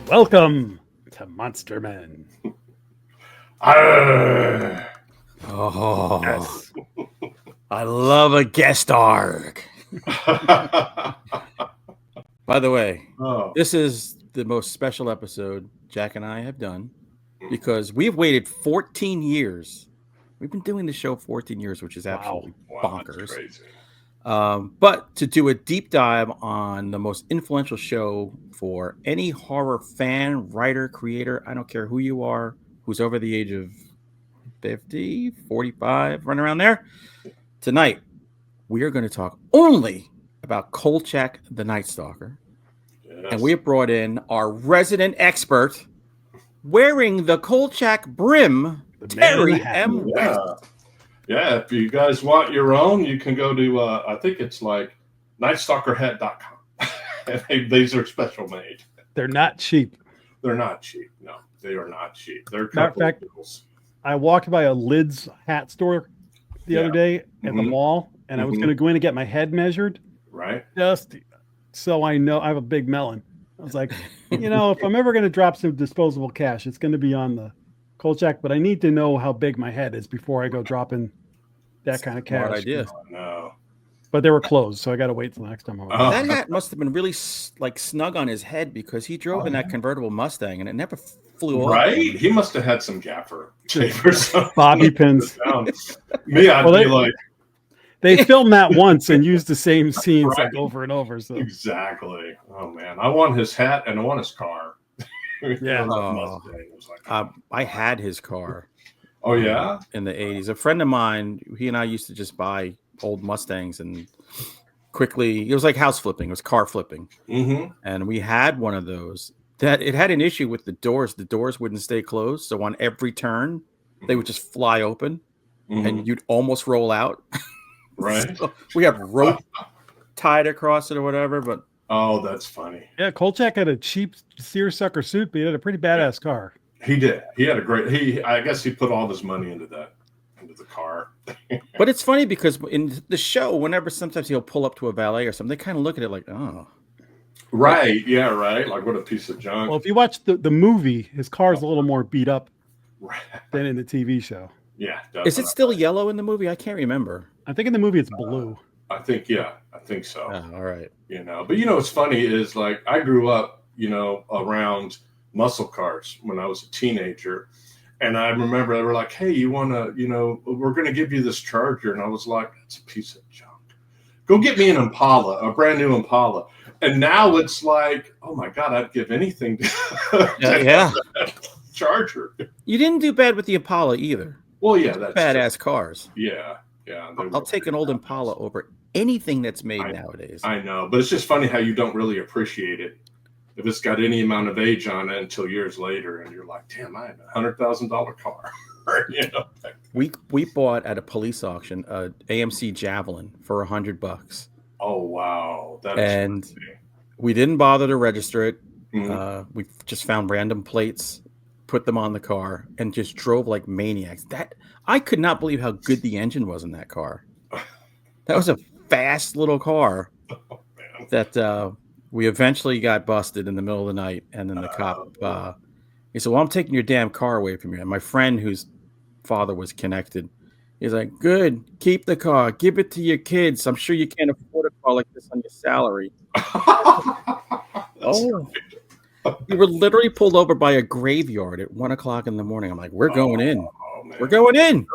Welcome to Monster Men. Arr. Oh, Yes. I love a guest arc. By the way, Oh. this is the most special episode Jack and I have done because we've waited 14 years. We've been doing the show 14 years, which is absolutely Wow, that's bonkers. crazy. But to do a deep dive on the most influential show for any horror fan, writer, creator, I don't care who you are, who's over the age of 50, 45, run around there. Tonight, we are going to talk only about Kolchak the Night Stalker. Yes. And we have brought in our resident expert wearing the Kolchak brim, The man in the Terry hat. M. West. Yeah, if you guys want your own, you can go to, I think it's like nightstalkerhat.com. And these are special made. They're not cheap. They're not cheap. No, they are not cheap. They're a Matter of couple fact, of bills. I walked by a Lids hat store the other day at the mall, and I was going to go in and get my head measured. Right? Just so I know I have a big melon. I was like, if I'm ever going to drop some disposable cash, it's going to be on the Kolchak, but I need to know how big my head is before I go dropping that kind of cash. Smart idea. Oh, no. But they were closed, so I got to wait till next time. Oh. That hat must have been really snug on his head because he drove in that convertible Mustang and it never flew off. Right? He must have had some gaffer tape or something. Bobby pins. Me, I'd be like, they filmed that once and used the same scenes like over and over. So exactly. Oh man, I want his hat and I want his car. Yeah. Mustang. It was like, I had his car. oh yeah. In the 80s. A friend of mine, he and I used to just buy old Mustangs and quickly, it was like house flipping, it was car flipping. Mm-hmm. And we had one of those that it had an issue with the doors. The doors wouldn't stay closed. So on every turn, they would just fly open and you'd almost roll out. Right. So we have rope tied across it or whatever, but Oh, that's funny. yeah, Kolchak had a cheap seersucker suit, but he had a pretty badass car. He did. He had a great. I guess he put all of his money into the car. But it's funny because in the show, whenever sometimes he'll pull up to a valet or something, they kind of look at it like, oh. Right. Yeah. Right. Like what a piece of junk. Well, if you watch the movie, his car's a little more beat up Right. than in the TV show. Yeah. Is it still yellow in the movie? I can't remember. I think in the movie it's blue. I think. Yeah. I think so. Oh, all right. But what's funny is like I grew up, around muscle cars when I was a teenager. And I remember they were like, hey, you want to, we're going to give you this Charger. And I was like, that's a piece of junk. Go get me an Impala, a brand new Impala. And now it's like, oh, my God, I'd give anything to Yeah. Charger. You didn't do bad with the Impala either. Well, yeah, that's Badass true. cars. Yeah. I'll take an old Impala over anything that's made nowadays. I know, but it's just funny how you don't really appreciate it if it's got any amount of age on it until years later, and you're like, "Damn, I had $100,000 car." We bought at a police auction a AMC Javelin for $100. Oh wow, and we didn't bother to register it. Mm-hmm. We just found random plates, put them on the car, and just drove like maniacs. That I could not believe how good the engine was in that car. That was a fast little car. Oh, man. That we eventually got busted in the middle of the night, and then the cop he said, well, I'm taking your damn car away from you. And my friend whose father was connected, he's like, good, keep the car, give it to your kids. I'm sure you can't afford a car like this on your salary. We were literally pulled over by a graveyard at 1:00 in the morning. I'm like, we're going in. We're going in.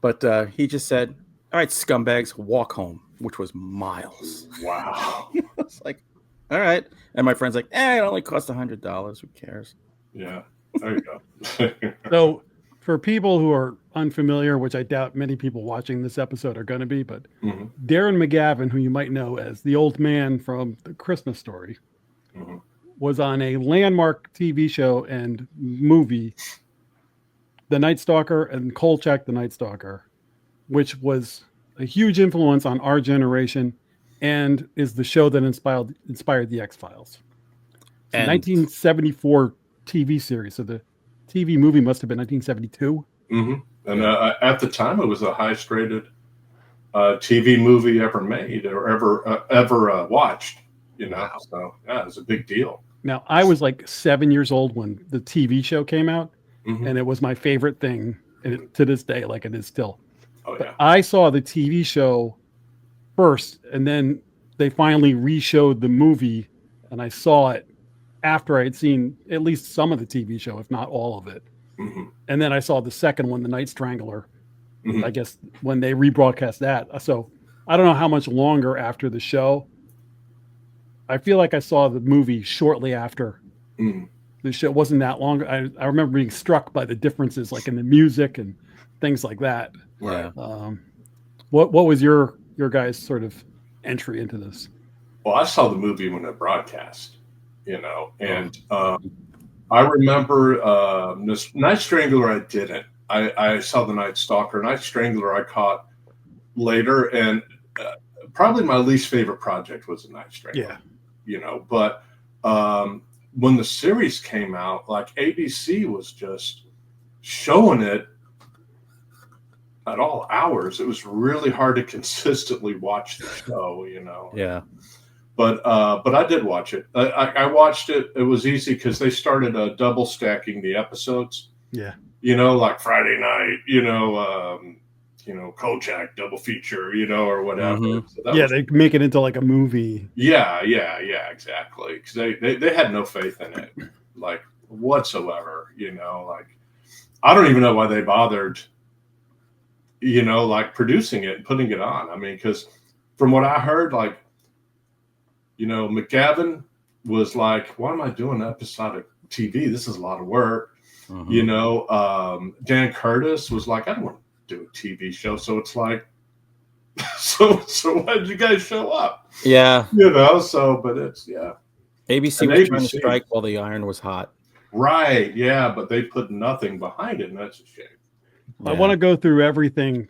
But he just said, all right, scumbags, walk home, which was miles. Wow. It's like, all right. And my friend's like, it only cost $100. Who cares? Yeah, there you go. So for people who are unfamiliar, which I doubt many people watching this episode are going to be, but Darren McGavin, who you might know as the old man from The Christmas Story, was on a landmark TV show and movie, The Night Stalker and Kolchak the Night Stalker, which was a huge influence on our generation and is the show that inspired the X-Files. It's a 1974 TV series. So the TV movie must have been 1972. And at the time, it was the highest rated TV movie ever made or ever watched. You know, Wow. so yeah, it was a big deal. Now, I was like 7 years old when the TV show came out, Mhm. and it was my favorite thing to this day, like it is still. Oh But yeah. I saw the TV show first, and then they finally re-showed the movie, and I saw it after I had seen at least some of the TV show, if not all of it. Hmm. And then I saw the second one, The Night Strangler, Hmm. I guess when they rebroadcast that. So I don't know how much longer after the show. I feel like I saw the movie shortly after Mm. the show. It wasn't that long. I remember being struck by the differences, like in the music and things like that. Right. What was your guys' sort of entry into this? Well, I saw the movie when it broadcast, you know, and I remember this Night Strangler. I didn't. I saw the Night Stalker. Night Strangler I caught later, and probably my least favorite project was the Night Strangler. Yeah. You know, but when the series came out, like ABC was just showing it at all hours. It was really hard to consistently watch the show, you know. Yeah. But I did watch it. I watched it. It was easy because they started double stacking the episodes. Yeah. You know, like Friday night. You know, Kolchak double feature. You know, or whatever. Mhm. So that Yeah, was, they make it into like a movie. yeah, exactly. Because they had no faith in it, like whatsoever. You know, like I don't even know why they bothered. You know, like producing it and putting it on. I mean, because from what I heard, like, you know, McGavin was like, why am I doing episodic TV? This is a lot of work. Mhm. You know, Dan Curtis was like, I don't want to do a TV show. So it's like, so why did you guys show up? Yeah. You know, so, but it's, yeah. ABC And was trying to ABC. strike while the iron was hot. Right. Yeah. But they put nothing behind it. And that's a shame. I want to go through everything,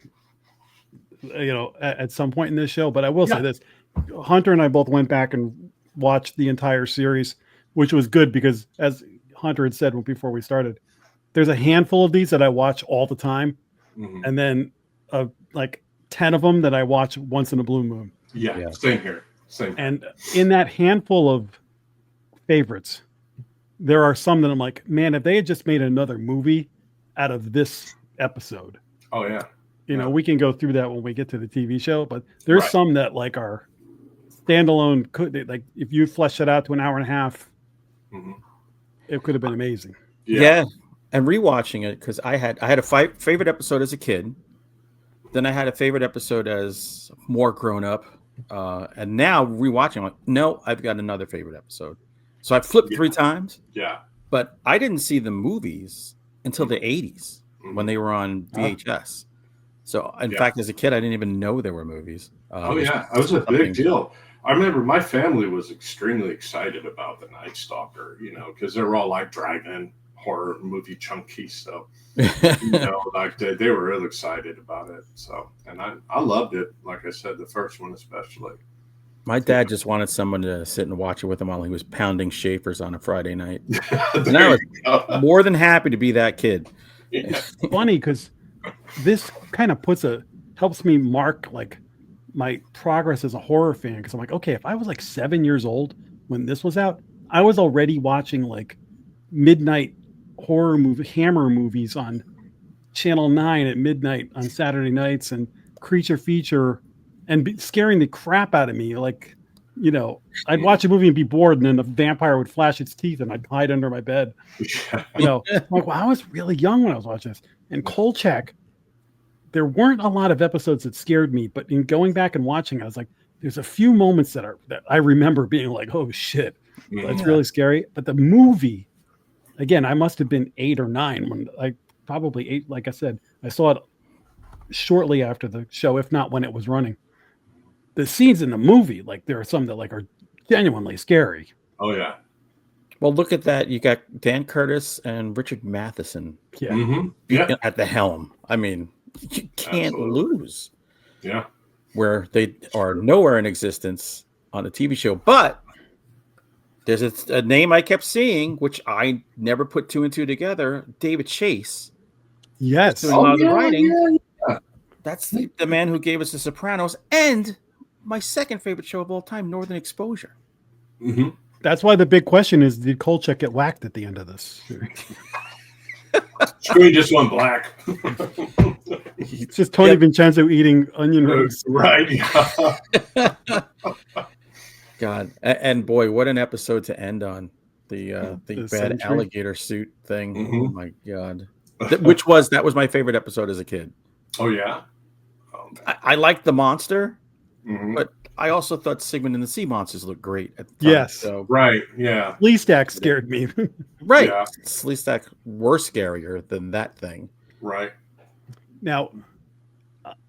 you know, at some point in this show, but I will say this. Hunter and I both went back and watched the entire series, which was good because, as Hunter had said before we started, there's a handful of these that I watch all the time, Mhm. and then like 10 of them that I watch once in a blue moon. Yeah. Same here. Same. And in that handful of favorites, there are some that I'm like, man, if they had just made another movie out of this episode, Oh, yeah. you know, we can go through that when we get to the TV show, but there's Right. some that like are standalone. Like if you flesh it out to an hour and a half, Mhm. it could have been amazing. Yeah. And rewatching it, because I had a favorite episode as a kid. Then I had a favorite episode as more grown up. And now rewatching, I'm like, no, I've got another favorite episode. So I flipped 3 times. Yeah. But I didn't see the movies until the 80s when they were on VHS. So, in fact, as a kid, I didn't even know there were movies. Oh, yeah. It was a big deal. I remember my family was extremely excited about the Night Stalker, you know, because they were all like drive-in horror movie chunky. So, you know, like they were real excited about it. So, and I loved it. Like I said, the first one especially. My dad just wanted someone to sit and watch it with him while he was pounding Schaefer's on a Friday night. And I was more than happy to be that kid. It's funny because this kind of helps me mark like my progress as a horror fan. Because I'm like, okay, if I was like 7 years old when this was out, I was already watching like midnight horror Hammer movies on Channel 9 at midnight on Saturday nights and Creature Feature and scaring the crap out of me. Like, you know, I'd watch a movie and be bored, and then the vampire would flash its teeth and I'd hide under my bed. You know, I'm like, wow, I was really young when I was watching this. And Kolchak, there weren't a lot of episodes that scared me, but in going back and watching, I was like, there's a few moments that I remember being like, oh shit, that's really scary. But the movie, again, I must have been 8 or 9 when probably 8. Like I said, I saw it shortly after the show, if not when it was running. The scenes in the movie, like there are some that like are genuinely scary. Oh yeah. Well, look at that. You got Dan Curtis and Richard Matheson at the helm. I mean, you can't lose. Yeah. Where they are nowhere in existence on a TV show. But there's a name I kept seeing, which I never put 2 and 2 together, David Chase. Yes. Doing a lot of the writing. Yeah. That's the man who gave us The Sopranos and my second favorite show of all time, Northern Exposure. Mm-hmm. That's why the big question is: did Kolchak get whacked at the end of this? Screen just went black. It's just Tony Vincenzo eating onion rings. Right. Yeah. God, and boy, what an episode to end on. The bad century. alligator suit thing. Mm-hmm. Oh my God. That was my favorite episode as a kid. Oh yeah. I liked the monster, Mm-hmm. but I also thought Sigmund and the Sea Monsters looked great at the time. Yes. So, Right. Yeah. Sleestack scared me. right. Yeah. Sleestack were scarier than that thing. Right. Now,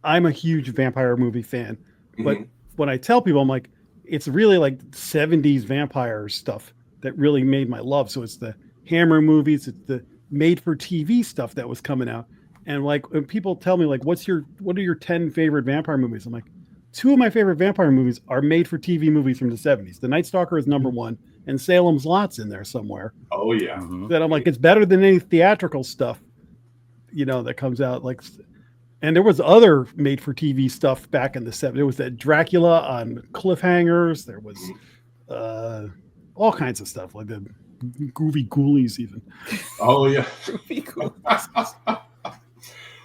I'm a huge vampire movie fan, but Mm-hmm. when I tell people, I'm like, it's really like 70s vampire stuff that really made my love. So it's the Hammer movies, it's the made-for-TV stuff that was coming out. And like when people tell me, like, what are your 10 favorite vampire movies? I'm like, 2 of my favorite vampire movies are made-for-TV movies from the 70s. The Night Stalker is number 1, and Salem's Lot's in there somewhere. Oh yeah. Mhm. That I'm like, it's better than any theatrical stuff, that comes out. Like, and there was other made-for-TV stuff back in the 70s. There was that Dracula on cliffhangers. There was all kinds of stuff, like the Groovy Ghoulies even. Oh yeah.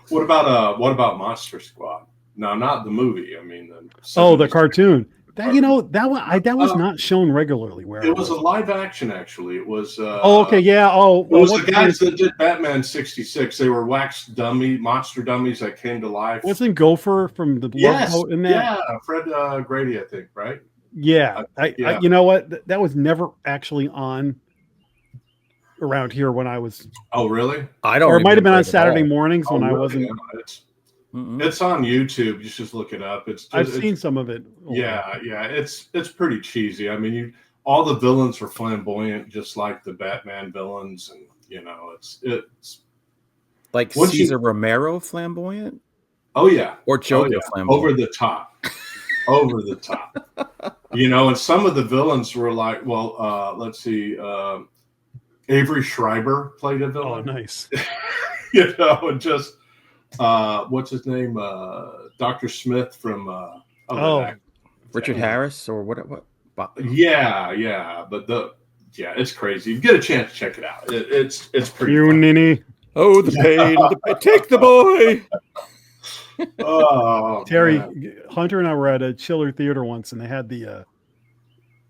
What about Monster Squad? No, not the movie. I mean, the cartoon. That that was not shown regularly. Where it was a live action. Actually, it was. Okay, yeah. It was the guys that did Batman '66. They were wax monster dummies that came to life. Wasn't Gopher from the Love Boat in that? Yeah, Fred Grady, I think, right? Yeah, yeah. You know what? That was never actually on around here when I was. Oh, really? I don't. Or it might have been on remember it at Saturday all. mornings when I really? wasn't. Yeah, it's on YouTube. You just look it up. I've seen some of it. Yeah. It's pretty cheesy. I mean, all the villains were flamboyant, just like the Batman villains, and it's like Cesar Romero flamboyant. Oh yeah, or Joker flamboyant. Over the top. Over the top. And some of the villains were like, let's see, Avery Schreiber played a villain. Oh, nice. And just what's his name? Dr. Smith from Richard Harris or what? Yeah, but it's crazy. You get a chance to check it out. It's pretty. You ninny. Oh, the pain! Take the boy. Oh, Terry, man. Hunter and I were at a Chiller Theater once, and they had the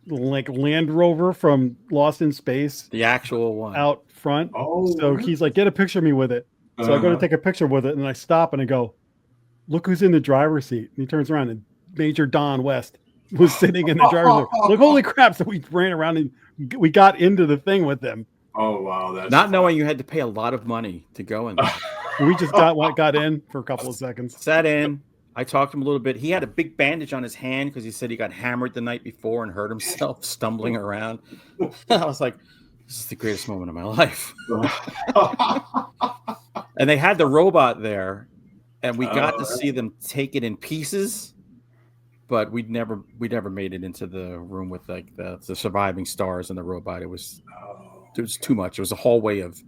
like Land Rover from Lost in Space, the actual one, out front. Oh, so he's like, "Get a picture of me with it." So I go to take a picture with it, and I stop and I go, "Look who's in the driver's seat." And he turns around, and Major Don West was sitting in the driver's seat. Like, holy crap! So we ran around and we got into the thing with them. Oh wow, that's not knowing you had to pay a lot of money to go in there. We just got in for a couple of seconds. Sat in. I talked to him a little bit. He had a big bandage on his hand because he said he got hammered the night before and hurt himself stumbling around. I was like, this is the greatest moment of my life. And they had the robot there, and we got to see them take it in pieces, but we never made it into the room with like the surviving stars and the robot. It was too much. It was a hallway of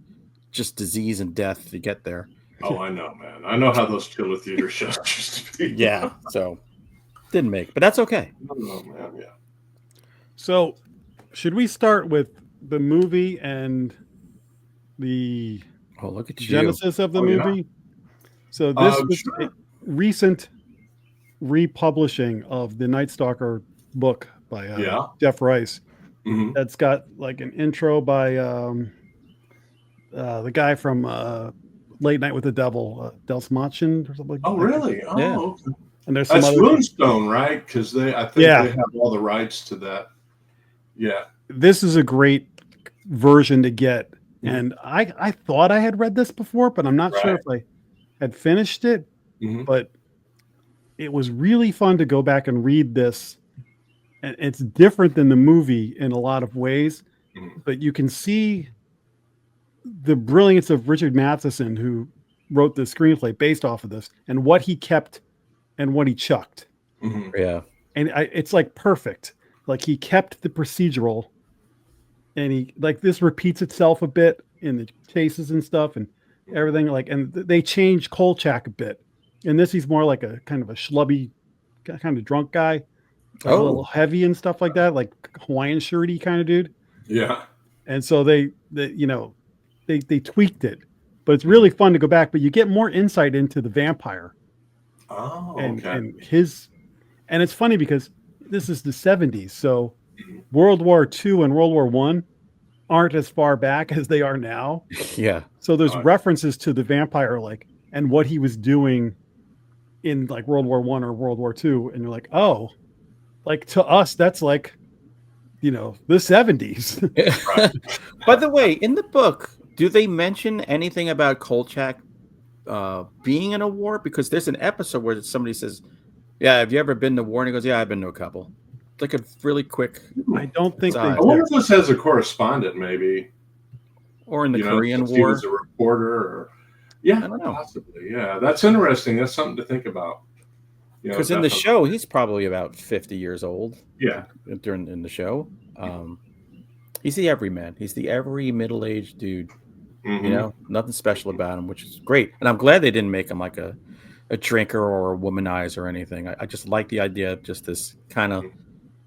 just disease and death to get there. Oh, I know, man. I know how those Chiller Theater shows used to be. Yeah, so didn't make, but that's okay. Oh, man, yeah. So, should we start with the movie and the look at genesis of the movie? Yeah. So this was a recent republishing of the Night Stalker book by Jeff Rice. Mm-hmm. That's got like an intro by the guy from Late Night with the Devil, Del Smachin or something like that. Oh, really? Oh, yeah. Okay. And there's that's some Moonstone, right? Because I think they have all the rights to that. Yeah. This is a great version to get. Mm-hmm. And I thought I had read this before, but I'm not sure if I had finished it. Mm-hmm. But it was really fun to go back and read this. And it's different than the movie in a lot of ways. Mm-hmm. But you can see the brilliance of Richard Matheson, who wrote the screenplay based off of this, and what he kept and what he chucked. Mm-hmm. Yeah. And it's like perfect. Like he kept the procedural, and he like this repeats itself a bit in the chases and stuff and everything. Like, and they changed Kolchak a bit. And this, he's more like a kind of a schlubby, kind of drunk guy. like a little heavy and stuff like that, like Hawaiian shirty kind of dude. Yeah. And so they tweaked it, but it's really fun to go back. But you get more insight into the vampire Oh, and okay. and it's funny because this is the 70s, so World War II and World War I aren't as far back as they are now. Yeah. So there's references to the vampire, like, and what he was doing in like World War I or World War II, and you're like, oh, like to us, that's like, the 70s. By the way, in the book, do they mention anything about Kolchak being in a war? Because there's an episode where somebody says, "Yeah, have you ever been to war?" And he goes, "Yeah, I've been to a couple." It's like a really quick. I don't think I wonder if this has a correspondent, maybe, or in the Korean War. He was a reporter, or I don't know. Possibly, yeah. That's interesting. That's something to think about. Because in the show, he's probably about 50 years old. Yeah. In the show, he's the everyman. He's the every middle-aged dude. Mm-hmm. Nothing special about him, which is great. And I'm glad they didn't make him like a drinker or a womanizer or anything. I just like the idea of just this kind of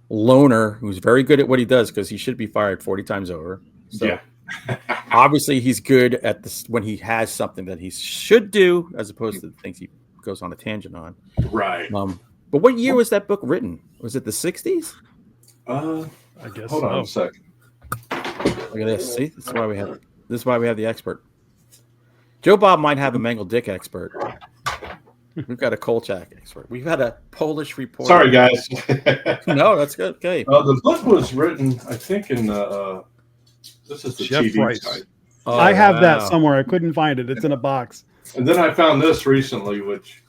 loner who's very good at what he does, because he should be fired 40 times over. So obviously he's good at this when he has something that he should do, as opposed to the things he goes on a tangent on. Right. But what year was that book written? Was it the 60s? I guess. Hold on a second. Look at this. See, this is why we have the expert. Joe Bob might have a Mangled Dick expert. We've got a Kolchak expert. We've had a Polish reporter. Sorry, guys. No, that's good. Okay. The book was written, I think, in this is the Jeff TV Rice. site. I have that somewhere. I couldn't find it. It's in a box. And then I found this recently, which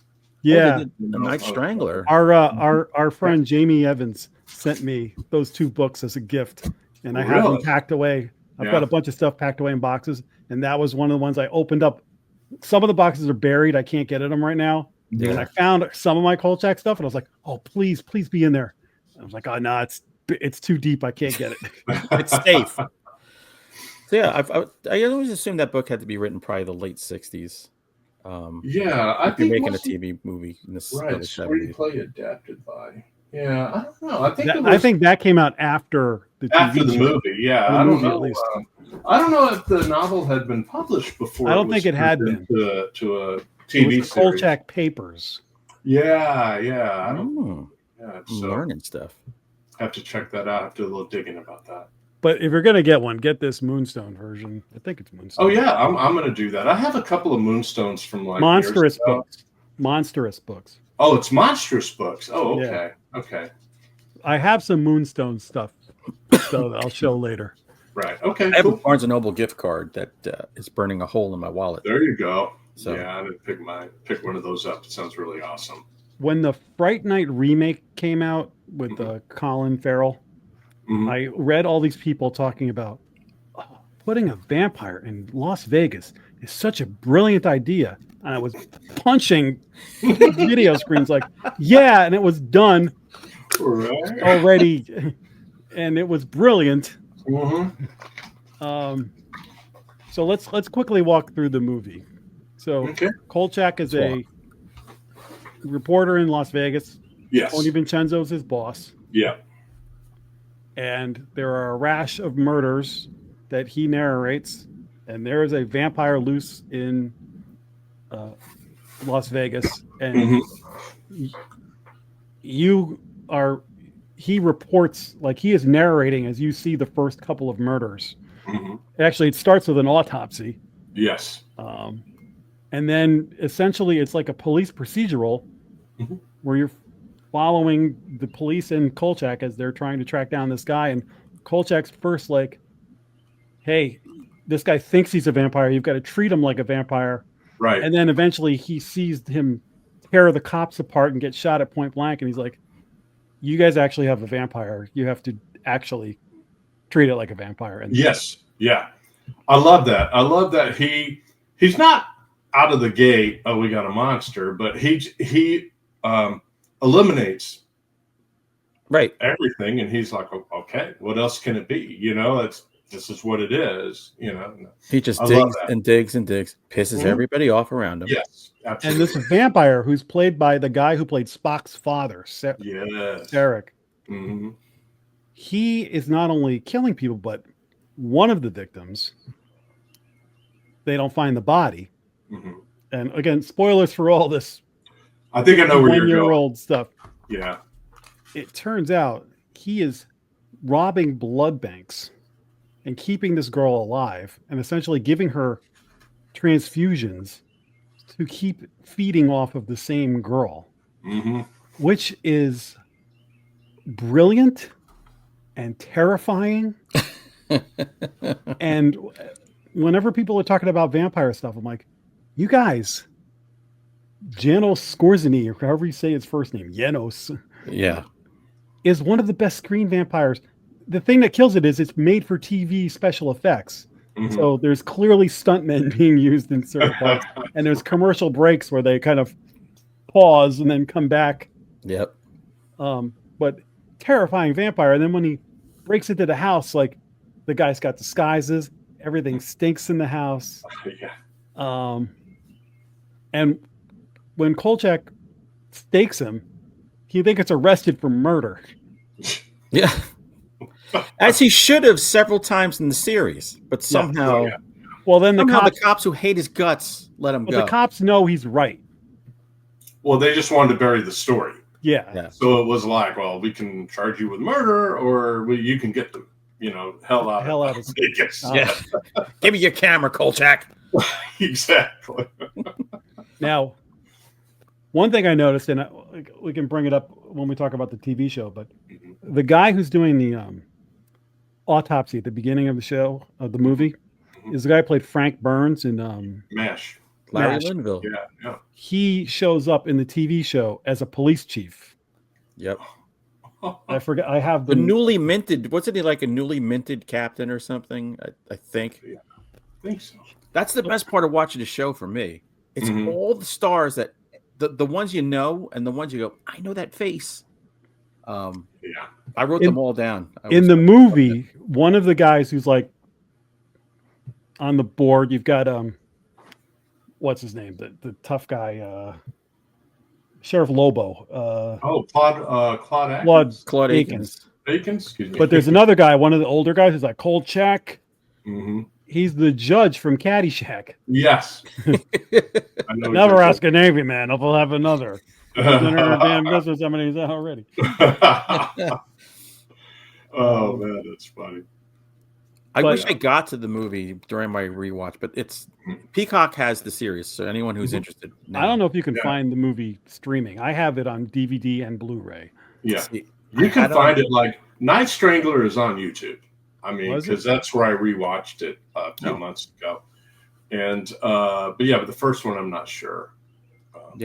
the Night Strangler. Our friend Jamie Evans sent me those two books as a gift, and I have them packed away. I've got a bunch of stuff packed away in boxes, and that was one of the ones I opened up. Some of the boxes are buried. I can't get at them right now. Yeah. And I found some of my Kolchak stuff, and I was like, "Oh, please be in there." And I was like, "Oh no, it's too deep. I can't get it. It's safe." So yeah, I always assumed that book had to be written probably the late 60s. I think you're making a TV movie in the 70s. Screenplay adapted by. Yeah, I don't know. I think that came out after the movie. Yeah, I don't know. At least. I don't know if the novel had been published before. I don't think it had been to a TV series. Kolchak Papers. Yeah. I don't. So learning stuff. Have to check that out. Have to do a little digging about that. But if you're gonna get one, get this Moonstone version. I think it's Moonstone. Oh yeah, I'm gonna do that. I have a couple of Moonstones from like Monstrous books. Monstrous books. Oh, it's Monstrous books. Oh, okay. Yeah. Okay. I have some Moonstone stuff, so I'll show later. Right. Okay. I have a Barnes & Noble gift card that is burning a hole in my wallet. There you go. So yeah, I didn't pick one of those up. It sounds really awesome. When the Fright Night remake came out with Colin Farrell, I read all these people talking about putting a vampire in Las Vegas is such a brilliant idea. And I was punching video screens like, and it was done already, and it was brilliant. So let's quickly walk through the movie. So Kolchak is a reporter in Las Vegas. Yes. Tony Vincenzo's his boss. Yeah. And there are a rash of murders that he narrates, and there is a vampire loose in Las Vegas, and he reports, like he is narrating as you see the first couple of murders. Actually, it starts with an autopsy. Yes. And then essentially it's like a police procedural where you're following the police and Kolchak as they're trying to track down this guy. And Kolchak's first like, hey, this guy thinks he's a vampire. You've got to treat him like a vampire. Right. And then eventually he sees him tear the cops apart and get shot at point blank. And he's like, you guys actually have a vampire. You have to actually treat it like a vampire. And yes. Yeah. I love that. I love that he's not out of the gate, oh, we got a monster, but he eliminates everything, and he's like, okay, what else can it be? This is what it is. He just digs and digs and digs, pisses everybody off around him. Yes, absolutely. And this vampire who's played by the guy who played Spock's father, Sarek. Mm-hmm. He is not only killing people, but one of the victims, they don't find the body. Mm-hmm. And again, spoilers for all this I think I know where you're 1-year-old stuff. Yeah. It turns out he is robbing blood banks and keeping this girl alive and essentially giving her transfusions to keep feeding off of the same girl, Mm-hmm. which is brilliant and terrifying. And whenever people are talking about vampire stuff, I'm like, you guys, Janos Skorzeny, or however you say his first name, Janos, Yeah. is one of the best screen vampires. The thing that kills it is it's made for TV special effects. Mm-hmm. So there's clearly stuntmen being used in certain parts, and there's commercial breaks where they kind of pause and then come back. Yep. But terrifying vampire. And then when he breaks into the house, like the guy's got disguises, everything stinks in the house. Yeah. And when Kolchak stakes him, he gets arrested for murder. Yeah. As he should have several times in the series, but somehow, well, then the cops who hate his guts let him go. The cops know he's right. Well, they just wanted to bury the story. Yeah. So it was like, well, we can charge you with murder, or you can get the hell out of Vegas. Yeah. Give me your camera, Kolchak. Exactly. Now, one thing I noticed, and we can bring it up when we talk about the TV show, but the guy who's doing the autopsy at the beginning of the show, of the movie, is the guy who played Frank Burns in MASH. Larry Linville. Yeah. He shows up in the TV show as a police chief. Yep. I forget. I have the newly minted. Wasn't he like a newly minted captain or something? I think. Yeah, I think so. That's the best part of watching the show for me. It's all the stars that the ones you know and the ones you go, I know that face. I wrote them all down. In the movie, one of the guys who's like on the board, you've got what's his name? The tough guy, Sheriff Lobo. Claude Akins. Excuse me. But there's another guy, one of the older guys, who's like Kolchak. Mm-hmm. He's the judge from Caddyshack. Yes. Never ask a Navy man if we'll have another. Damn business, somebody's already. Oh man, that's funny. I wish I got to the movie during my rewatch, but it's Peacock has the series, so anyone who's interested. I don't know if you can find the movie streaming. I have it on DVD and Blu-ray. Yeah, you can find it. Like Night Strangler is on YouTube. I mean, because that's where I rewatched it a few months ago. And but the first one I'm not sure.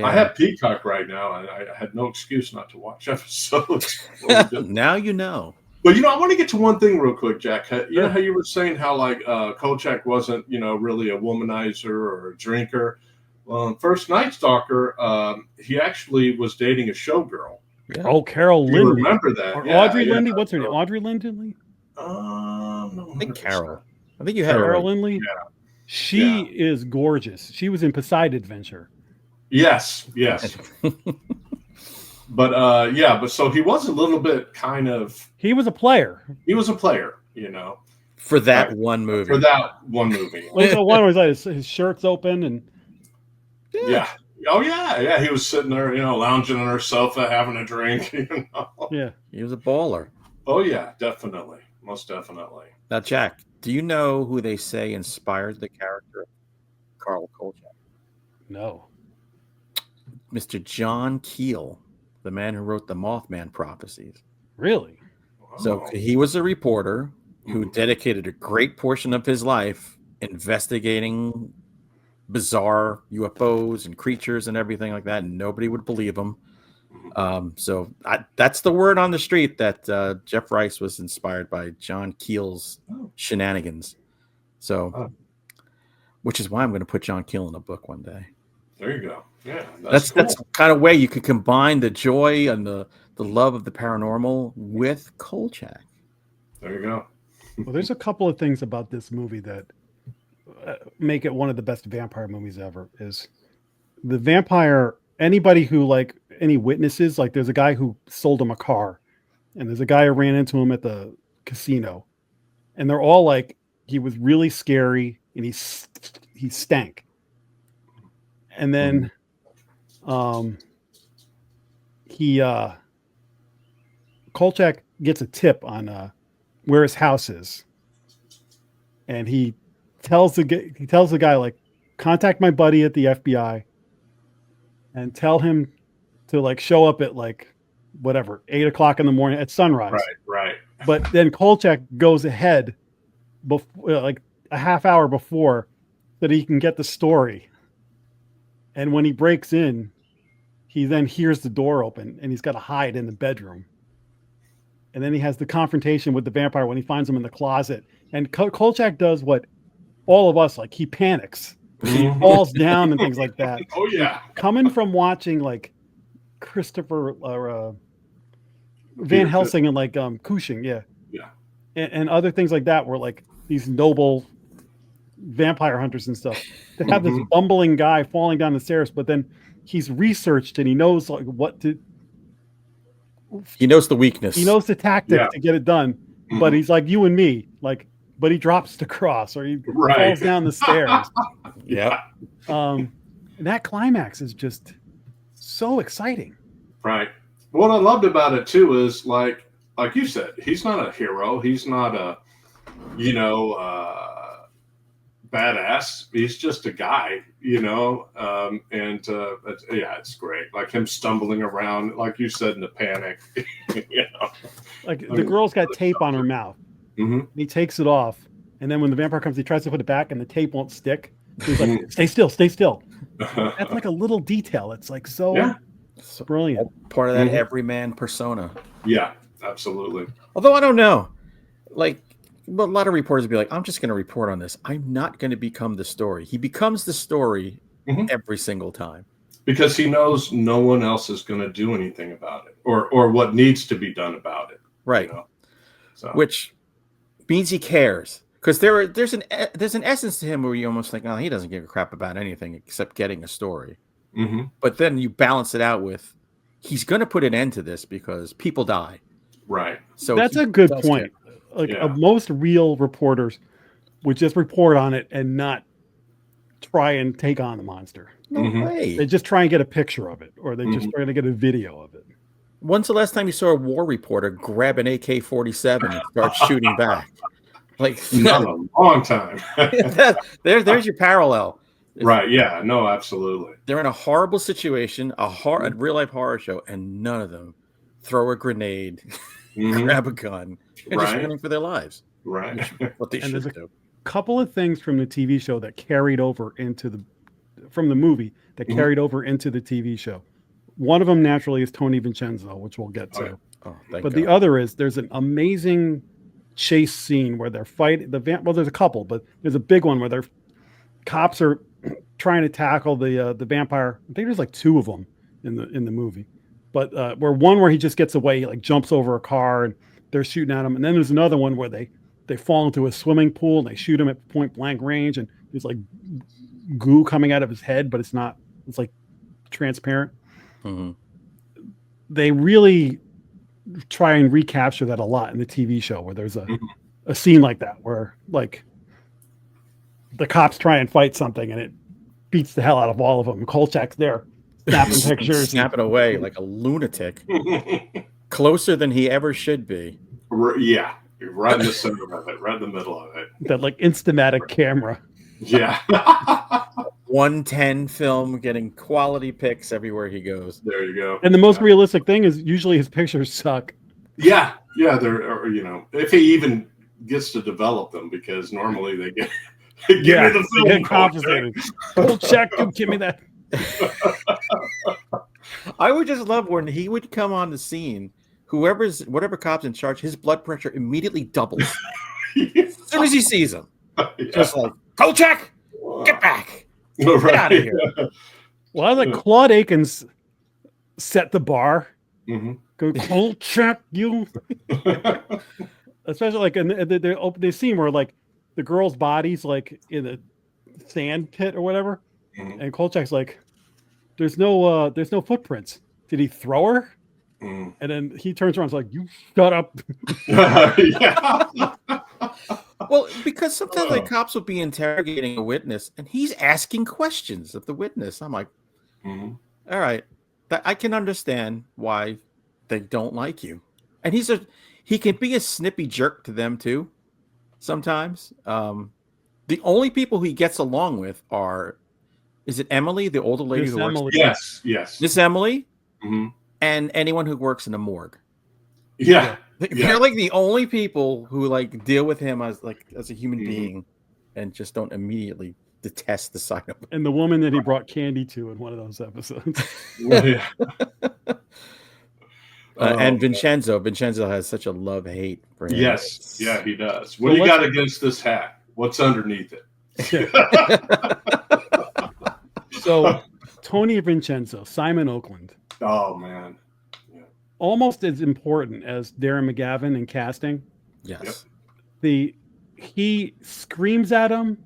I have Peacock right now, and I had no excuse not to watch episodes. Now you know. But I want to get to one thing real quick, Jack. You know how you were saying how like Kolchak wasn't really a womanizer or a drinker. Well, first Night Stalker, he actually was dating a showgirl. Yeah. Oh, Carol Lindley. You remember that? Or Audrey Lindley. What's her name? Audrey Lindley. No, I think Carol. I think you had Carol Lindley. Yeah. She is gorgeous. She was in Poseidon Adventure. Yes. But but so he was a little bit kind of. He was a player. For that one movie. Well, one was like his shirt's open and. Yeah. Oh yeah. He was sitting there, lounging on her sofa, having a drink. Yeah. He was a baller. Oh yeah, definitely, most definitely. Now, Jack, do you know who they say inspired the character of Carl Kolchak? No. Mr. John Keel, the man who wrote the Mothman prophecies. Really? Wow. So he was a reporter who dedicated a great portion of his life investigating bizarre UFOs and creatures and everything like that, and nobody would believe him. So that's the word on the street that Jeff Rice was inspired by John Keel's shenanigans. So, which is why I'm going to put John Keel in a book one day. There you go. Yeah, that's the kind of way you could combine the joy and the love of the paranormal with Kolchak. There you go. Well, there's a couple of things about this movie that make it one of the best vampire movies ever. Is the vampire, anybody who like any witnesses, like there's a guy who sold him a car and there's a guy who ran into him at the casino, and they're all like, he was really scary and he stank. And then Kolchak gets a tip on where his house is, and he tells the guy, like, contact my buddy at the FBI and tell him to, like, show up at, like, whatever, 8 o'clock in the morning at sunrise. Right. But then Kolchak goes ahead before, like, a half hour before, so that he can get the story. And when he breaks in, he then hears the door open and he's got to hide in the bedroom. And then he has the confrontation with the vampire when he finds him in the closet. And Kolchak does what all of us, like, he panics. He falls down and things like that. Oh, yeah. Coming from watching, like, Christopher Van Helsing and, like, Cushing, yeah. And other things like that, where, like, these noble vampire hunters and stuff, to have this bumbling guy falling down the stairs, but then he's researched and he knows, like, what to... He knows the weakness. He knows the tactic to get it done, but he's like you and me, like, but he drops the cross or he falls down the stairs. And that climax is just so exciting. Right. What I loved about it too is, like you said, he's not a hero. He's not a, badass. He's just a guy, it's great. Like him stumbling around, like you said, in the panic, Like the girl's got tape on her mouth. He takes it off. And then when the vampire comes, he tries to put it back and the tape won't stick. So he's like, stay still. That's like a little detail. It's like so brilliant. Part of that everyman persona. Yeah, absolutely. Although I don't know. Like, well, a lot of reporters would be like, I'm just going to report on this. I'm not going to become the story. He becomes the story every single time. Because he knows no one else is going to do anything about it or what needs to be done about it. Right. So. Which means he cares. Because there's an essence to him where you almost think, oh, he doesn't give a crap about anything except getting a story. But then you balance it out with, he's going to put an end to this because people die. Right. So that's a good point. Like most real reporters would just report on it and not try and take on the monster. No way. They just try and get a picture of it, or they just try to get a video of it. When's the last time you saw a war reporter grab an AK-47 and start shooting back? Like, not a long time. There's your parallel. Right. Yeah. No, absolutely. They're in a horrible situation, a real life horror show, and none of them throw a grenade, grab a gun, and just running for their lives. Right. What they should do. Couple of things from the TV show that carried over from the movie that carried over into the TV show. One of them naturally is Tony Vincenzo, which we'll get to. But the other is there's an amazing chase scene where they're fighting well, there's a couple, but there's a big one where their cops are trying to tackle the vampire. I think there's like two of them in the movie, but where he just gets away, he like jumps over a car and they're shooting at him, and then there's another one where they fall into a swimming pool and they shoot him at point blank range, and there's like goo coming out of his head, but it's like transparent. They really try and recapture that a lot in the TV show, where there's a scene like that where, like, the cops try and fight something and it beats the hell out of all of them. Kolchak's there snapping pictures, snapping away like a lunatic, closer than he ever should be. Yeah, right in the center of it, right in the middle of it. That like Instamatic camera. Yeah. 110 film, getting quality pics everywhere he goes. There you go. And the most realistic thing is usually his pictures suck. Yeah, they're if he even gets to develop them, because normally they get me the film. Get compensated. Check, give me that. I would just love when he would come on the scene. Whatever cop's in charge, his blood pressure immediately doubles as soon as he sees him. Just like, Kolchak, get back. Get out of here. Well, I was like, Claude Akins set the bar. Go, Kolchak, you. Especially like in the scene where like the girl's body's like in a sand pit or whatever, and Kolchak's like, there's no footprints. Did he throw her? Mm. And then he turns around and is like, "You shut up." Yeah. Well, because sometimes like cops will be interrogating a witness and he's asking questions of the witness. I'm like, Mhm. all right, I can understand why they don't like you. And he can be a snippy jerk to them too sometimes. The only people he gets along with is it Emily, the older lady Miss who works Emily. Yes. Yes. Miss Emily, Mhm. and anyone who works in the morgue. Yeah. They're like the only people who like deal with him as a human Mhm. being and just don't immediately detest the sight of him. And the woman that he brought candy to in one of those episodes. Yeah. And Vincenzo has such a love-hate for him. Yes. Yeah, he does. What So do you got against this hat? What's underneath it? So Tony Vincenzo, Simon Oakland, Oh man. almost as important as Darren McGavin in casting. Yes. He screams at him.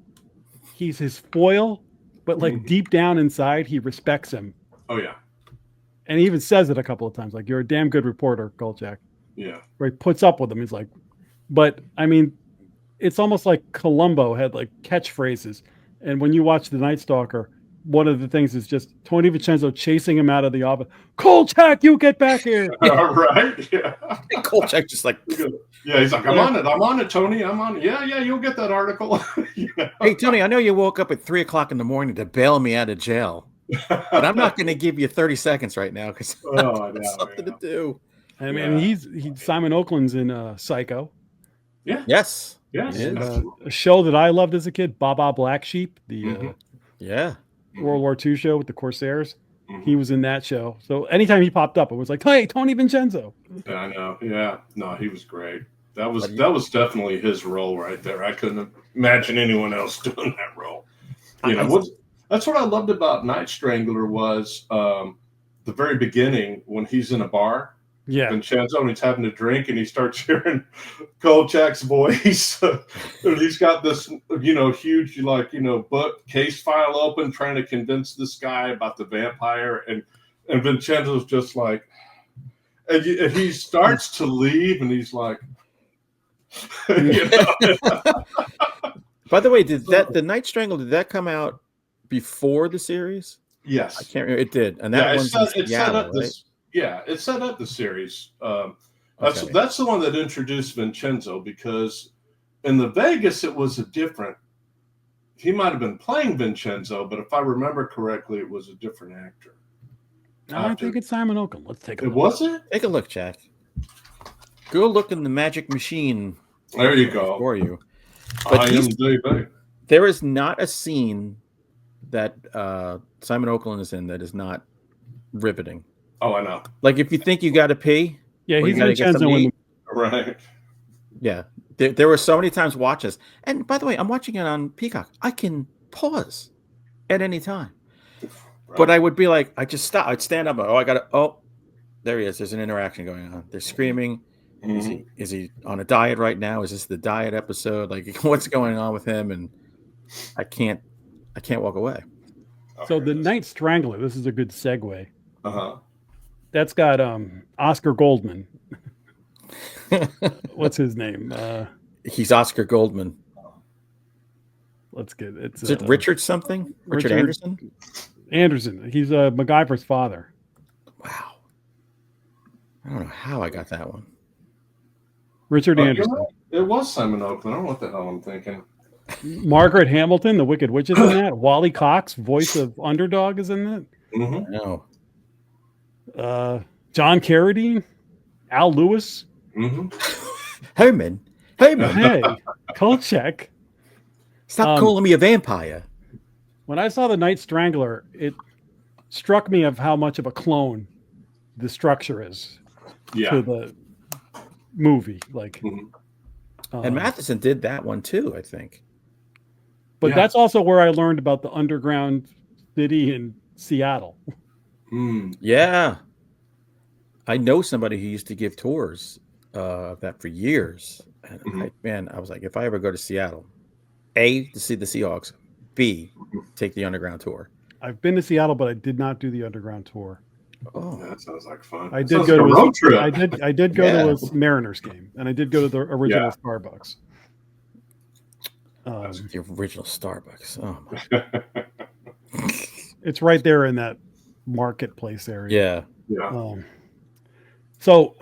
He's his foil, but like deep down inside, he respects him. Oh yeah. And he even says it a couple of times, like, "You're a damn good reporter, Kolchak." Yeah. Where he puts up with him. He's like, but I mean, it's almost like Columbo had like catchphrases. And when you watch The Night Stalker, one of the things is just Tony Vincenzo chasing him out of the office. "Kolchak, you get back here!" All right. Yeah. And Kolchak just like, Yeah, he's like, I'm on it, Tony. I'm on it. Yeah, you'll get that article. hey, Tony, I know you woke up at 3:00 in the morning to bail me out of jail, but I'm not going to give you 30 seconds right now because something to do. I mean, he's Simon Oakland's in Psycho. Yeah. Yes. Yes. A show that I loved as a kid, Baba Black Sheep, the World War II show with the Corsairs. He was in that show. So anytime he popped up, it was like, "Hey, Tony Vincenzo." I know. Yeah. No, he was great. That was definitely his role right there. I couldn't imagine anyone else doing that role. That's what I loved about Night Strangler was the very beginning when he's in a bar. Yeah. Vincenzo, and he's having a drink, and he starts hearing Kolchak's voice. And he's got this, huge, book case file open, trying to convince this guy about the vampire. And Vincenzo's just like, and he starts to leave, and he's like, By the way, the Night Strangler, did that come out before the series? Yes. I can't remember. It did. And that one's in Seattle, right? It set up the series. That's the one that introduced Vincenzo, because in the Vegas it was he might have been playing Vincenzo, but if I remember correctly, it was a different actor. I think it's Simon Oakland. Let's take a look. Was it? Take a look, Jack. Go look in the magic machine. There you go. For you. But there is not a scene that Simon Oakland is in that is not riveting. Oh, I know. Like if you think you got to pee, he's Vincenzo in right. Yeah, there were so many times watches, and by the way, I'm watching it on Peacock. I can pause at any time, right. But I would be like, I just stop. I'd stand up. I got to. Oh, there he is. There's an interaction going on. They're screaming. Is he on a diet right now? Is this the diet episode? Like, what's going on with him? And I can't walk away. So the Night Strangler. This is a good segue. Uh-huh. That's got Oscar Goldman. What's his name? He's Oscar Goldman. Let's get it. Is it Richard something? Richard Anderson? Anderson. He's MacGyver's father. Wow. I don't know how I got that one. Richard Anderson. It was Simon Oakland. I don't know what the hell I'm thinking. Margaret Hamilton, the Wicked Witch, is in that. Wally Cox, voice of Underdog, is in that. No. John Carradine, Al Lewis, Herman. Hey, Kolchak. Stop calling me a vampire. When I saw The Night Strangler, it struck me of how much of a clone the structure is to the movie. Like, and Matheson did that one too, I think. But that's also where I learned about the underground city in Seattle. Yeah. I know somebody who used to give tours of that for years. And I was like, if I ever go to Seattle, A, to see the Seahawks, B, take the underground tour. I've been to Seattle, but I did not do the underground tour. Oh, that sounds like fun. I That did sounds go like to a road trip. I did go Yeah. to a Mariners game, and I did go to the original Yeah. Starbucks. the original Starbucks. Oh my. It's right there in that marketplace area. Yeah. Yeah. So,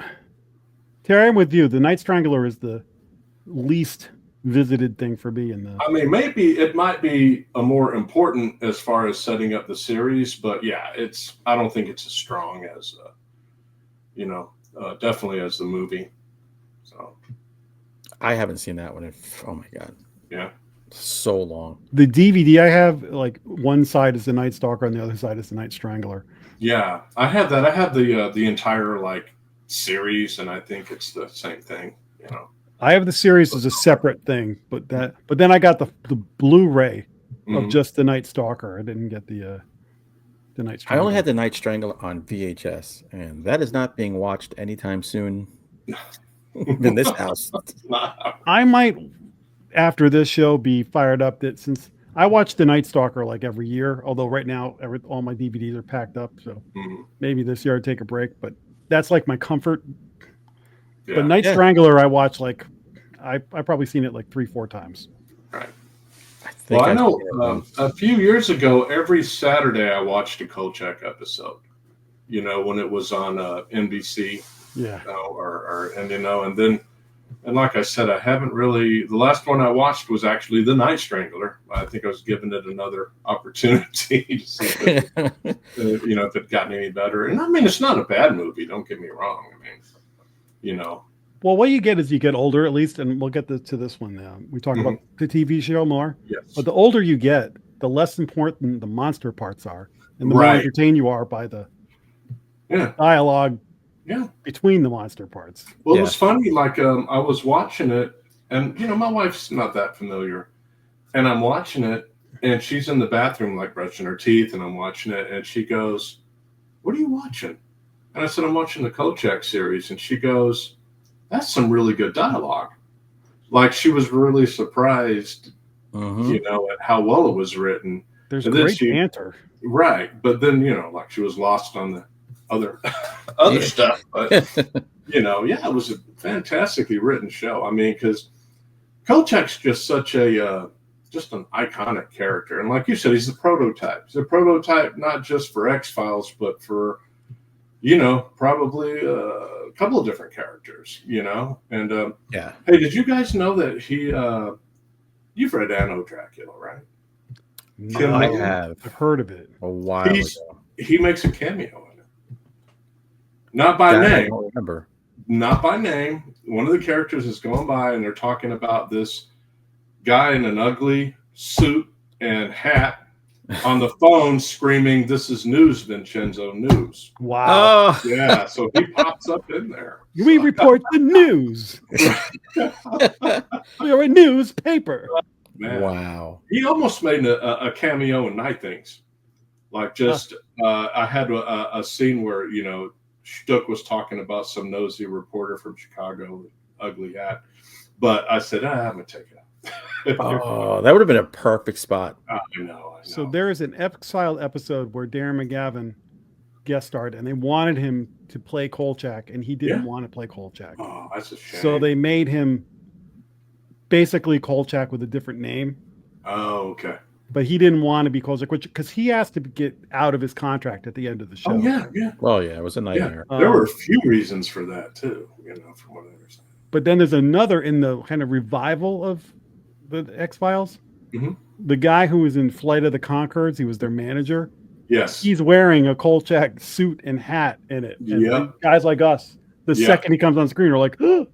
Terry, I'm with you. The Night Strangler is the least visited thing for me in the. I mean, maybe it might be a more important as far as setting up the series, but yeah, I don't think it's as strong as, definitely as the movie. So, I haven't seen that one. Oh my god. yeah. So long. The DVD I have, like one side is the Night Stalker and the other side is the Night Strangler. Yeah, I have that. I have the entire like series, and I think it's the same thing. I have the series as a separate thing, but then I got the Blu-ray of just the Night Stalker. I didn't get the Night Strangler. I only had the Night Strangler on VHS, and that is not being watched anytime soon in this house. I might, after this show, be fired up that since I watch the Night Stalker like every year, although right now all my DVDs are packed up, so maybe this year I'd take a break. But that's like my comfort. Yeah. But Night Strangler, I watch like I probably seen it like 3-4 times. Right. I know a few years ago, every Saturday I watched a Kolchak episode. When it was on NBC. Yeah. And like I said, I haven't really. The last one I watched was actually The Night Strangler. I think I was giving it another opportunity to see if if it gotten any better. And I mean, it's not a bad movie. Don't get me wrong. I mean, Well, what you get as you get older, at least, and we'll get to this one now. We talk about the TV show more. Yes. But the older you get, the less important the monster parts are, and the more entertained you are by the dialogue between the monster parts. Well, it was funny. Like I was watching it, and my wife's not that familiar, and I'm watching it, and she's in the bathroom like brushing her teeth, and I'm watching it, and she goes, "What are you watching?" And I said, "I'm watching the Kolchak series," and she goes, "That's some really good dialogue." Like she was really surprised, at how well it was written. There's great banter, right? But then like she was lost on the other stuff. But it was a fantastically written show. I mean, because Kolchak's just such just an iconic character, and like you said, he's the prototype. He's a prototype not just for X-Files, but for probably a couple of different characters, and hey, did you guys know that you've read Anno Dracula, right? No, I have. I've heard of it A while ago. He makes a cameo in it. Not by name. I don't remember. Not by name. One of the characters is going by and they're talking about this guy in an ugly suit and hat on the phone screaming, "This is news, Vincenzo, news." Wow. Yeah, so he pops up in there. We report the news. We are a newspaper. Man. Wow. He almost made a cameo in Night Things. Like just, I had a scene where, Stuck was talking about some nosy reporter from Chicago, ugly hat. But I said, I'm going to take it out. Oh, that would have been a perfect spot. I know. So there is an X-File episode where Darren McGavin guest starred, and they wanted him to play Kolchak, and he didn't want to play Kolchak. Oh, that's a shame. So they made him basically Kolchak with a different name. Oh, okay. But he didn't want to be Kolchak, because he has to get out of his contract at the end of the show. Oh, yeah. Well, yeah, it was a nightmare. There were a few reasons for that, too, from what I understand. But then there's another in the kind of revival of the X-Files. Mm-hmm. The guy who was in Flight of the Conchords, he was their manager. Yes. He's wearing a Kolchak suit and hat in it. And guys like us, the second he comes on screen, are like, oh.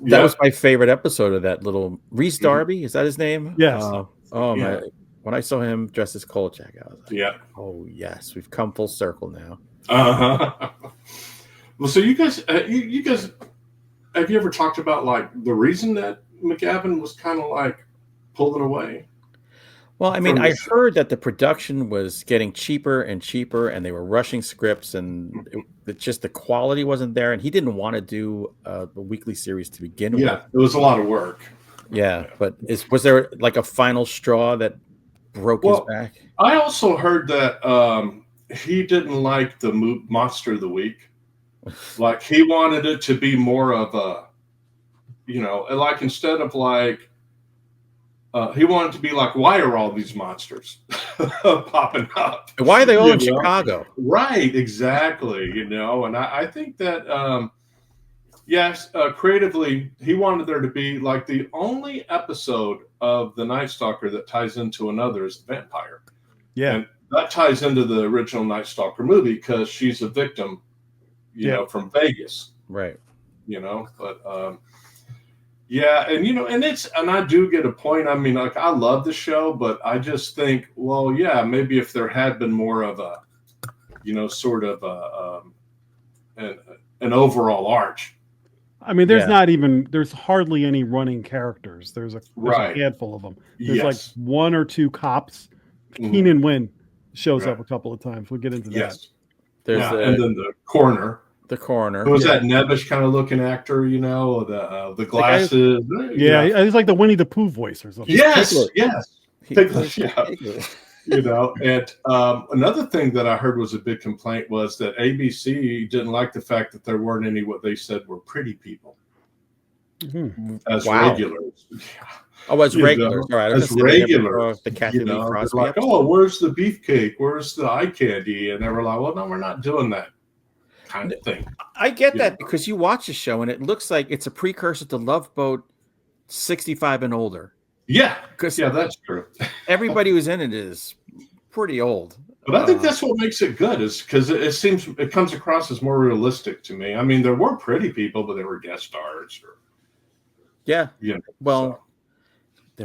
That was my favorite episode of that little Reese Darby. Is that his name? Yes. My! When I saw him dressed as Kolchak, I was like, "Oh yes, we've come full circle now." Well, so you guys, have you ever talked about like the reason that McGavin was kind of like pulling away? Well, I mean, I heard that the production was getting cheaper and cheaper, and they were rushing scripts, and it just the quality wasn't there, and he didn't want to do the weekly series to begin with. Yeah, it was a lot of work. Yeah, but was there like a final straw that broke his back? I also heard that he didn't like the Monster of the Week. Like he wanted it to be more of a, like instead of like, he wanted to be like, why are all these monsters popping up? Why are they all in Chicago? Right, exactly. And I think that, yes, creatively, he wanted there to be like the only episode of the Night Stalker that ties into another is the vampire. Yeah. And that ties into the original Night Stalker movie because she's a victim, from Vegas. Right. But yeah, and I do get a point. I mean, like I love the show, but I just think, well, yeah, maybe if there had been more of a, sort of an overall arch. I mean, there's hardly any running characters. There's a handful of them. There's like one or two cops. Keenan Wynn shows up a couple of times. We'll get into that. There's and then the coroner. The coroner. Who was that nebbish kind of looking actor, the glasses. He's like the Winnie the Pooh voice or something. Yes. Piglet, and another thing that I heard was a big complaint was that ABC didn't like the fact that there weren't any what they said were pretty people as regulars. Oh, as regulars. All right. As regulars. The Kathy Lee Crosby. Like, oh, where's the beefcake? Where's the eye candy? And they were like, well, no, we're not doing that kind of thing. I get that because you watch the show and it looks like it's a precursor to Love Boat 65 and older. Yeah, that's true. Everybody who's in it is pretty old. But I think that's what makes it good, is because it comes across as more realistic to me. I mean, there were pretty people, but they were guest stars. There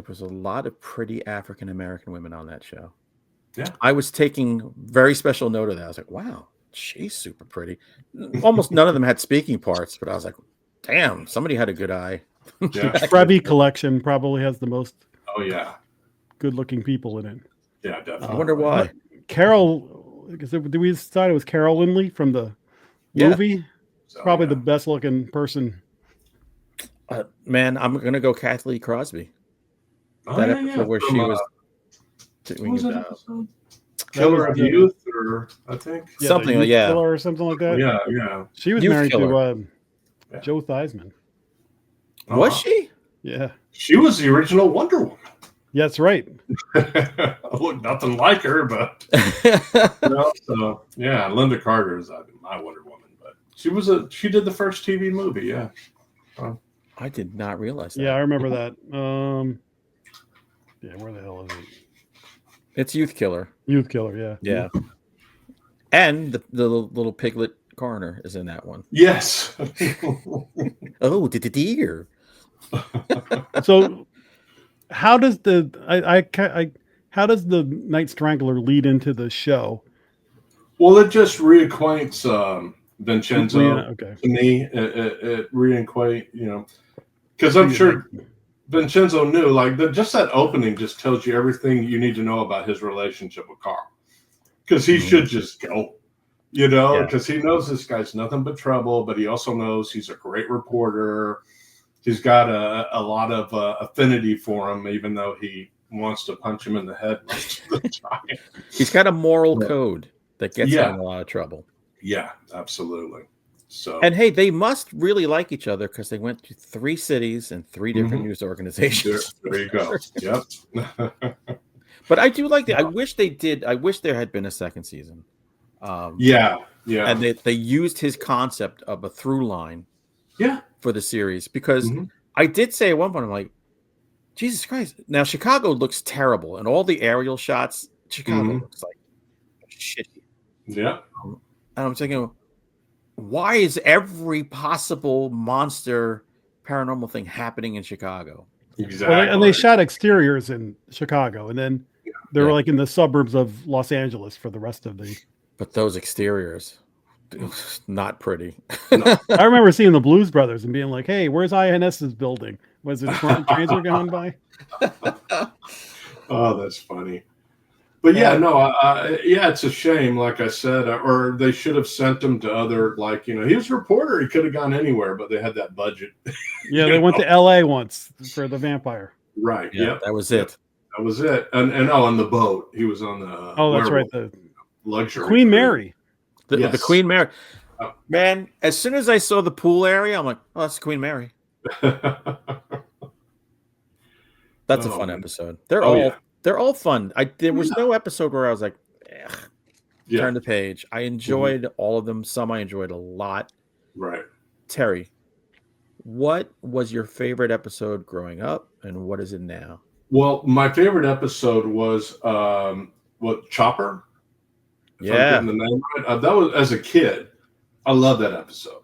was a lot of pretty African American women on that show. Yeah, I was taking very special note of that. I was like, wow, she's super pretty. Almost none of them had speaking parts, but I was like, damn, somebody had a good eye. Yeah. Freebie collection probably has the most good-looking people in it. Yeah, definitely. I wonder why. Carol, did we decide it was Carol Lindley from the movie? Probably the best-looking person. Man, I'm going to go Kathy Lee Crosby. That episode where she was doing Killer of Youth, or I think something like Killer or something like that. Yeah. She was married to Joe Theismann. Was she? Yeah. She was the original Wonder Woman. Yeah, that's right. Look, nothing like her, but Linda Carter is my Wonder Woman, but she did the first TV movie. Yeah. I did not realize that. Yeah, I remember that. Where the hell is it? It's Youth Killer. Youth Killer, yeah. And the little piglet coroner is in that one. Yes. Oh, dear. So, how does the Night Strangler lead into the show? Well, it just reacquaints Vincenzo to me. It reacquaint, because I'm sure Vincenzo knew, like just that opening just tells you everything you need to know about his relationship with Carl, because he should just go. Because he knows this guy's nothing but trouble, but he also knows he's a great reporter. He's got a lot of affinity for him, even though he wants to punch him in the head most of the time. He's got a moral code that gets him in a lot of trouble. Yeah, absolutely. So, and hey, they must really like each other because they went to 3 cities and 3 different news organizations. There you go. Yep. But I do like that. I wish there had been a second season. And they used his concept of a through line for the series, because I did say at one point, I'm like, Jesus Christ, now Chicago looks terrible, and all the aerial shots, Chicago looks like shitty. Yeah. And I'm thinking, why is every possible monster paranormal thing happening in Chicago? Exactly. Well, and they shot exteriors in Chicago, and then they were like in the suburbs of Los Angeles for the rest of the. But those exteriors, not pretty. No. I remember seeing the Blues Brothers and being like, "Hey, where's INS's building? Was it trains were going by?" Oh, that's funny. But it's a shame. Like I said, or they should have sent him to other, he was a reporter. He could have gone anywhere, but they had that budget. Yeah, they went to L.A. once for the vampire. Right. Yeah, that was it. That was it. And on the boat, he was on the. Oh, that's right. luxury. Queen Mary. The Queen Mary. Oh. Man, as soon as I saw the pool area, I'm like, oh, that's Queen Mary. That's a fun episode. They're all fun. There was no episode where I was like, turn the page. I enjoyed all of them. Some I enjoyed a lot. Right. Terry, what was your favorite episode growing up, and what is it now? Well, my favorite episode was Chopper. Yeah. The name right. That was as a kid. I love that episode.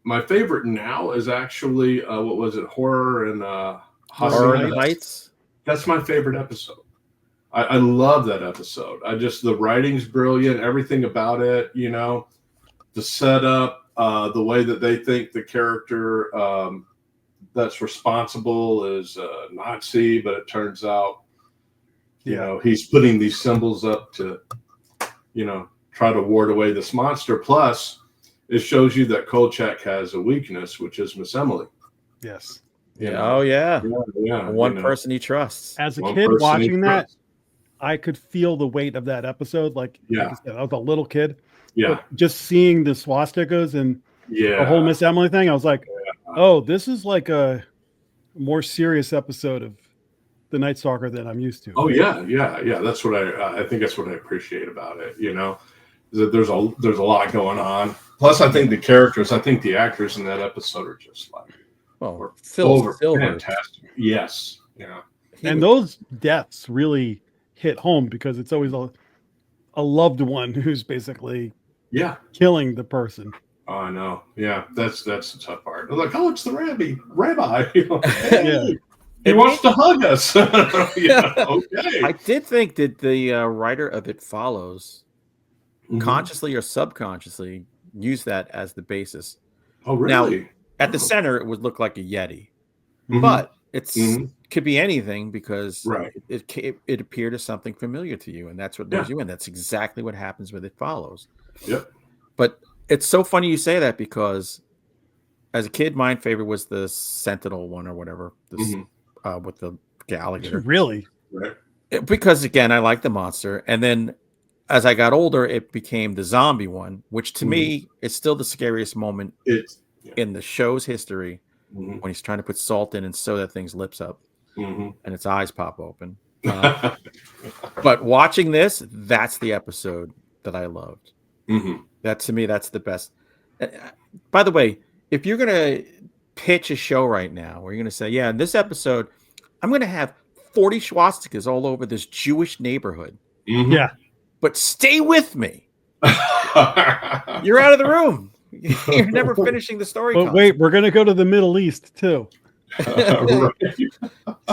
My favorite now is actually what was it? Horror and Heights. That's my favorite episode. I love that episode. The writing's brilliant. Everything about it. The setup, the way that they think the character that's responsible is a Nazi, but it turns out, he's putting these symbols up to, try to ward away this monster. Plus, it shows you that Kolchak has a weakness, which is Miss Emily. Yes. Oh, yeah. One person he trusts. As a kid watching that, I could feel the weight of that episode. Like I said, I was a little kid. Yeah. But just seeing the swastikas and the whole Miss Emily thing, I was like, oh, this is like a more serious episode of the Night Stalker than I'm used to. Oh, yeah. That's what I think that's what I appreciate about it, is that there's a lot going on. Plus, I think the actors in that episode are just like, Phil fantastic. Yes. Yeah. And those deaths really hit home because it's always a loved one who's basically killing the person. Oh, I know. Yeah, that's the tough part. I'm like, oh, it's the rabbi. Hey, he wants to hug us. Okay. I did think that the writer of It Follows, consciously or subconsciously, used that as the basis. Oh, really? Now, at the center, it would look like a Yeti, but it's could be anything because it appeared as something familiar to you, and that's what lures you in. That's exactly what happens with It Follows. Yep. But it's so funny you say that because as a kid, my favorite was the Sentinel one or whatever, this, with the alligator. Really? Right. Because again, I like the monster, and then as I got older, it became the zombie one, which to me is still the scariest moment in the show's history when he's trying to put salt in and sew that thing's lips up and its eyes pop open. But watching this, that's the episode that I loved. That to me, that's the best. By the way, if you're going to pitch a show right now where you're going to say, in this episode, I'm going to have 40 swastikas all over this Jewish neighborhood. Yeah. But stay with me. You're out of the room. You're never finishing the story. But wait, we're going to go to the Middle East too.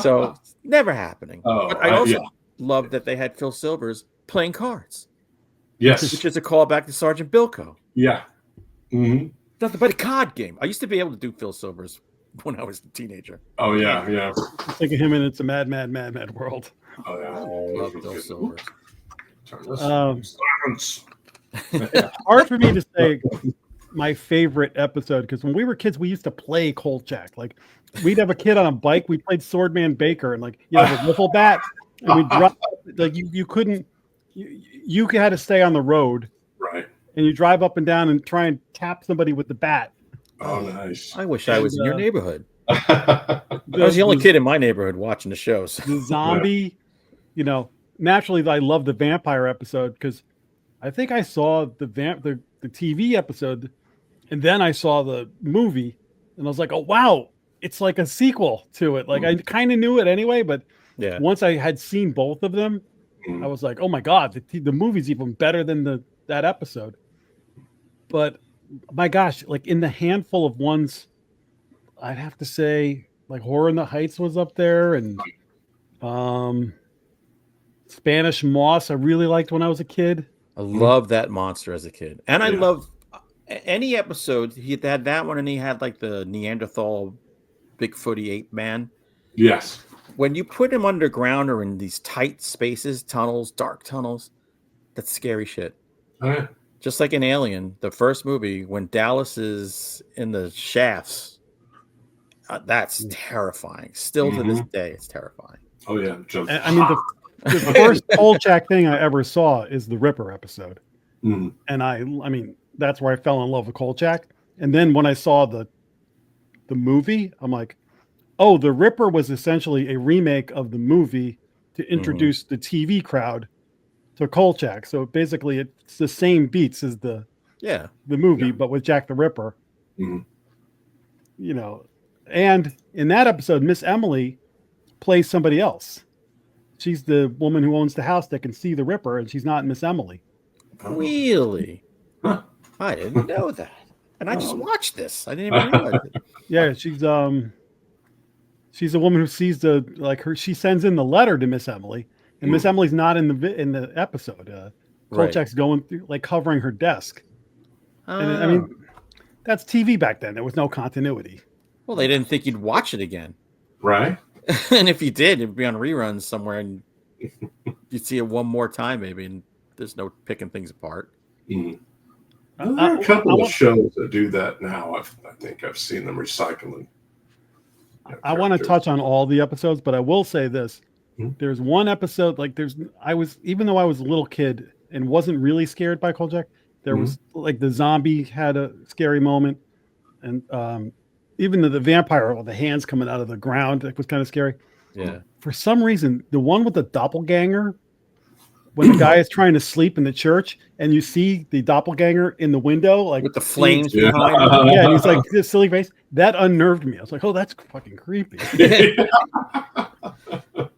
So never happening. But I also love that they had Phil Silvers playing cards. Yes. Which is a callback to Sergeant Bilko. Yeah. Nothing but a card game. I used to be able to do Phil Silvers when I was a teenager. Oh, yeah. Think of him and It's a Mad, Mad, Mad, Mad World. Oh, yeah. I love Phil Silvers. Hard for me to say my favorite episode because when we were kids, we used to play Kolchak. Like we'd have a kid on a bike. We played Swordman Baker and have a wiffle bat, and we dropped you couldn't. You had to stay on the road, right? And you drive up and down and try and tap somebody with the bat. Oh, nice! I wish I was in your neighborhood. I was the only kid in my neighborhood watching the shows. The zombie, naturally, I love the vampire episode because I think I saw the TV episode, and then I saw the movie, and I was like, oh wow, it's like a sequel to it. Like I kind of knew it anyway, but once I had seen both of them, I was like, oh my god, the movie's even better than that episode. But my gosh, like in the handful of ones, I'd have to say like Horror in the Heights was up there, and Spanish Moss I really liked when I was a kid. I love that monster as a kid, and I love any episode. He had that one, and he had like the Neanderthal Bigfooty ape man. Yes. When you put him underground or in these tight spaces, tunnels, dark tunnels, that's scary shit. Oh, yeah. Just like in Alien, the first movie, when Dallas is in the shafts, that's terrifying. Still to this day, it's terrifying. Oh, yeah. I mean, The first Kolchak thing I ever saw is the Ripper episode. Mm. And I mean, that's where I fell in love with Kolchak. And then when I saw the movie, I'm like, oh, the Ripper was essentially a remake of the movie to introduce the TV crowd to Kolchak. So basically, it's the same beats as the movie, but with Jack the Ripper. Mm. You know, and in that episode, Miss Emily plays somebody else. She's the woman who owns the house that can see the Ripper, and she's not Miss Emily. Really? Huh. I didn't know that. And I just watched this. I didn't even realize it. Yeah, she's a woman who sees she sends in the letter to Miss Emily, and Miss Emily's not in the episode. Kolchak's going through, like, covering her desk. And I mean, that's TV back then. There was no continuity. Well, they didn't think you'd watch it again. Right. And if you did, it'd be on reruns somewhere, and you'd see it one more time, maybe, and there's no picking things apart. Mm. There are a couple of shows that do that now. I think I've seen them recycling. I want to touch on all the episodes, but I will say this. There's one episode, even though I was a little kid and wasn't really scared by Kolchak, there was, like, the zombie had a scary moment, and even the vampire with the hands coming out of the ground, it was kind of scary. Yeah. For some reason, the one with the doppelganger, when the guy is trying to sleep in the church and you see the doppelganger in the window, like with the flames behind him. Yeah, and he's like this silly face. That unnerved me. I was like, oh, that's fucking creepy.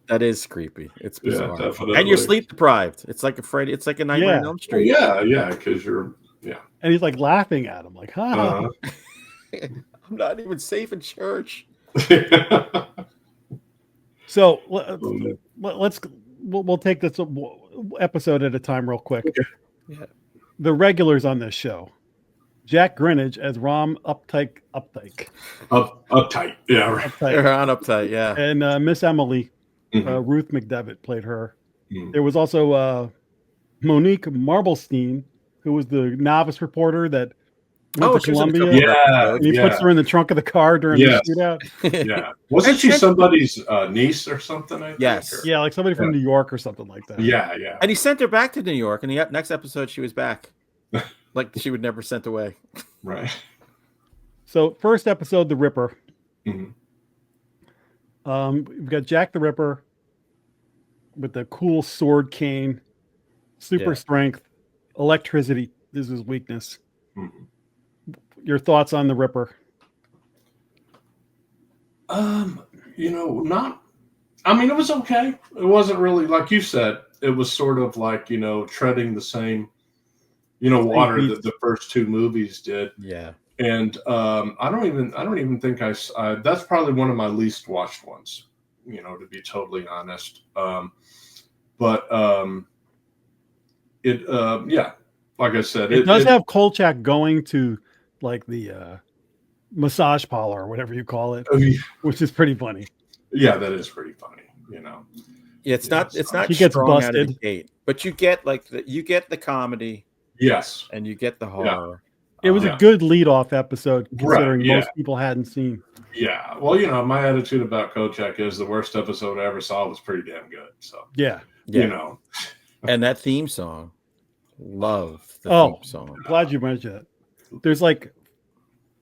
That is creepy. It's bizarre. Yeah, definitely. And you're sleep deprived. It's like It's like a Nightmare on Elm Street. Yeah, because you're And he's like laughing at him, like, ha. I'm not even safe in church. So we'll take this episode at a time real quick. Okay. Yeah. The regulars on this show: Jack Greenidge as Rom Updike. Uptight. Yeah, right. Uptight, yeah. And Miss Emily, Ruth McDevitt played her. There was also Monique Marblestein, who was the novice reporter that went to Columbia. And he puts her in the trunk of the car during the shootout. Yeah. Wasn't she somebody's niece or something? I think, yes. Yeah, like somebody from New York or something like that. Yeah. And he sent her back to New York, and the next episode she was back. Like she would never sent away. Right. So first episode, The Ripper. We've got Jack the Ripper with the cool sword cane, super strength, electricity is his weakness. Your thoughts on the Ripper? It was okay. It wasn't really, like you said, it was sort of like, treading the same, water that the first two movies did. Yeah. And I don't even think that's probably one of my least watched ones, to be totally honest. Like I said, it does have Kolchak going to, like, the massage parlor or whatever you call it, which is pretty funny. Yeah, that is pretty funny. Yeah, it's not he gets strong busted out of the gate, but you get the comedy. Yes, and you get the horror. It was a good lead-off episode, considering most people hadn't seen. Yeah, well, my attitude about Kolchak is the worst episode I ever saw was pretty damn good. So and that theme song, love the theme song. Glad you mentioned it. There's like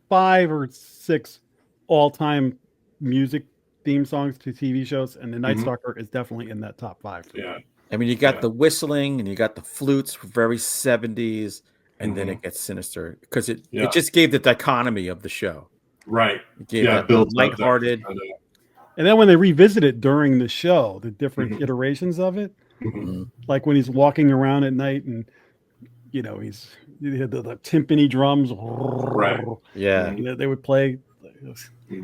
5 or 6 all-time music theme songs to TV shows, and the Night Stalker is definitely in that top 5. Yeah. I mean, you got the whistling and you got the flutes, very 70s, and then it gets sinister because it just gave the dichotomy of the show. Right. It gave that lighthearted. And then when they revisit it during the show, the different iterations of it, like when he's walking around at night and, he had the timpani drums. Right. Yeah. They would play.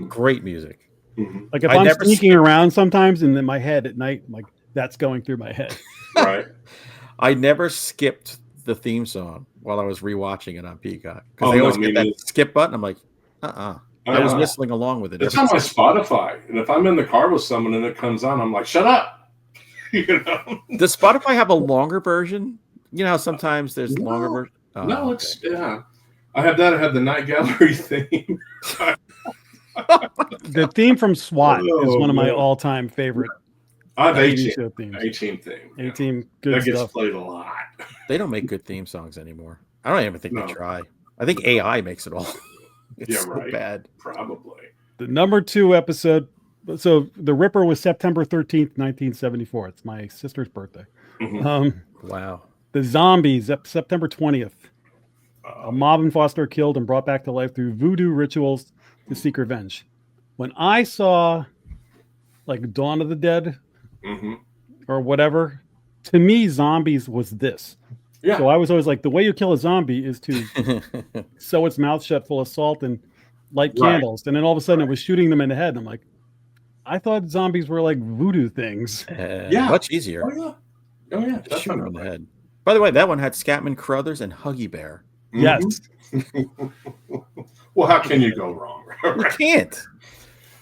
Great music. Like if I'm sneaking around sometimes and in my head at night, I'm like, that's going through my head. Right. I never skipped the theme song while I was rewatching it on Peacock. Because they always get that skip button. I'm like, I was whistling along with it. It's on my Spotify. And if I'm in the car with someone and it comes on, I'm like, shut up. Does Spotify have a longer version? Sometimes there's longer version. No, it's I have that. I have the Night Gallery theme. The theme from SWAT is one of my all-time favorite I have 80 18. show themes. 18 theme. 18 good that gets stuff. played a lot. They don't make good theme songs anymore. I don't even think No. they try. I think AI makes it all. It's Yeah, so right. bad. Probably. The number 2 episode. So the Ripper was September 13th, 1974. It's my sister's birthday. Mhm. Wow. The Zombies, September 20th. A mob enforcer killed and brought back to life through voodoo rituals to seek revenge. When I saw like Dawn of the Dead Mhm. or whatever, to me, Zombies was this. Yeah. So I was always like, the way you kill a zombie is to sew its mouth shut full of salt and light Right. candles. And then all of a sudden it was shooting them in the head. And I'm like, I thought zombies were like voodoo things. Yeah. Much easier. Oh yeah. Oh yeah. Just shoot him in the Definitely. head. By the way, that one had Scatman Crothers and Huggy Bear. Yes. Well, how can you go wrong? You can't.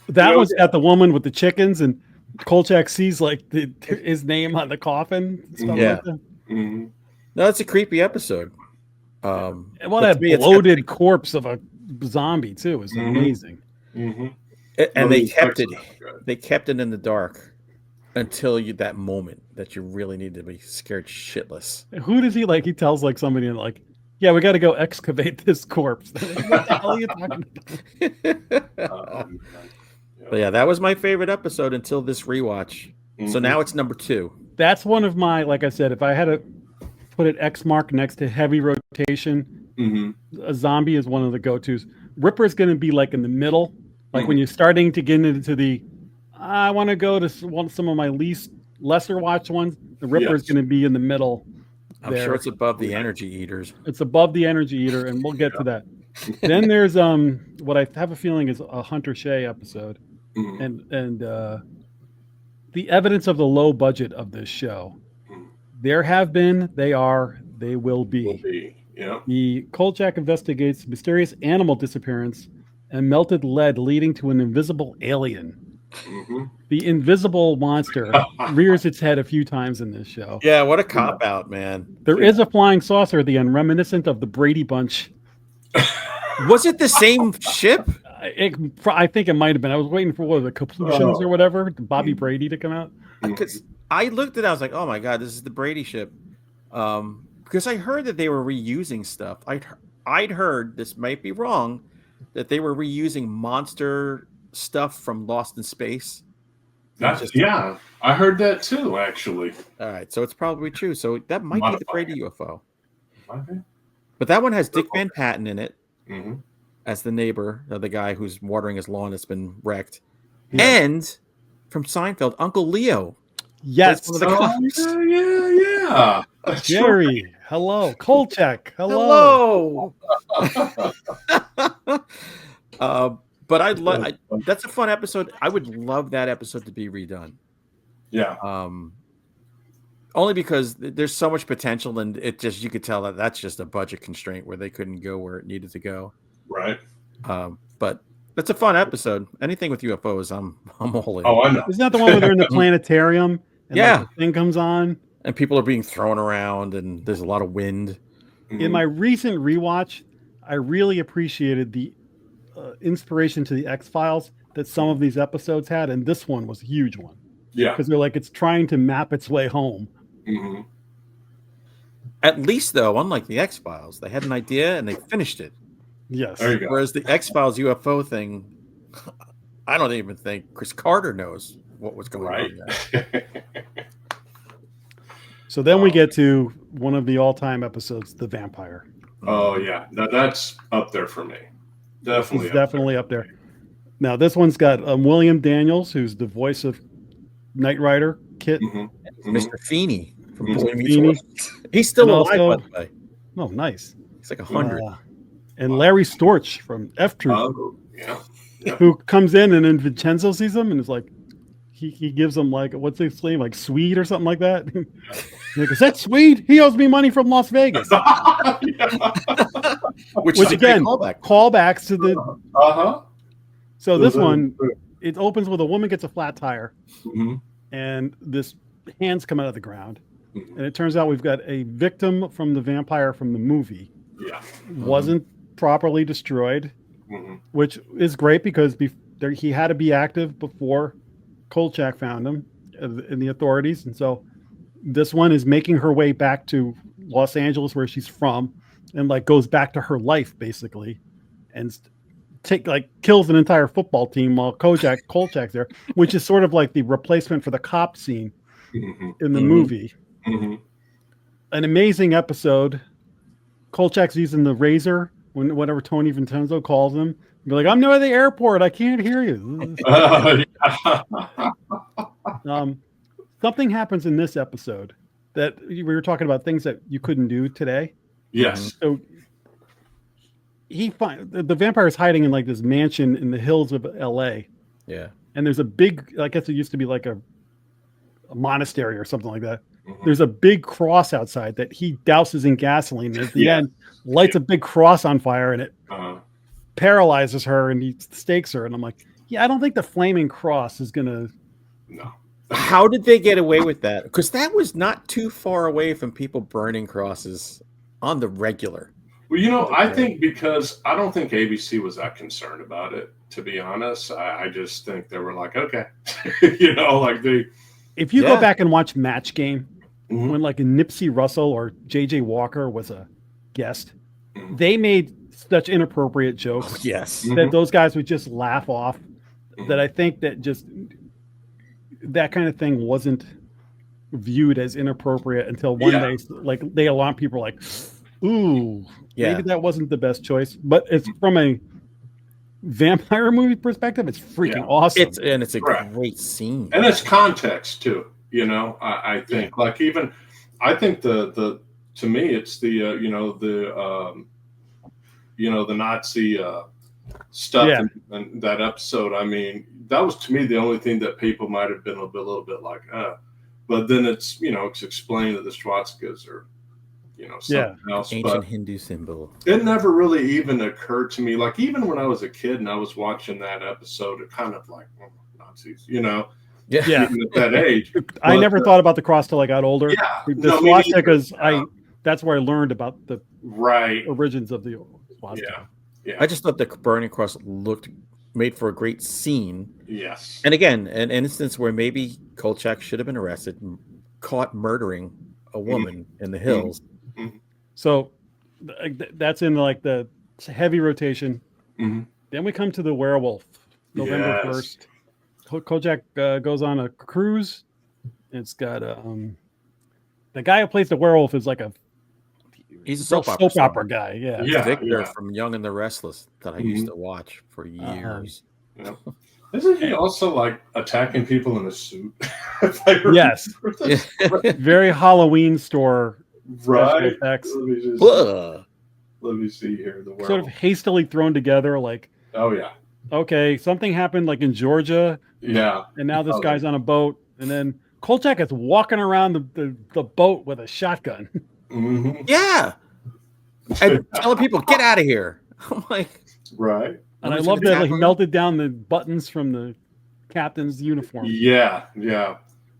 That Yeah, one's got the woman with the chickens, and Kolchak sees like his name on the coffin. And stuff Yeah. like that. Mhm. No, it's a creepy episode. And but what to that me, it's got bloated corpse of a zombie too is Mhm. amazing. Mhm. and Those they kept it. effects are good. They kept it in the dark until that moment that you really need to be scared shitless. Who does he like? He tells like somebody like, "Yeah, we got to go excavate this corpse." Like, what the hell are you talking about? Man. But yeah, that was my favorite episode until this rewatch. So Mhm. now it's number 2. That's one of my, like I said, if I had to put an X mark next to heavy rotation, Mhm. a zombie is one of the go-tos. Ripper is going to be like in the middle, like Mhm. when you're starting to get into the, I want to go to some of my lesser watched ones. The Ripper is Yes. going to be in the middle. I'm there. sure it's above the Energy Eaters. It's above the Energy Eater, and we'll get to that. Then there's what I have a feeling is a Hunter Shea episode, Mhm. and the evidence of the low budget of this show. There have been, they are, they will Will be. be. Yeah. The Kolchak investigates mysterious animal disappearance and melted lead leading to an invisible alien. Mhm. The invisible monster rears its head a few times in this show. Yeah, what a cop out, man. There is a flying saucer at the end, reminiscent of the Brady Bunch. Was it the same ship? I think it might have been. I was waiting for the Capuchins or whatever, Bobby Brady to come out. Because I looked at it, I was like, oh my God, this is the Brady ship. Because I heard that they were reusing stuff. I'd heard, this might be wrong, that they were reusing monster stuff from Lost in Space. Yeah, I heard that too, actually. All right, so it's probably true. So that might be the Brady UFO. Okay. But that one has Dick Van Patten in it Mhm. as the neighbor, the guy who's watering his lawn that's been wrecked. Yeah. And from Seinfeld, Uncle Leo. Yes. One of the cops. Yeah. That's Jerry. Hello. Kolchak. Hello. But that's a fun episode. I would love that episode to be redone. Yeah. Only because there's so much potential, and you could tell that that's just a budget constraint where they couldn't go where it needed to go. Right. But that's a fun episode. Anything with UFOs, I'm all in. Oh, I know. Isn't that the one where they're in the planetarium? And Yeah. like, the thing comes on. And people are being thrown around, and there's a lot of wind. In my recent rewatch, I really appreciated the inspiration to the X-Files that some of these episodes had, and this one was a huge one. Yeah. Because they're like, it's trying to map its way home. Mm-hmm. At least, though, unlike the X-Files, they had an idea and they finished it. Yes. There you go. Whereas the X-Files UFO thing, I don't even think Chris Carter knows what was going on there. So then we get to one of the all-time episodes, The Vampire. Oh, yeah. That's up there for me. Definitely. It's definitely up there. Now, this one's got William Daniels, who's the voice of Knight Rider, Kit. Mm-hmm. Mr. Feeney from Mhm. Boy Meets Feeney. World. He's still And alive, also- by the way. Oh, nice. He's like 100. And Larry Storch from F Troop, Oh, yeah. who comes in and then Vincenzo sees him and is like, he gives him like, what's his name, like Swede or something like that. Like, is that Swede? He owes me money from Las Vegas. Which Which is a again, great callback. callbacks to the. Uh-huh. So this one, it opens with a woman gets a flat tire, Mm-hmm. and this hands come out of the ground, Mhm. and it turns out we've got a victim from the vampire from the movie. Yeah. Wasn't properly destroyed, Mm-hmm. which is great because he had to be active before Kolchak found him, in the authorities, and so this one is making her way back to Los Angeles, where she's from, and like goes back to her life basically, and kills an entire football team while Kolchak's there, which is sort of like the replacement for the cop scene in the movie. An amazing episode. Kolchak's using the razor whenever Tony Vincenzo calls him. Be like, I'm near the airport. I can't hear you. Something happens in this episode that we were talking about, things that you couldn't do today. Yes. So the vampire is hiding in like this mansion in the hills of LA. Yeah. And there's a big, I guess it used to be like a monastery or something like that. There's a big cross outside that he douses in gasoline, and at the end lights a big cross on fire, and it paralyzes her, and he stakes her. And I'm like, I don't think the flaming cross is gonna. No. How did they get away with that? Because that was not too far away from people burning crosses on the regular. Well, I think because I don't think ABC was that concerned about it, to be honest. I just think they were like, okay, like they. If you go back and watch Match Game, when like Nipsey Russell or JJ Walker was a guest, they made such inappropriate jokes that those guys would just laugh off. That I think that just that kind of thing wasn't viewed as inappropriate until one day, like they allow people like, ooh, maybe that wasn't the best choice. But it's from a vampire movie perspective, it's freaking awesome. It's a great scene, and it's context too. I think like even I think the to me it's the the Nazi stuff in that episode. I mean, that was to me the only thing that people might have been a little bit like, but then it's it's explained that the swastikas are something else. Ancient Hindu symbol. It never really even occurred to me. Like even when I was a kid and I was watching that episode, it kind of like Nazis, even at that age. I never thought about the cross till I got older. The swastikas, that's where I learned about the origins of the swastika. I just thought the burning cross made for a great scene. Yes. And again, an instance where maybe Kolchak should have been arrested, caught murdering a woman in the hills. So that's in like the heavy rotation. Then we come to the werewolf, November 1st. Kolchak goes on a cruise. It's got the guy who plays the werewolf is like he's a soap opera guy. Victor from Young and the Restless that I used to watch for years. Isn't he also like attacking people in a suit? Yes. Very Halloween store. Right. Effects. Let me see here. The werewolf. Sort of hastily thrown together, like. Oh yeah. Okay, something happened like in Georgia. Yeah. And now this guy's on a boat, and then Kolchak is walking around the boat with a shotgun. Yeah. And telling people, get out of here. I'm like, right. And I love that he melted down the buttons from the captain's uniform. Yeah.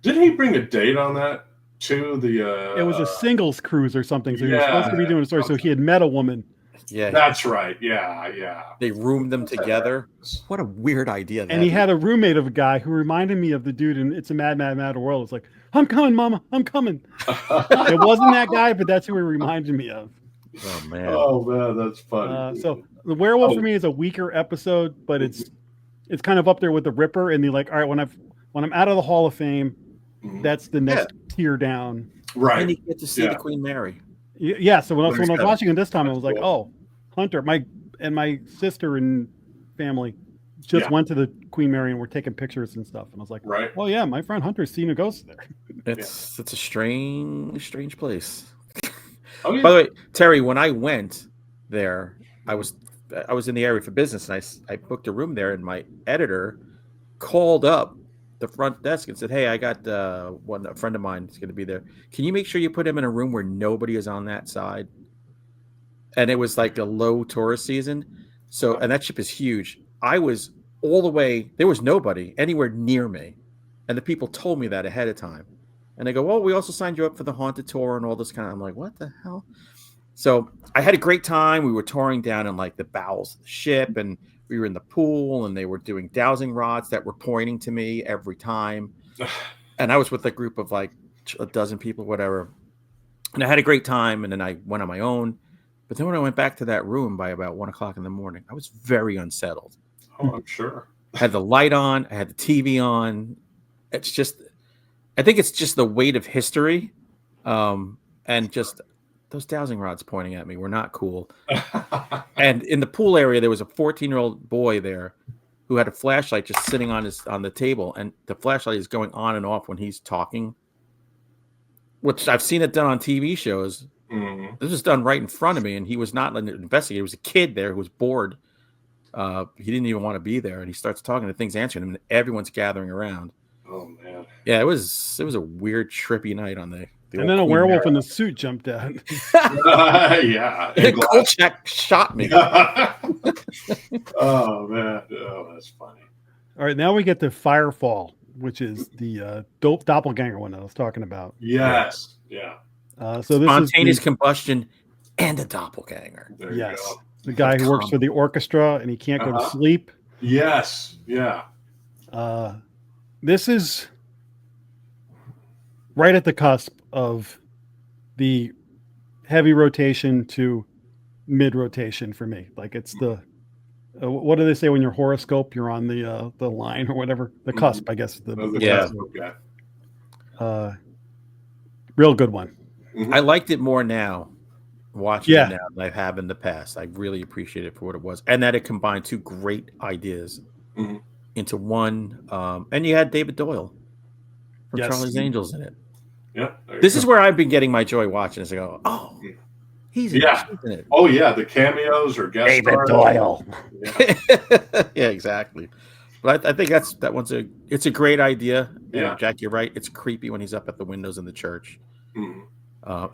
Didn't he bring a date on that too? It was a singles cruise or something. So he was supposed to be doing a story. So he had met a woman. Yeah. That's right. Yeah. They roomed them together. What a weird idea. And he had a roommate of a guy who reminded me of the dude in It's a Mad, Mad, Mad World. It's like, I'm coming, Mama. I'm coming. It wasn't that guy, but that's who he reminded me of. Oh man. That's funny. So the werewolf for me is a weaker episode, but it's kind of up there with the Ripper. And all right, when I'm out of the Hall of Fame, that's the next tier down. Right. And you get to see the Queen Mary. Yeah. So when I was watching it this time, I was like, oh, Hunter, my sister and family just went to the Queen Mary and were taking pictures and stuff. And I was like, well, yeah, my friend Hunter's seen a ghost there. It's a strange place. Oh, yeah. By the way, Terry, when I went there, I was in the area for business, and I booked a room there, and my editor called up the front desk and said, hey, I got a friend of mine is going to be there. Can you make sure you put him in a room where nobody is on that side? And it was like a low tourist season. So, and that ship is huge. I was all the way, there was nobody anywhere near me. And the people told me that ahead of time. And they go, well, we also signed you up for the haunted tour and all this kind of, I'm like, what the hell? So I had a great time. We were touring down in like the bowels of the ship, and we were in the pool, and they were doing dowsing rods that were pointing to me every time. And I was with a group of like a dozen people, whatever. And I had a great time. And then I went on my own. But then when I went back to that room by about 1:00 in the morning, I was very unsettled. Oh, I'm sure. I had the light on. I had the TV on. It's just, I think it's just the weight of history. And just those dowsing rods pointing at me were not cool. And in the pool area, there was a 14-year-old boy there who had a flashlight just sitting on the table, and the flashlight is going on and off when he's talking, which I've seen it done on TV shows. Mm-hmm. This was done right in front of me, and he was not an investigator. He was a kid there who was bored. He didn't even want to be there, and he starts talking to things, answering them, and everyone's gathering around. Oh man! Yeah, it was a weird, trippy night on the and then a werewolf in the suit jumped out. Yeah. Kolchak shot me. Oh man! Oh, that's funny. All right, now we get to Firefall, which is the doppelganger one I was talking about. Yes. Yeah. So this Spontaneous is combustion and a doppelganger. There you yes, go. the guy who works for the orchestra and he can't go to sleep. Yes. Yeah. This is right at the cusp of the heavy rotation to mid rotation for me. Like it's the what do they say when your horoscope? You're on the line or whatever. The cusp, I guess. Yeah. Okay. Real good one. I liked it more now, watching it now than I have in the past. I really appreciate it for what it was, and that it combined two great ideas into one. And you had David Doyle from Charlie's Angels in it. Yeah. This is where I've been getting my joy watching this. I go, oh, he's in it. Oh yeah, the cameos or guest David stars. Doyle. Yeah. Yeah, exactly. But I think it's a great idea. Yeah. And Jack, you're right. It's creepy when he's up at the windows in the church. Mm-hmm.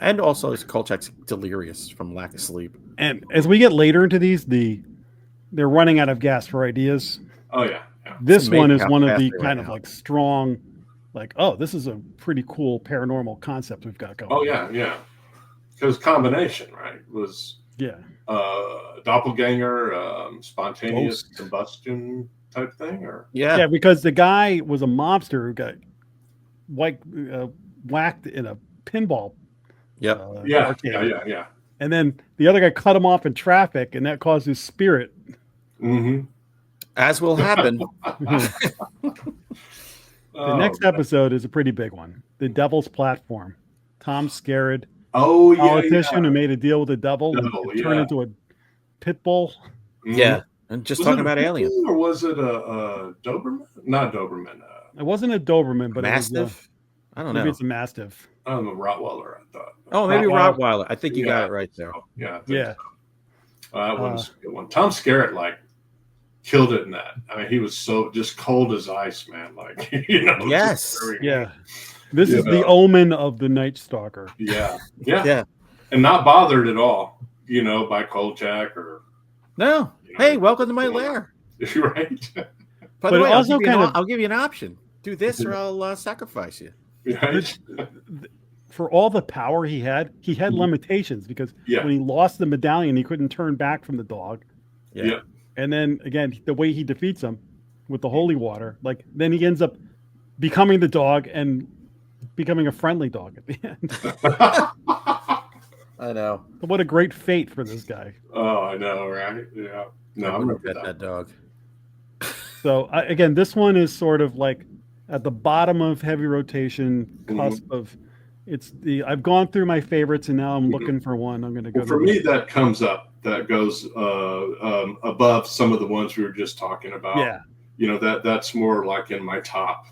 And also Kolchak's delirious from lack of sleep. And as we get later into these, they're running out of gas for ideas. Oh yeah. This one is one of the kind of like strong, like, oh, this is a pretty cool paranormal concept we've got going. Oh yeah, yeah. Because combination, right, was doppelganger, spontaneous combustion type thing, or yeah, because the guy was a mobster who got whacked in a pinball. Yeah. And then the other guy cut him off in traffic, and that caused his spirit. Mm-hmm. As will happen. The next episode is a pretty big one. The Devil's Platform. Tom Skerritt, politician who made a deal with the devil and turned into a pit bull. Mm-hmm. Yeah, and just talking about aliens. Or was it a Doberman? Not Doberman. It wasn't a Doberman, but Mastiff. I don't know. Maybe it's a Mastiff. I'm a Rottweiler, I thought. Oh, maybe Rottweiler. I think you got it right there. Yeah. Yeah. That one's a good one. Tom Skerritt, killed it in that. I mean, he was so just cold as ice, man. Yes. Yeah. This is the omen of the Night Stalker. Yeah. And not bothered at all, by Kolchak or. No. Hey, welcome to my lair. Right. By the way, I'll give you an option. Do this or I'll sacrifice you. Right. For all the power he had limitations because when he lost the medallion, he couldn't turn back from the dog. Yeah. And then again, the way he defeats him with the holy water, then he ends up becoming the dog and becoming a friendly dog at the end. I know. What a great fate for this guy. Oh, I know, right? Yeah. No, I remember that dog. So again, this one is sort of like at the bottom of heavy rotation, cusp of. I've gone through my favorites and now I'm looking for one. I'm going to go. For me, that comes up. That goes above some of the ones we were just talking about. Yeah. That's more like in my top.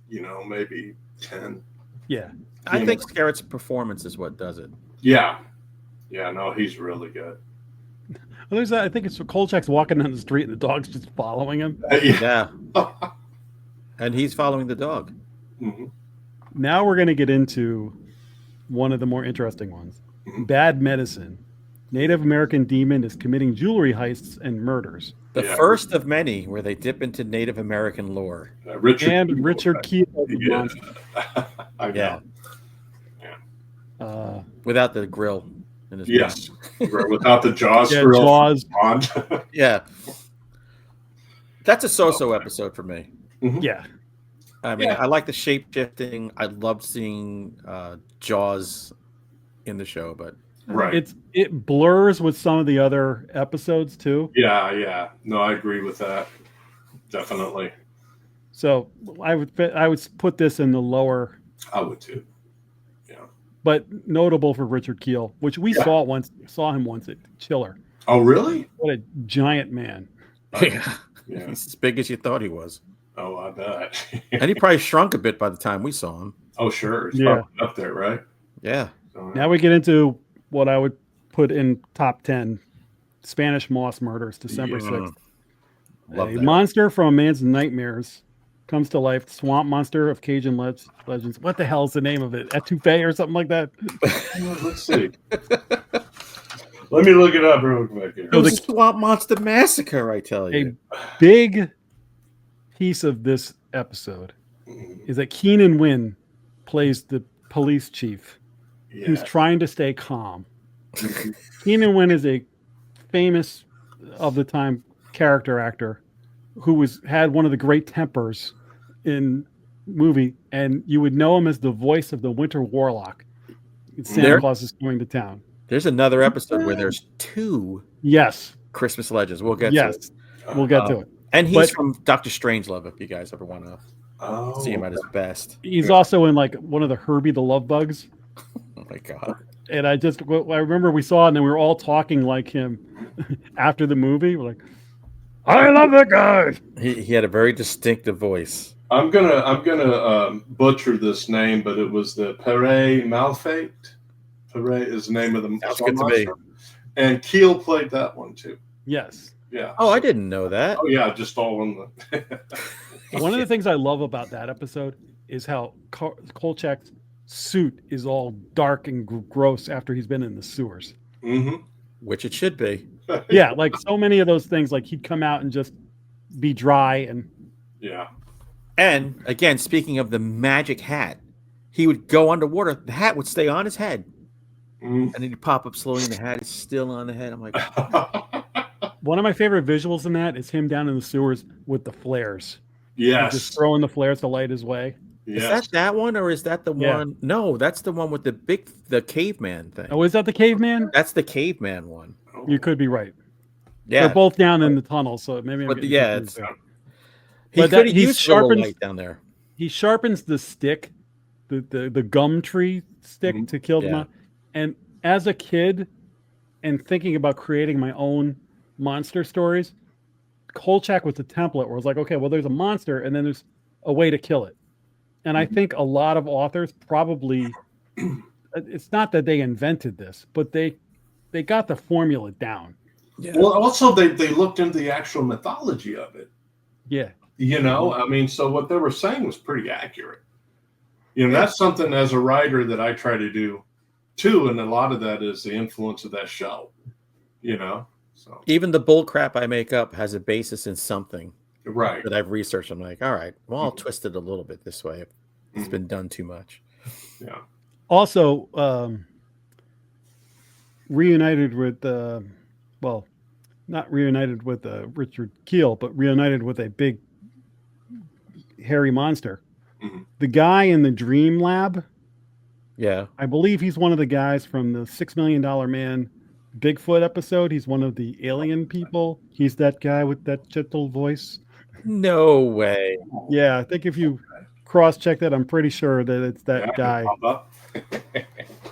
Maybe 10. Yeah. I think Skerritt's performance is what does it. Yeah. Yeah. No, he's really good. Well, I think it's Kolchak's walking down the street and the dog's just following him. Yeah. And he's following the dog. Mm-hmm. Now we're going to get into one of the more interesting ones. Bad Medicine. Native American demon is committing jewelry heists and murders. The first of many where they dip into Native American lore. Richard Keeley. Yeah. Without the grill. In his yes. Without the jaws. Jaws. Yeah. That's a so-so episode for me. Mm-hmm. Yeah. I mean, Yeah. I like the shape shifting. I loved seeing Jaws in the show, but Right. It blurs with some of the other episodes too. Yeah, yeah. No, I agree with that. Definitely. So I would put this in the lower, I would too. Yeah. but notable for Richard Keel, which we Yeah. saw him once at Chiller. Oh, really? What a giant man! yeah, Yeah. he's as big as you thought he was. Oh, I bet. And he probably shrunk a bit by the time we saw him. Oh, sure. It's Yeah. probably up there, right? Yeah. So, Now we get into what I would put in top 10 Spanish Moss Murders, December Yeah. 6th. Love A that. monster from a man's nightmares comes to life. Swamp monster of Cajun legends. What the hell is the name of it? Etouffee or something like that? let's see. Let me look it up real quick here. It was a Swamp Monster Massacre, I tell A you. big piece of this episode is that Keenan Wynn plays the police chief who's Yeah. trying to stay calm. Keenan Wynn is a famous of the time character actor who had one of the great tempers in movie, and you would know him as the voice of the Winter Warlock in Santa Claus is Coming to Town. There's another episode where there's 2 Yes. Christmas legends. We'll get to Yes. it. We'll get to it. And he's But- from Dr. Strangelove, if you guys ever want to Oh, see him at his best. He's also in like one of the Herbie the Love Bugs. Oh my God. And I remember we saw it and then we were all talking like him after the movie. We're like, I love that guy. He had a very distinctive voice. I'm gonna butcher this name, but it was the Pere Malfait. Pere is the name of the Sounds swamp good to me. monster. And Keel played that one too. Yes. Yeah. Oh, I didn't know that. Oh yeah, just all in the. One of the things I love about that episode is how Kolchak's suit is all dark and gross after he's been in the sewers. Mm-hmm. Which it should be. Yeah, like so many of those things, like he'd come out and just be dry and Yeah. And again, speaking of the magic hat, he would go underwater. The hat would stay on his head. Mm. And then he'd pop up slowly and the hat is still on the head. I'm like, one of my favorite visuals in that is him down in the sewers with the flares. Yes. Just throwing the flares to light his way. is Yes. that one or is that the Yeah. one? No, that's the one with the caveman thing. Oh, is that the caveman? That's the caveman one. You could be right. Yeah. They're both down in the tunnel, so maybe I'm But getting yeah, confused there. He But could have he used a little sharpens- light down there. He sharpens the stick, the gum tree stick Mhm. to kill them Yeah. out. And as a kid and thinking about creating my own monster stories, Kolchak was the template where I was like, okay, well, there's a monster and then there's a way to kill it. And I think a lot of authors probably, it's not that they invented this, but they got the formula down. Yeah. Well, also they looked into the actual mythology of it. Yeah. You know, I mean, so what they were saying was pretty accurate. You know, that's something as a writer that I try to do too, and a lot of that is the influence of that show. You know, so Even the bull crap I make up has a basis in something right. that I've researched. I'm like, all right, well, I'll twist it a little bit this way if it's been done too much. Yeah. Also, reunited with, well, not reunited with Richard Keel, but reunited with a big hairy monster. Mhm. The guy in the Dream Lab, Yeah. I believe he's one of the guys from the $6 Million Man Bigfoot episode. He's one of the alien people. He's that guy with that gentle voice. No way. Yeah, I think if you cross-check that, I'm pretty sure that it's that Yeah, guy. pop up.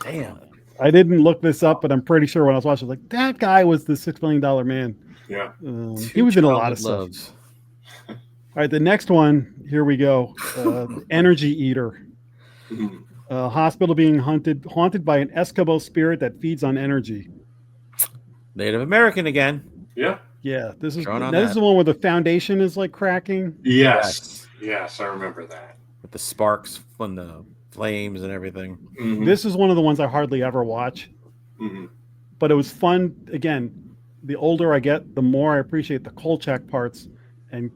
Damn. I didn't look this up, but I'm pretty sure when I was watching, I was like, that guy was the $6 Million Man. Yeah. He was in a lot of stuff. Loves. All right, the next one. Here we go. Energy Eater. Mhm. Hospital being haunted by an Eskimo spirit that feeds on energy. Native American again. Yeah. Yeah, this is Drawn on this is that. the one where the foundation is like cracking. Yes. Yes, I remember that. With the sparks from the flames and everything. Mhm. This is one of the ones I hardly ever watch, Mhm. but it was fun. Again, the older I get, the more I appreciate the Kolchak parts and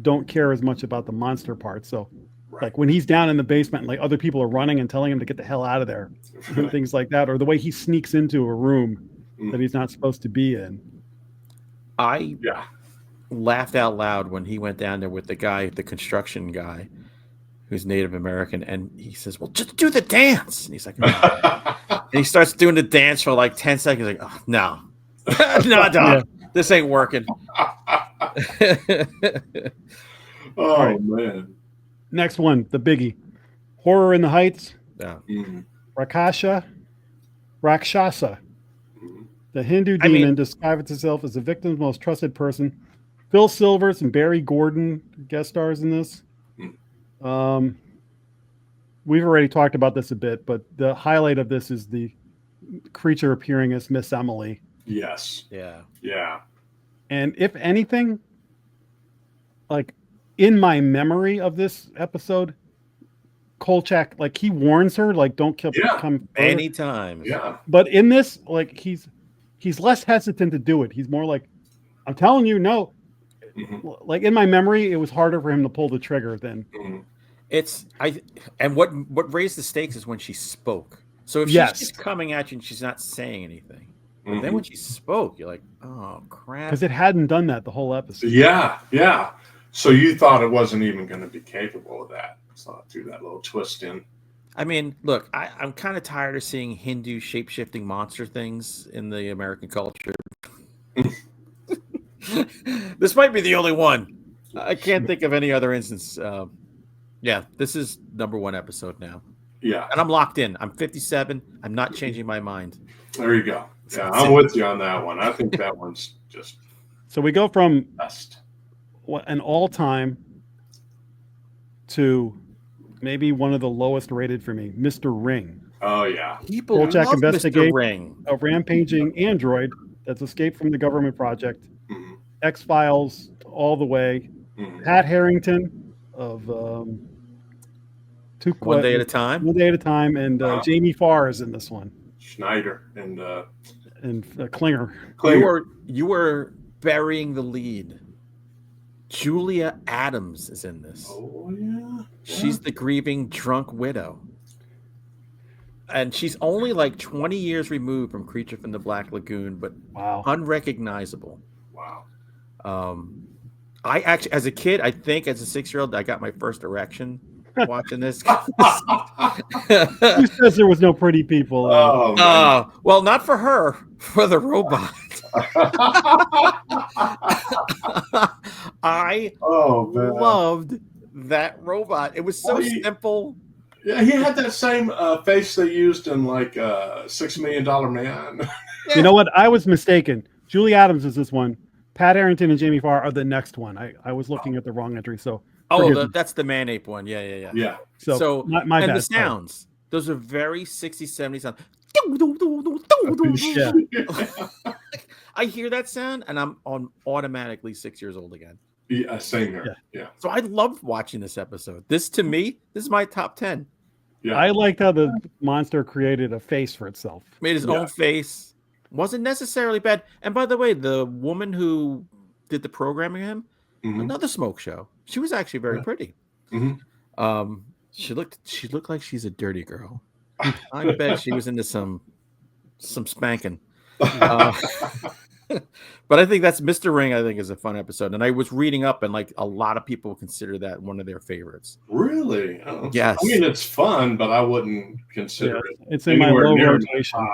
don't care as much about the monster parts. So, Right. like when he's down in the basement, and like other people are running and telling him to get the hell out of there, and things like that, or the way he sneaks into a room that he's not supposed to be in. I Yeah. laughed out loud when he went down there with the guy, the construction guy, who's Native American, and he says, "Well, just do the dance." And he's like, "No." And he starts doing the dance for like 10 seconds. Like, oh, no, no, dog, this ain't working. Oh man. Next one, the biggie. Horror in the Heights. Yeah. Rakshasa. The Hindu I mean- demon describes itself as the victim's most trusted person. Phil Silvers and Barry Gordon guest stars in this. We've already talked about this a bit, but the highlight of this is the creature appearing as Miss Emily. Yes. Yeah. Yeah. And if anything, like in my memory of this episode, Kolchak, like he warns her, like don't come further. Many times. Yeah. But in this, like he's less hesitant to do it. He's more like, I'm telling you, no. Like in my memory, it was harder for him to pull the trigger than. And what raised the stakes is when she spoke. So if she's just coming at you and she's not saying anything, but then when she spoke, you're like, oh crap, because it hadn't done that the whole episode. Yeah. So you thought it wasn't even going to be capable of that. So I threw that little twist in. I mean, look, I'm kind of tired of seeing Hindu shape-shifting monster things in the American culture. This might be the only one. I can't think of any other instance. Yeah, this is number 1 episode now. Yeah. And I'm locked in. I'm 57. I'm not changing my mind. There you go. Yeah, I'm with you on that one. I think that one's just So we go from best. An all-time to maybe one of the lowest rated for me, Mr. Ring. Oh, yeah. People Kolchak love investigate Mr. Ring. A rampaging android that's escaped from the government project. X-Files all the way. Pat Harrington of One Day at a Time. One Day at a Time, and Jamie Farr is in this one. Schneider and Klinger. You were burying the lead. Julia Adams is in this. Oh yeah. She's the grieving drunk widow. And she's only like 20 years removed from Creature from the Black Lagoon, but unrecognizable. Wow. I actually, as a kid, I think as a 6-year-old, I got my first erection watching this. Who says there was no pretty people? Well, not for her, for the robot. I loved that robot. It was so simple. Yeah, he had that same face they used in like $6 Million Man. You know what? I was mistaken. Julie Adams is this one. Pat Harrington and Jamie Farr are the next one. I was looking at the wrong entry. So that's the Man Ape one. Yeah. So my and bad. the sounds, those are very 60s, 70s sounds. I hear that sound and I'm automatically 6 years old again. Yeah, same here. Yeah. So I loved watching this episode. This to me, this is my top 10. Yeah. I liked how the monster created a face for itself. Made his own face. Wasn't necessarily bad. And by the way, the woman who did the programming of him, another smoke show. She was actually very pretty. She looked like she's a dirty girl. I bet she was into some spanking. But I think that's Mr. Ring. I think is a fun episode, and I was reading up, and like a lot of people consider that one of their favorites. Really? Yes. I mean, it's fun, but I wouldn't consider it. It's in my low rotation.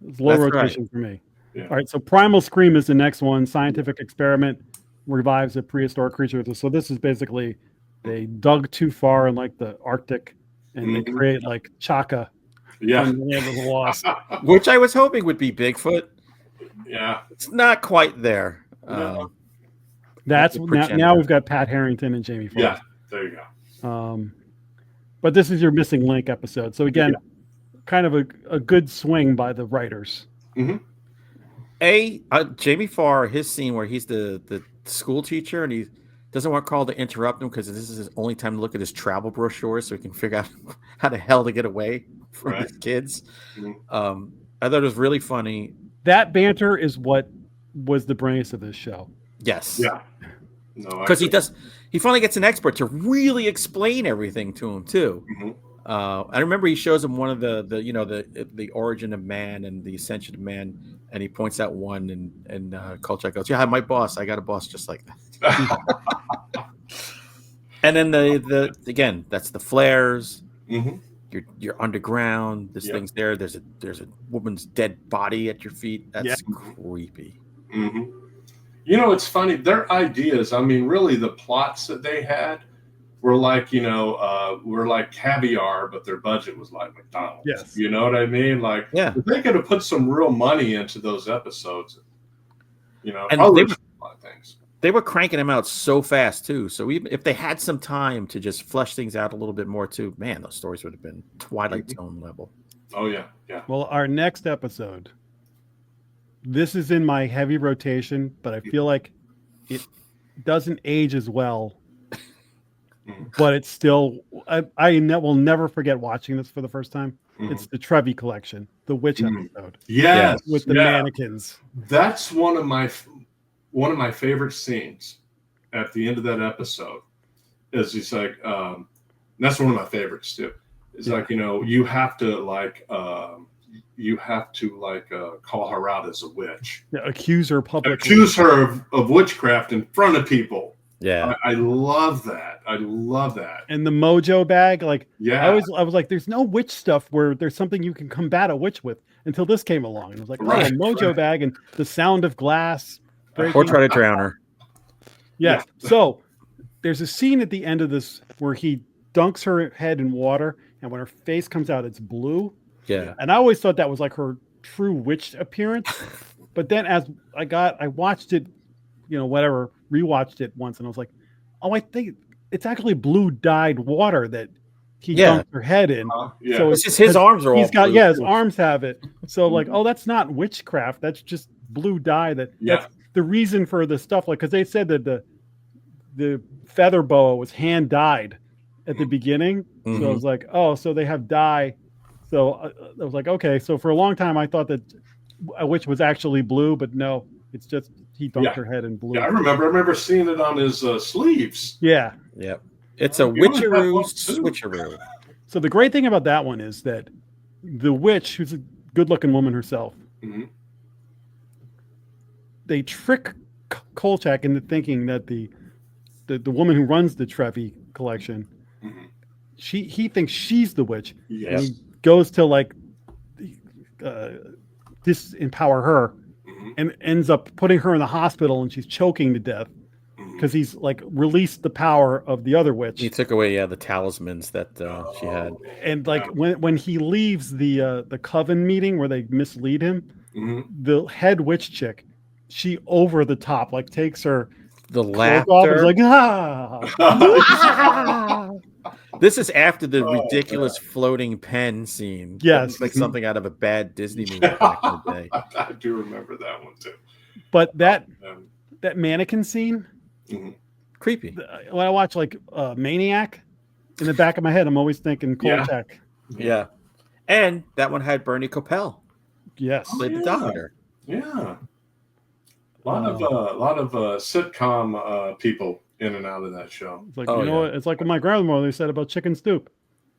It's low rotation for me. Yeah. All right, so Primal Scream is the next one. Scientific experiment revives a prehistoric creature. So this is basically they dug too far in like the Arctic, and they create like Chaka. Yeah. From the Land of the Lost. Which I was hoping would be Bigfoot. Yeah. It's not quite there. No. That's now we've got Pat Harrington and Jamie Farr. Yeah, there you go. But this is your missing link episode. So again, kind of a good swing by the writers. Jamie Farr, his scene where he's the school teacher and he doesn't want Carl to interrupt him because this is his only time to look at his travel brochures so he can figure out how the hell to get away from his kids. I thought it was really funny. That banter is what was the brains of this show. Yes. Yeah. No, because he finally gets an expert to really explain everything to him too. I remember he shows him one of the origin of man and the ascension of man, and he points out one, and Kolchak goes, "Yeah, my boss. I got a boss just like that." And then the again, that's the flares. Mm-hmm. You're underground. This Yep. thing's there. There's a woman's dead body at your feet. That's Yeah. creepy. Mm-hmm. You know, it's funny. Their ideas. I mean, really, the plots that they had were like, were like caviar, but their budget was like McDonald's. Yes. You know what I mean? Like, Yeah. if they could have put some real money into those episodes. You know, And probably they were- a lot of things. They were cranking them out so fast too. So even if they had some time to just flesh things out a little bit more too, man, those stories would have been Twilight Zone level. Oh yeah, yeah. Well, our next episode, this is in my heavy rotation, but I feel like it doesn't age as well. But it's still, will never forget watching this for the first time. Mhm. It's the Trevi collection, the witch episode Yes, with the mannequins. That's one of my favorite scenes at the end of that episode. Is he's like, that's one of my favorites too. It's like, you have to call her out as a witch. Yeah, accuse her publicly. Accuse her of witchcraft in front of people. Yeah. I love that. I love that. And the mojo bag, like, Yeah. I was like, there's no witch stuff where there's something you can combat a witch with until this came along. And I was like, Right, a mojo bag and the sound of glass. Or breaking. try to drown her. Yeah. So there's a scene at the end of this where he dunks her head in water, and when her face comes out, it's blue. Yeah. And I always thought that was like her true witch appearance. But then as I watched it, rewatched it once, and I was like, oh, I think it's actually blue dyed water that he dunked her head in. Yeah. So It's just his arms are all he's got, blue, his too. arms have it. So like, oh, that's not witchcraft. That's just blue dye. That's the reason for the stuff. Like, because they said that the feather boa was hand dyed at the beginning. So I was like, oh, so they have dye. So I was like, okay. So for a long time, I thought that a witch was actually blue, but no, it's just he dunked her head in blue. Yeah, I remember seeing it on his sleeves. Yeah. Yep. It's a You only have witcheroo one, too. switcheroo. So the great thing about that one is that the witch, who's a good-looking woman herself, they trick Kolchak into thinking that the woman who runs the Trevi collection, he thinks she's the witch. Yes. And he goes to disempower her, and ends up putting her in the hospital, and she's choking to death because he's like released the power of the other witch. He took away the talismans that she had. And like when he leaves the coven meeting where they mislead him, the head witch chick, she over the top like takes her The cloak off and is laughter. like ah. This is after the ridiculous floating pen scene. Yes. It's like something out of a bad Disney movie back in the day. I do remember that one too. But that mannequin scene, Creepy. when I watch like Maniac, in the back of my head, I'm always thinking Kolchak. Yeah. And that one had Bernie Coppell. Yes. Played the doctor. Yeah. A lot of sitcom people in and out of that show. It's like, what? It's like what my grandmother said about chicken stoop.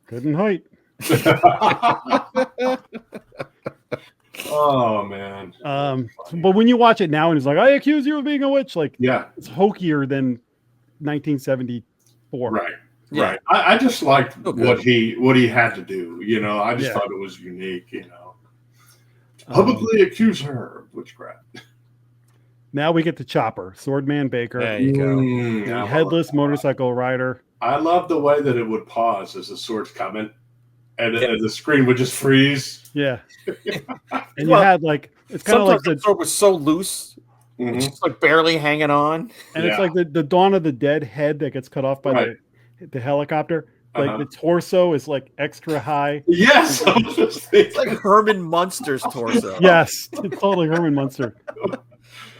Couldn't height. Oh man. But when you watch it now and it's like, I accuse you of being a witch, like it's hokier than 1974. Right. Yeah. Right. I just liked good. what he had to do. I just thought it was unique. To publicly accuse her of witchcraft. Now we get to Chopper, Swordman Baker, There you go. the headless motorcycle rider. I love the way that it would pause as the sword's coming, and the screen would just freeze. Yeah. And you had like, it's kind of like the sword was so loose, it's just like barely hanging on. And it's like the Dawn of the Dead head that gets cut off by the helicopter. Like the torso is like extra high. Yes, I was just thinking. It's like Herman Munster's torso. Yes, it's totally Herman Munster.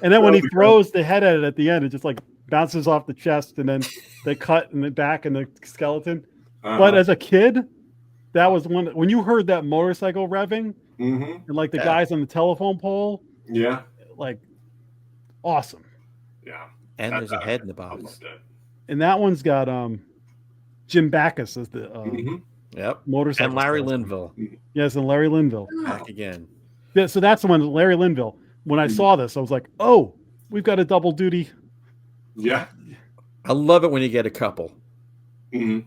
And then when he throws the head at it at the end, it just like bounces off the chest, and then they cut in the back and the skeleton. But as a kid, that was one when you heard that motorcycle revving and like the guys on the telephone pole. Yeah. Like awesome. Yeah. And there's a head in the box. And that one's got Jim Backus as the motorcycle. And Larry Linville. Yes, and Larry Linville. Back again. Yeah, so that's the one, Larry Linville. When I saw this, I was like, oh, we've got a double duty. Yeah. I love it when you get a couple. Mm-hmm.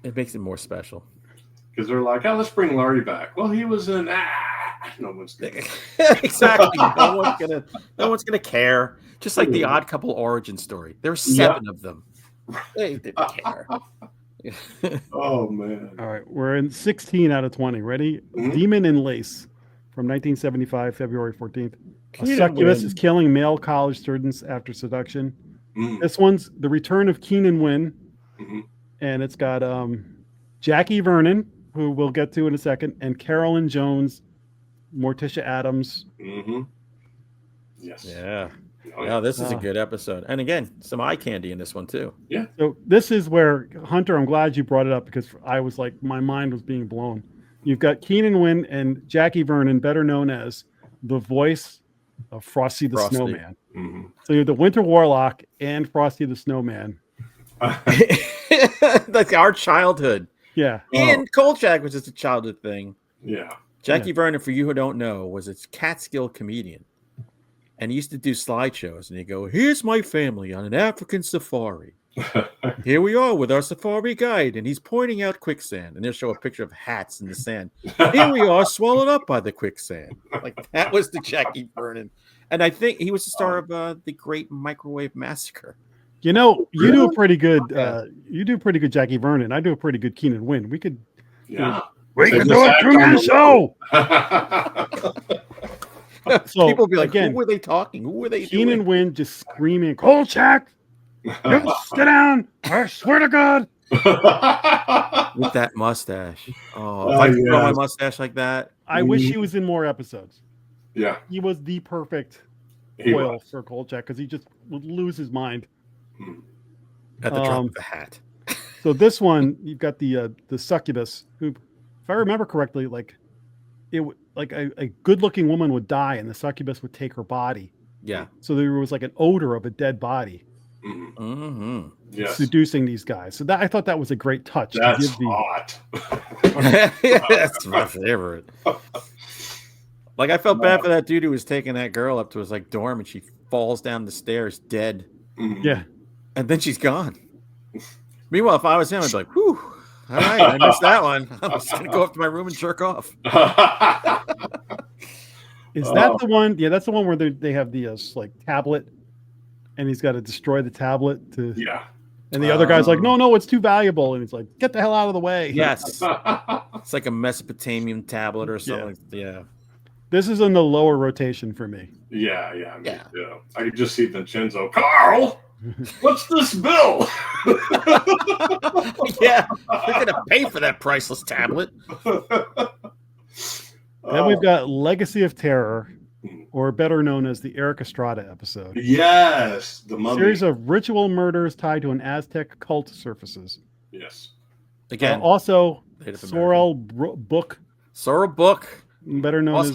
It makes it more special. Because they're like, oh, let's bring Laurie back. Well, he was in no one's gonna Exactly. No one's gonna care. Just like the Odd Couple origin story. There were 7 of them. They didn't care. Oh man. All right, we're in 16 out of 20. Ready? Demon in Lace from 1975, February 14th. A succubus is killing male college students after seduction. This one's The Return of Keenan Wynn. And it's got Jackie Vernon, who we'll get to in a second, and Carolyn Jones, Morticia Adams. Yes. Yeah. Yeah, this is a good episode. And again, some eye candy in this one too. Yeah. So this is where, Hunter, I'm glad you brought it up because I was like, my mind was being blown. You've got Keenan Wynn and Jackie Vernon, better known as the voice of Frosty the Snowman. So you have the Winter Warlock and Frosty the Snowman. Like our childhood. Yeah. And Kolchak was just a childhood thing. Yeah. Jackie Vernon, for you who don't know, was a Catskill comedian. And he used to do slideshows, and he'd go, here's my family on an African safari. Here we are with our safari guide, and he's pointing out quicksand, and they'll show a picture of hats in the sand. Here we are, swallowed up by the quicksand. Like, that was the Jackie Vernon. And I think he was the star of the Great Microwave Massacre. You know, you do a pretty good Jackie Vernon. I do a pretty good Keenan Wynn. We could we can do a two-man show. So people be like, again, who were they talking? Who were they Keenan doing? Wynn just screaming, Kolchak, you sit down. I swear to God. With that mustache. Oh, if I could grow my mustache like that. I wish he was in more episodes. Yeah. He was the perfect foil for Kolchak because he just would lose his mind. At the drop of the hat. So this one, you've got the succubus who, if I remember correctly, like a good-looking woman would die and the succubus would take her body. Yeah. So there was like an odor of a dead body. Yes. Seducing these guys. So that I thought that was a great touch. That's hot. That's my favorite. Like, I felt bad for that dude who was taking that girl up to his like dorm, and she falls down the stairs dead. Yeah. And then she's gone. Meanwhile, if I was him, I'd be like, whew, all right, I missed that one. I'm just going to go up to my room and jerk off. Is that the one? Yeah, that's the one where they have the like tablet, and he's got to destroy the tablet to. Yeah. And the other guy's like, no, it's too valuable, and he's like, get the hell out of the way. Yes. It's like a Mesopotamian tablet or something. Yeah. This is in the lower rotation for me. Yeah. I could just see Vincenzo. Carl, what's this bill? Yeah, they're gonna pay for that priceless tablet. Then we've got Legacy of Terror, or better known as the Eric Estrada episode. Yes, the mummy. Series of ritual murders tied to an Aztec cult surfaces. Yes. Again, also Sorrel Book. Sorrel Book, better known as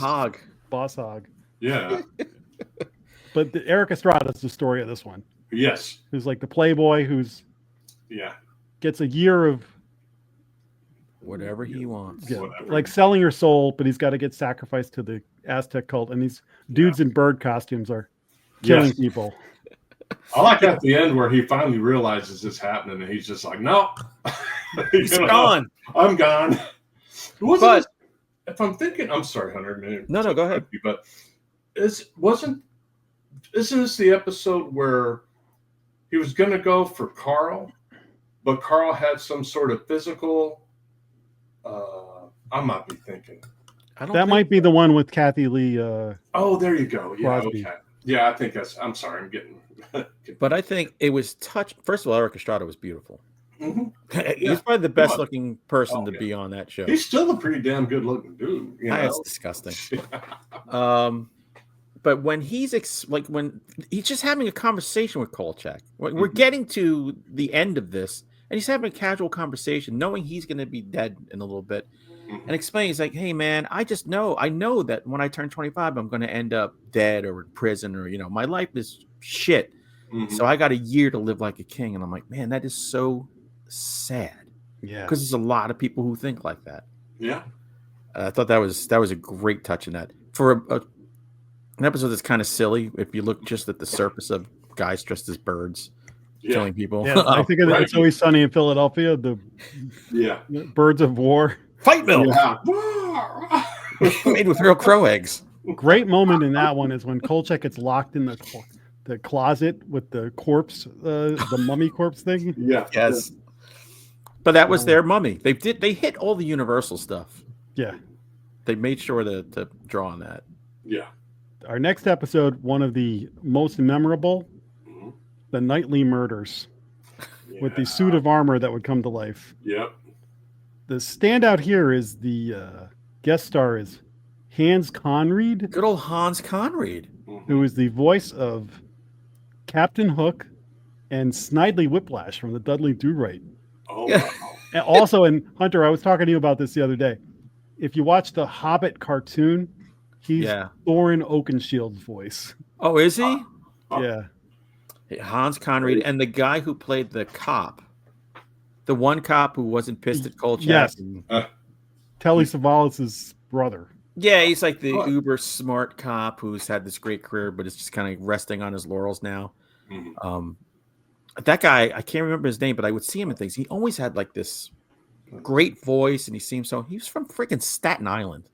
Boss Hog. Yeah. But the Eric Estrada is the story of this one. Yes. Who's like the playboy who's gets a year of whatever he wants. Yeah, like selling your soul, but he's got to get sacrificed to the Aztec cult, and these dudes in bird costumes are killing people. I like at the end where he finally realizes it's happening, and he's just like, "No, he's gone. I'm gone." But if I'm thinking, I'm sorry, Hunter. No, go ahead. But isn't this the episode where he was going to go for Carl, but Carl had some sort of physical? I might be thinking. That might be the one with Kathy Lee. Oh, there you go. Yeah, Crosby. okay. Yeah, I think that's. I'm sorry, I'm getting. But I think it was First of all, Eric Estrada was beautiful. Mm-hmm. He's probably the best looking person to be on that show. He's still a pretty damn good looking dude. You know? That's disgusting. But when when he's just having a conversation with Kolchak, we're getting to the end of this, and he's having a casual conversation, knowing he's going to be dead in a little bit, and explaining, he's like, "Hey, man, I know that when I turn 25, I'm going to end up dead or in prison, or my life is shit. So I got a year to live like a king." And I'm like, man, that is so sad. Yeah, because there's a lot of people who think like that. Yeah, I thought that was a great touch in that for an episode that's kind of silly. If you look just at the surface of guys dressed as birds, killing people. Yeah, I think right. It's Always Sunny in Philadelphia. The Birds of War. Fight milk. Yeah. Made with real crow eggs. Great moment in that one is when Kolchak gets locked in the closet with the corpse, the mummy corpse thing. Yeah. Yes. But that was their mummy. They hit all the Universal stuff. Yeah. They made sure to draw on that. Yeah. Our next episode, one of the most memorable, the nightly murders with the suit of armor that would come to life. Yep. The standout here is the guest star is Hans Conried. Good old Hans Conried. Who is the voice of Captain Hook and Snidely Whiplash from the Dudley Do-Right. Oh, wow. And also, and Hunter, I was talking to you about this the other day. If you watch the Hobbit cartoon, he's Thorin Oakenshield's voice. Oh, is he? Yeah. Hans Conried and the guy who played the cop. The one cop who wasn't pissed at Kolchak. Yes. Telly Savalas' brother. Yeah, he's like the uber smart cop who's had this great career, but is just kind of resting on his laurels now. That guy, I can't remember his name, but I would see him in things. He always had like this great voice, and he seemed so. He was from freaking Staten Island.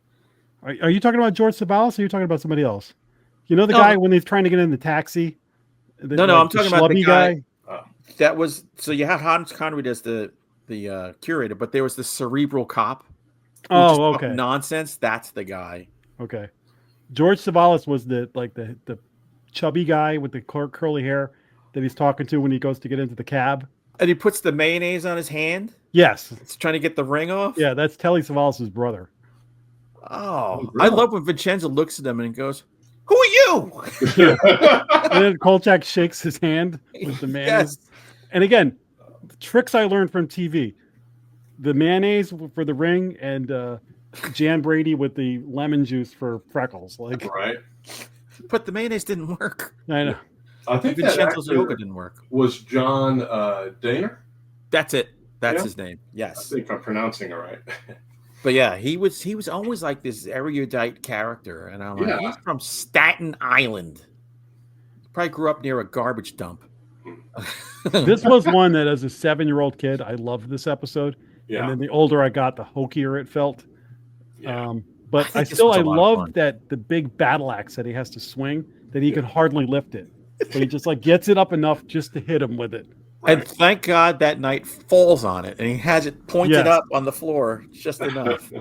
Are you talking about George Savalas, or are you talking about somebody else? You know the guy when he's trying to get in the taxi? No, I'm talking about the guy. That was so. You had Hans Conried as the curator, but there was the cerebral cop. Oh, okay. Nonsense. That's the guy. Okay. George Savalas was the chubby guy with the curly hair that he's talking to when he goes to get into the cab. And he puts the mayonnaise on his hand? Yes. He's trying to get the ring off? Yeah, that's Telly Savalas' brother. Oh, really? I love when Vincenzo looks at him and goes, "Who are you?" And then Kolchak shakes his hand with the mayonnaise. Yes. And again, tricks I learned from TV. The mayonnaise for the ring and Jan Brady with the lemon juice for freckles. Right. But the mayonnaise didn't work. I know. I think Vincenzo's Yoga didn't work. Was John Daner? That's it. That's his name. Yes. I think I'm pronouncing it right. But yeah, he was always like this erudite character. And I'm like, he's from Staten Island. Probably grew up near a garbage dump. This was one that as a 7-year-old kid, I loved this episode. Yeah. And then the older I got, the hokier it felt. Yeah. But I love that the big battle axe that he has to swing, that he can hardly lift it. But he just gets it up enough just to hit him with it. Right. And thank God that knight falls on it and he has it pointed up on the floor just enough.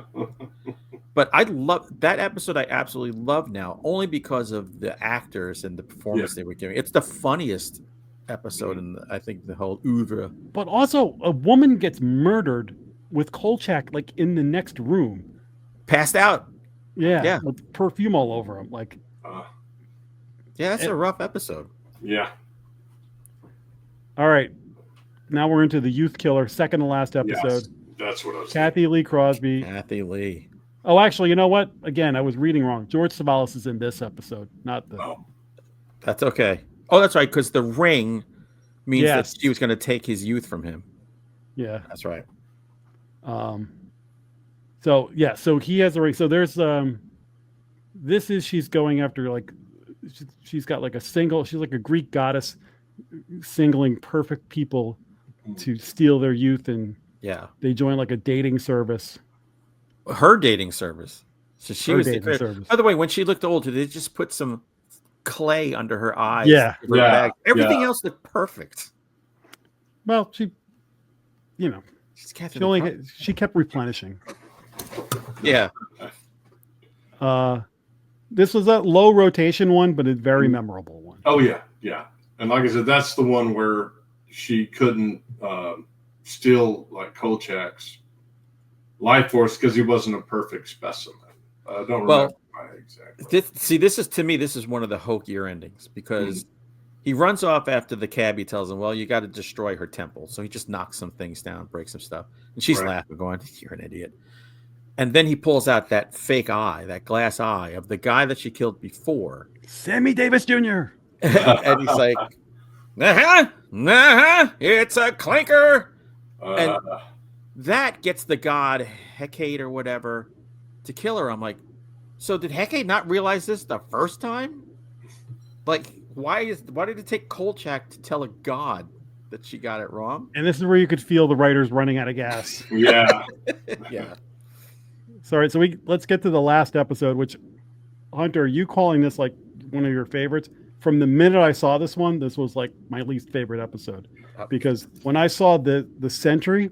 But I love that episode. I absolutely love now, only because of the actors and the performance they were giving. It's the funniest episode in I think the whole oeuvre. But also a woman gets murdered with Kolchak in the next room. Passed out. Yeah. With perfume all over him. That's a rough episode. Yeah. All right. Now we're into the youth killer, second to last episode. Yes, that's what I was Kathy Lee Crosby. Kathy Lee. Oh, actually, you know what? Again, I was reading wrong. George Savalas is in this episode, not the... Oh. That's okay. Oh, that's right, because the ring means that she was going to take his youth from him. Yeah. That's right. So he has a ring. So there's she's going after she's got she's like a Greek goddess singling perfect people to steal their youth, and they join a dating service. Her dating service. So she was dating service. By the way, when she looked old, they just put some clay under her eyes. Yeah. Everything else looked perfect. Well, she she kept replenishing. Yeah. This was a low rotation one, but a very memorable one. Oh yeah. And like I said, that's the one where she couldn't steal Kolchak's life force because he wasn't a perfect specimen. I don't remember exactly. This is one of the hokier endings because he runs off after the cabbie tells him, well, you got to destroy her temple. So he just knocks some things down, breaks some stuff. And she's laughing, going, you're an idiot. And then he pulls out that fake eye, that glass eye of the guy that she killed before. Sammy Davis Jr. And he's like, it's a clinker. And that gets the god Hecate or whatever to kill her. I'm like, so did Hecate not realize this the first time? Why did it take Kolchak to tell a god that she got it wrong. And this is where you could feel the writers running out of gas. Yeah. Yeah. Sorry, so let's get to the last episode, which, Hunter, you calling this like one of your favorites? From the minute I saw this one, this was like my least favorite episode. Because when I saw the Sentry,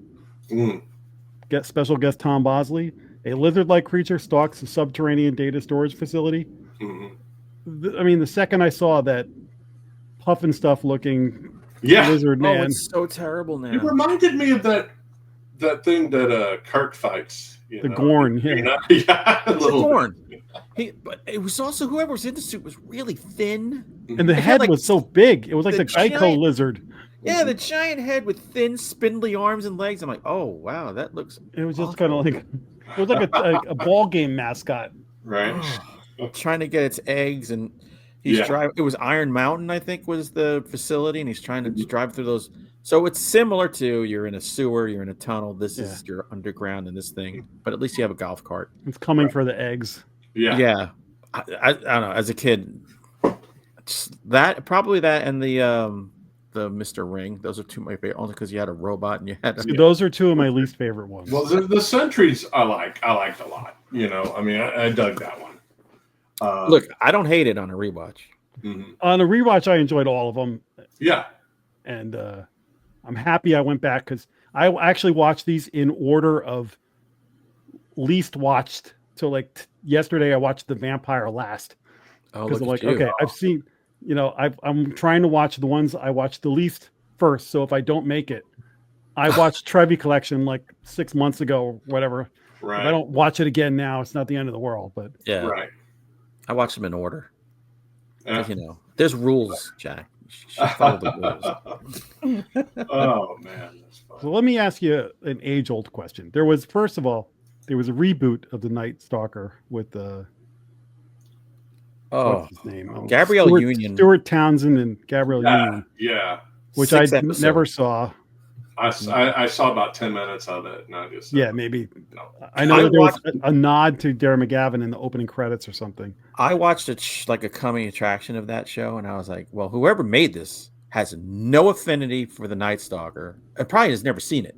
special guest Tom Bosley, a lizard-like creature stalks a subterranean data storage facility. I mean, the second I saw that puffin stuff looking lizard man. Oh, it's so terrible now. It reminded me of that thing that Kirk fights. The Gorn, yeah. The Gorn. But it was also whoever was in the suit was really thin. And the head was so big. It was like the Geico lizard. Yeah, the giant head with thin, spindly arms and legs. I'm like, oh, wow, that looks... It was just kind of like... It was like a ball game mascot. Right. Trying to get its eggs, and he's driving... It was Iron Mountain, I think, was the facility, and he's trying to drive through those... So it's similar to you're in a sewer, you're in a tunnel. This is your underground in this thing, but at least you have a golf cart. It's coming for the eggs. Yeah. I don't know. As a kid, probably that and the Mr. Ring. Those are two of my favorite, only because you had a robot and you had. Those are two of my least favorite ones. Well, the Sentries I liked a lot. You know, I mean, I dug that one. Look, I don't hate it on a rewatch. On a rewatch, I enjoyed all of them. Yeah, and I'm happy I went back because I actually watched these in order of least watched. So like yesterday, I watched The Vampire last because I'm like, okay, I've seen, you know, I'm trying to watch the ones I watched the least first. So if I don't make it, I watched Trevi Collection like 6 months ago or whatever. Right. If I don't watch it again now, it's not the end of the world. But yeah, right. I watched them in order. Yeah. You know, there's rules, Jack. You follow the rules. Oh man, that's fun. So let me ask you an age-old question. There was, first of all, there was a reboot of the Night Stalker with what's his name? Gabrielle Union, Stuart Townsend, and Gabrielle Union. Yeah, which I never saw. I saw about 10 minutes of it, and I just maybe. No. I know that there was a nod to Darren McGavin in the opening credits or something. I watched like a coming attraction of that show, and I was like, well, whoever made this has no affinity for the Night Stalker. It probably has never seen it.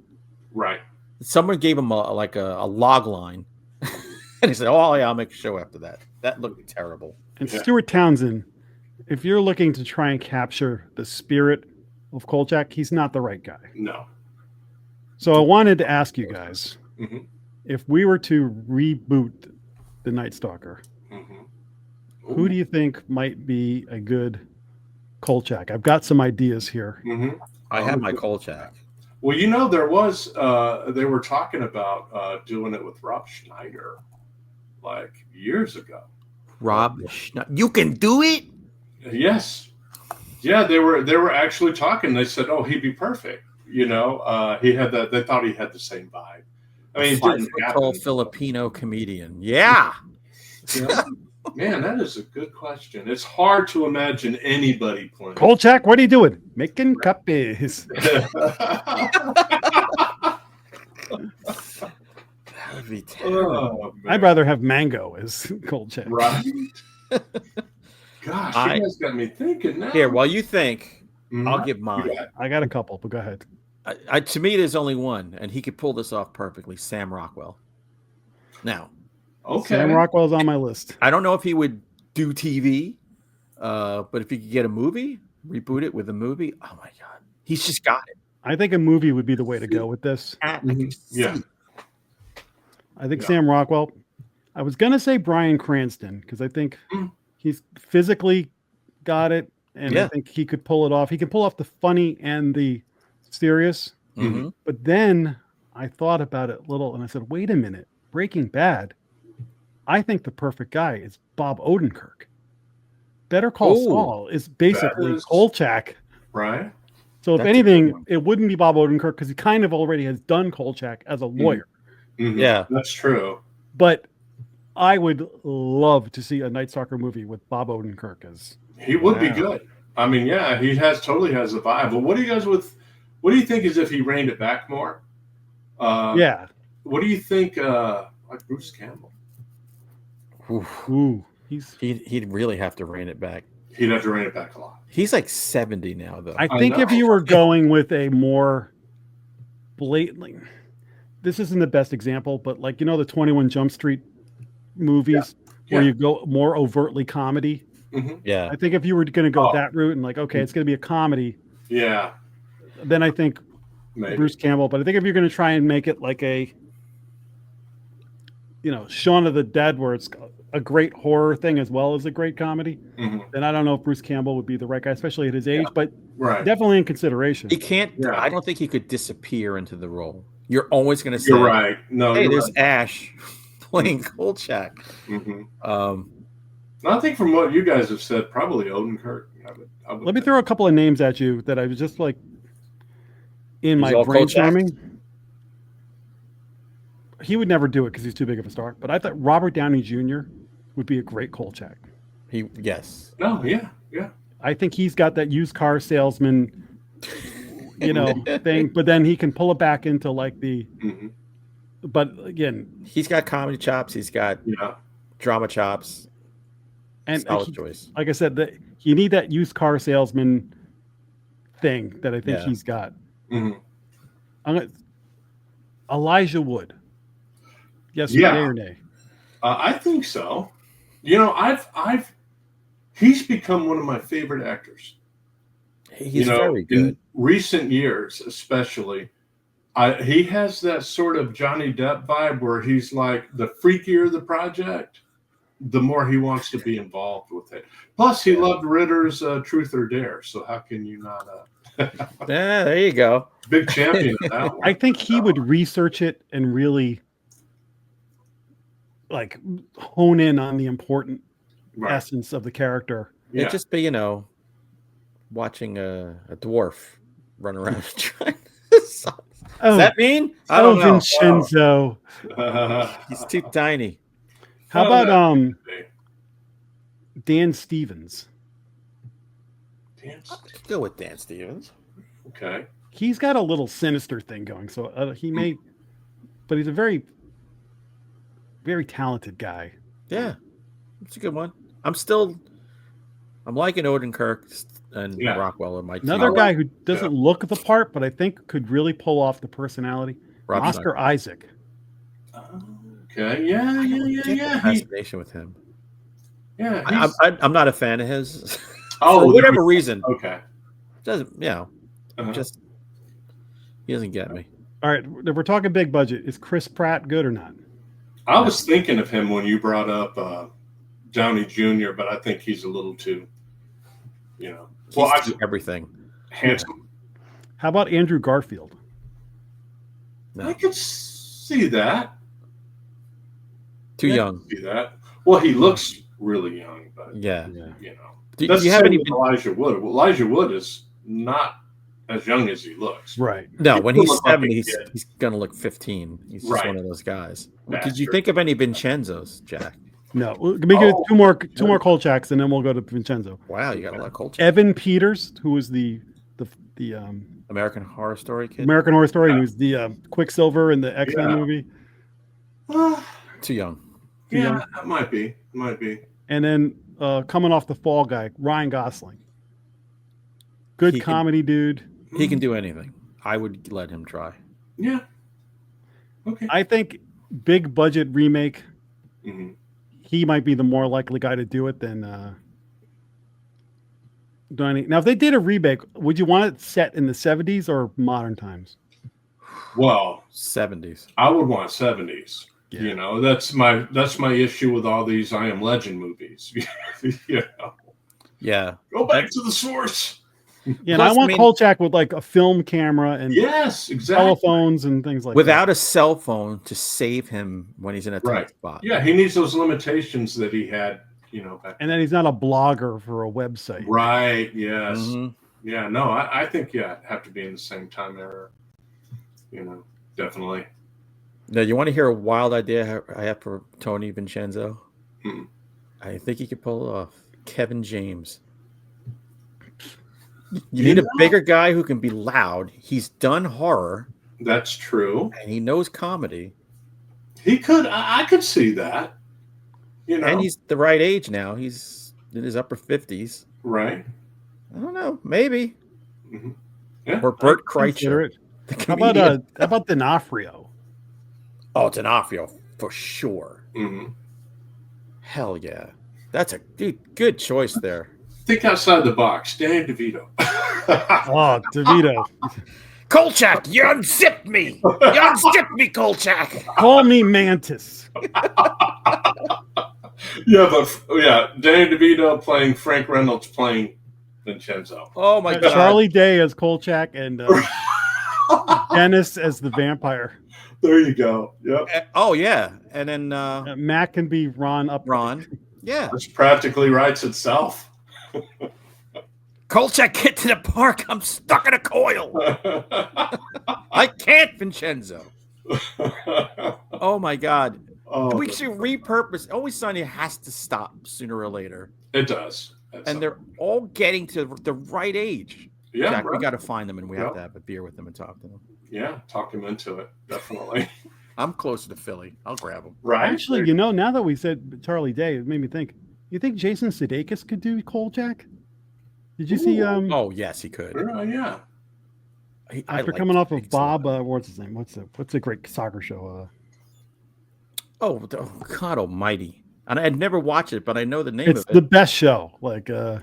Right. Someone gave him a log line, and he said, "Oh yeah, I'll make a show after that." That looked terrible. And Stuart Townsend, if you're looking to try and capture the spirit of Kolchak, he's not the right guy. No. So I wanted to ask you guys, if we were to reboot the Night Stalker, who do you think might be a good Kolchak? I've got some ideas here. I have my Kolchak. Well, you know, there was they were talking about doing it with Rob Schneider like years ago. Rob Schneider, you can do it? Yes. Yeah, they were actually talking. They said, "Oh, he'd be perfect." You know, he had that. They thought he had the same vibe. I mean, it didn't happen. Filipino comedian. Yeah. You know, man, that is a good question. It's hard to imagine anybody playing. Kolchak, what are you doing? Making copies. That would be terrible. I'd rather have Mango as Kolchak. Right. Gosh, you guys got me thinking now. Here, while you think, I'll give mine. I got a couple, but go ahead. To me, there's only one, and he could pull this off perfectly. Sam Rockwell. Now, okay, Sam Rockwell's on my list. I don't know if he would do TV, but if he could get a movie, reboot it with a movie, oh my god, he's just got it. I think a movie would be the way to go with this. Yeah, I think Sam Rockwell. I was gonna say Bryan Cranston because I think he's physically got it, and I think he could pull it off. He can pull off the funny and the serious. But then I thought about it a little, and I said, "Wait a minute, Breaking Bad. I think the perfect guy is Bob Odenkirk. Better Call Saul is basically Kolchak, right? So if anything, it wouldn't be Bob Odenkirk because he kind of already has done Kolchak as a lawyer. Yeah, that's true. But I would love to see a Night Stalker movie with Bob Odenkirk as. He would be good. I mean, yeah, he totally has a vibe. But what do you guys what do you think is if he reined it back more? What do you think? Like Bruce Campbell. Ooh, he'd really have to rein it back. He'd have to rein it back a lot. He's like 70 now, though. I think if you were going with a more blatantly, this isn't the best example, but like, you know, the 21 Jump Street movies where you go more overtly comedy. Yeah. I think if you were going to go that route and like, okay, it's going to be a comedy. Yeah. Then I think Bruce Campbell. But I think if you're going to try and make it like a, you know, Shaun of the Dead, where it's a great horror thing as well as a great comedy, then I don't know if Bruce Campbell would be the right guy, especially at his age, but definitely in consideration. He can't, I don't think he could disappear into the role. You're always going to say, you're right. No, hey, there's Ash playing Kolchak. I think from what you guys have said, probably Odenkirk. Let me throw a couple of names at you that I was just like in my brainstorming. He would never do it because he's too big of a star. But I thought Robert Downey Jr. would be a great Kolchak. Yes. No, yeah. I think he's got that used car salesman, you know, thing. But then he can pull it back into like the. But again, he's got comedy chops. He's got drama chops. And solid choice. Like I said, that you need that used car salesman thing that I think he's got. Elijah Wood. Yes, or nay? I think so. You know, he's become one of my favorite actors. He's very good. In recent years, especially. He has that sort of Johnny Depp vibe where he's like the freakier the project, the more he wants to be involved with it. Plus, he loved Ritter's Truth or Dare, so how can you not? Yeah, there you go. Big champion of that one. I think he would research it and really like hone in on the important essence of the character. It'd just be, you know, watching a dwarf run around trying does that mean? I don't know. Vincenzo. He's too tiny. How about Dan Stevens? I could go with Dan Stevens. Okay. He's got a little sinister thing going, so he may, but he's a very, very talented guy. Yeah, it's a good one. I'm liking Odenkirk and Rockwell in my team. Another guy who doesn't look the part, but I think could really pull off the personality. Oscar Isaac. Okay. Yeah. Fascination with him. Yeah. I'm not a fan of his. For whatever reason. Okay. Doesn't just he doesn't get me. All right, if we're talking big budget, is Chris Pratt good or not? I was thinking of him when you brought up Downey Jr., but I think he's a little too, you know. Everything. Handsome. How about Andrew Garfield? No. I could see that. Too young. See that. Well, he looks really young, but you know. Do you have any Elijah Wood? Elijah Wood is not as young as he looks. Right. No, when he's 70, he's gonna look 15. He's just one of those guys. Did you think of any Vincenzos, Jack? No. Let me give two more Kolchaks, and then we'll go to Vincenzo. Wow, you got a lot of Kolchak. Evan Peters, who was the American Horror Story kid. American Horror Story, and he was the Quicksilver in the X-Men movie. Too young. That might be. And then coming off the Fall Guy, Ryan Gosling. Good comedy dude. He can do anything. I would let him try. Yeah. Okay. I think big budget remake. He might be the more likely guy to do it than Donnie. Now, if they did a remake, would you want it set in the 70s or modern times? Well, 70s. I would want 70s. Yeah. You know, that's my issue with all these I Am Legend movies. You know. Yeah. Go back to the source. Yeah, and I want Kolchak with like a film camera and telephones and things like without a cell phone to save him when he's in a tight spot. Yeah, he needs those limitations that he had, you know. And then he's not a blogger for a website. Right, yes. Yeah, no, I think, have to be in the same time era. You know, definitely. Now, you want to hear a wild idea I have for Tony Vincenzo? I think he could pull it off. Kevin James. You need a bigger guy who can be loud. He's done horror. That's true. And he knows comedy. He could. I could see that. You know. And he's the right age now. He's in his upper 50s. Right. I don't know. Maybe. Mm-hmm. Yeah. Or Bert Consider Kreischer. it. The How comedian. about D'Onofrio? Oh, D'Onofrio for sure. Mm-hmm. Hell yeah. That's a good choice there. Think outside the box. Danny DeVito. Oh, DeVito. Kolchak, you unzipped me. You unzipped me, Kolchak. Call me Mantis. Danny DeVito playing Frank Reynolds playing Vincenzo. Oh my God. Charlie Day as Kolchak and Dennis as the vampire. There you go. Yep. Oh yeah. And then Matt can be Ron Upright. Ron. Yeah. This practically writes itself. Kolchak, get to the park. I'm stuck in a coil. I can't, Vincenzo. Oh my God. We should repurpose. Always Sunny has to stop sooner or later. It does. And they're all getting to the right age. Yeah, Jack, right. we got to find them and we have to have a beer with them and talk to them. Yeah, talk him into it. Definitely. I'm closer to Philly. I'll grab them. Right. Actually, now that we said Charlie Day, it made me think. You think Jason Sudeikis could do Kolchak? Did you see? Oh yes, he could. Yeah. After coming off of Bob, what's his name? What's the great soccer show? Oh God Almighty! And I'd never watched it, but I know the name It's of it. the best show. Like Ted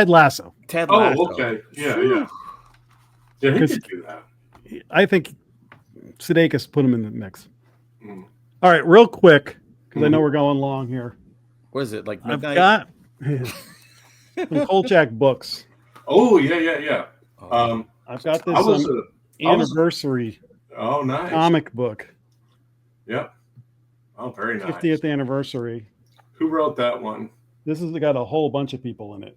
Lasso. Ted Lasso. Oh, okay. Yeah. Yeah, he could do that. I think Sudeikis put him in the mix. Mm. All right, real quick, because I know we're going long here. What is it, like midnight? I've got some Kolchak books. Oh, yeah. I've got this anniversary nice comic book. Yep. Oh, very nice. 50th anniversary. Who wrote that one? This has got a whole bunch of people in it.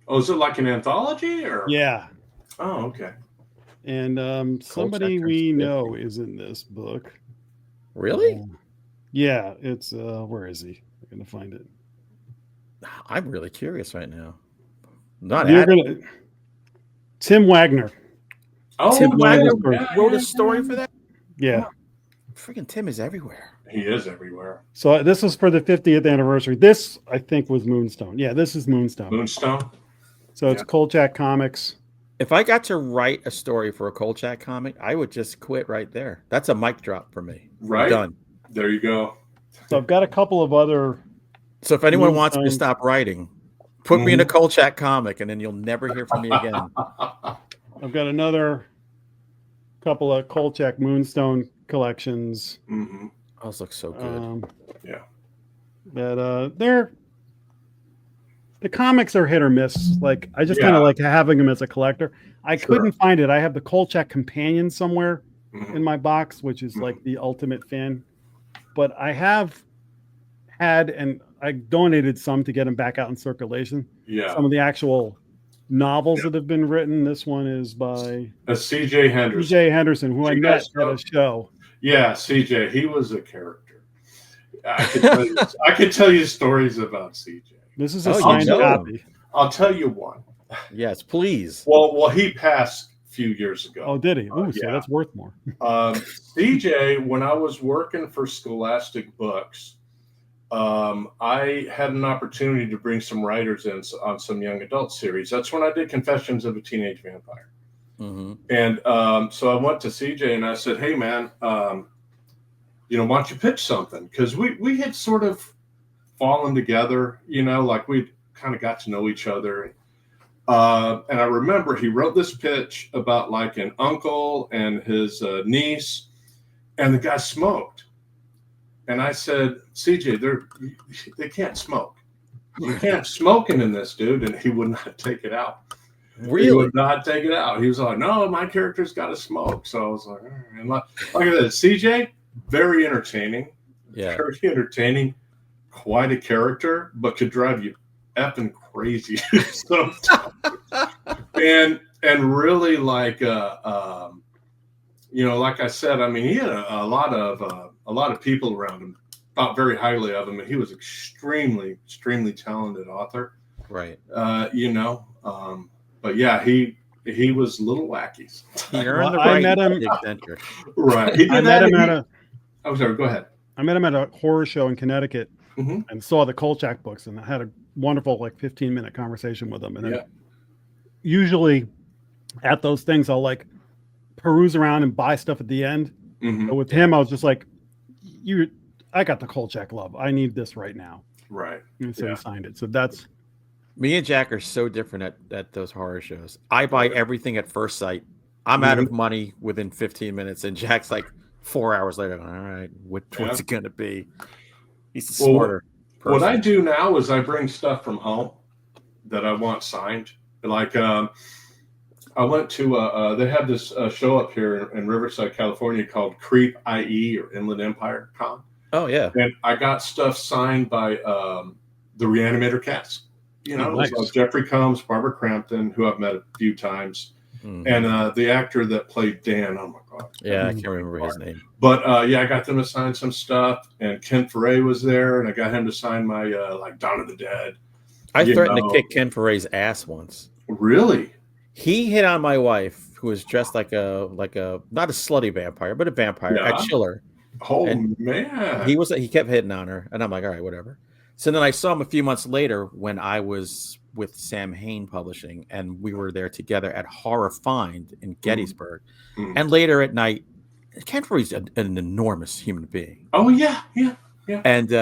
Is it like an anthology or? Yeah. Oh, okay. And somebody we know is in this book. Really? Yeah. It's where is he? I'm gonna find it. I'm really curious right now. Tim Wagner. Oh, Tim Wagner wrote a story for that? Yeah. Oh, freaking Tim is everywhere. He is everywhere. So this was for the 50th anniversary. This, I think, was Moonstone. Yeah, this is Moonstone. Moonstone? So it's Kolchak Comics. If I got to write a story for a Kolchak comic, I would just quit right there. That's a mic drop for me. Right. I'm done. There you go. So I've got a couple of other. So if anyone wants me to stop writing, put me in a Kolchak comic, and then you'll never hear from me again. I've got another couple of Kolchak Moonstone collections. Mm-hmm. Those look so good. Yeah. But the comics are hit or miss. Like I just kind of like having them as a collector. I couldn't find it. I have the Kolchak Companion somewhere in my box, which is like the ultimate fan. But I have had, and I donated some to get them back out in circulation. Yeah. Some of the actual novels that have been written. This one is by C.J. Henderson. C.J. Henderson, who I met at a show. Yeah, C.J. He was a character. I could tell you stories about C.J. This is a signed copy. I'll tell you one. Yes, please. Well, he passed a few years ago. Oh, did he? So that's worth more. C.J., when I was working for Scholastic Books, I had an opportunity to bring some writers in on some young adult series. That's when I did Confessions of a Teenage Vampire. Mm-hmm. And so I went to CJ and I said, hey, man, why don't you pitch something? Because we had sort of fallen together, like we'd kind of got to know each other. And I remember he wrote this pitch about like an uncle and his niece, and the guy smoked. And I said, CJ, they can't smoke. You can't have smoking in this, dude. And he would not take it out. Really? He would not take it out. He was like, no, my character's got to smoke. So I was like, and like I said, CJ, very entertaining. Yeah. Very entertaining. Quite a character, but could drive you effing crazy sometimes. and really like, like I said, I mean, he had a lot of people around him thought very highly of him, and he was extremely, extremely talented author. Right. But yeah, he was a little wacky. I met him. Right. I met him at a. Oh, sorry. Go ahead. I met him at a horror show in Connecticut and saw the Kolchak books, and I had a wonderful 15-minute conversation with them. And then usually at those things, I'll peruse around and buy stuff at the end. But with him, I was just like, I got the Kolchak love. I need this right now. Right. And so he signed it. So that's. Me and Jack are so different at those horror shows. I buy everything at first sight. I'm out of money within 15 minutes, and Jack's 4 hours later. All right, what's it gonna be? He's a smarter person. What I do now is I bring stuff from home that I want signed. I went to they have this show up here in Riverside, California called Creep IE or Inland Empire Con. Oh yeah, and I got stuff signed by the Reanimator cast. Nice. Jeffrey Combs, Barbara Crampton, who I've met a few times, and the actor that played Dan. Oh my God! Yeah, I can't remember his name. But I got them to sign some stuff, and Ken Foray was there, and I got him to sign my Dawn of the Dead. I threatened to kick Ken Foray's ass once. Really? He hit on my wife, who was dressed like a not a slutty vampire, but a vampire at Chiller. Oh man! He kept hitting on her, and I'm like, all right, whatever. So then I saw him a few months later when I was with Sam Hain Publishing, and we were there together at Horror Find in Gettysburg. And later at night, Ken Foray's an enormous human being. Oh yeah. And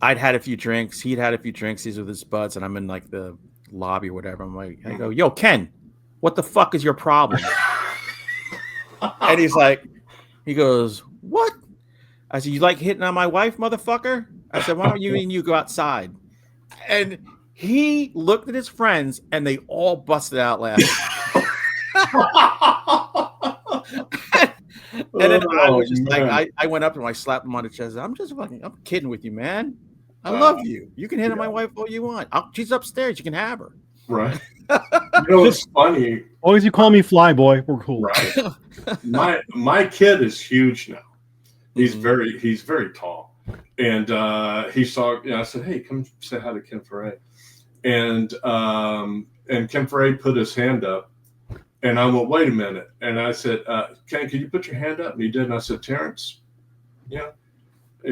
I'd had a few drinks. He'd had a few drinks. He's with his buds, and I'm in the lobby or whatever. I go, yo, Ken, what the fuck is your problem? And he goes, what? I said, you like hitting on my wife, motherfucker? I said, why don't you go outside? And he looked at his friends, and they all busted out laughing. And then I was just I went up to him, I slapped him on the chest. I'm kidding with you, man. I love you. You can hit on my wife all you want. She's upstairs. You can have her. Right. It's funny. As long as you call me Fly Boy, we're cool. Right. My kid is huge now. He's very tall. And he saw, I said, hey, come say hi to Ken Foray. And Ken Foray put his hand up. And I went, wait a minute. And I said, Ken, can you put your hand up? And he did. And I said, Terrence, he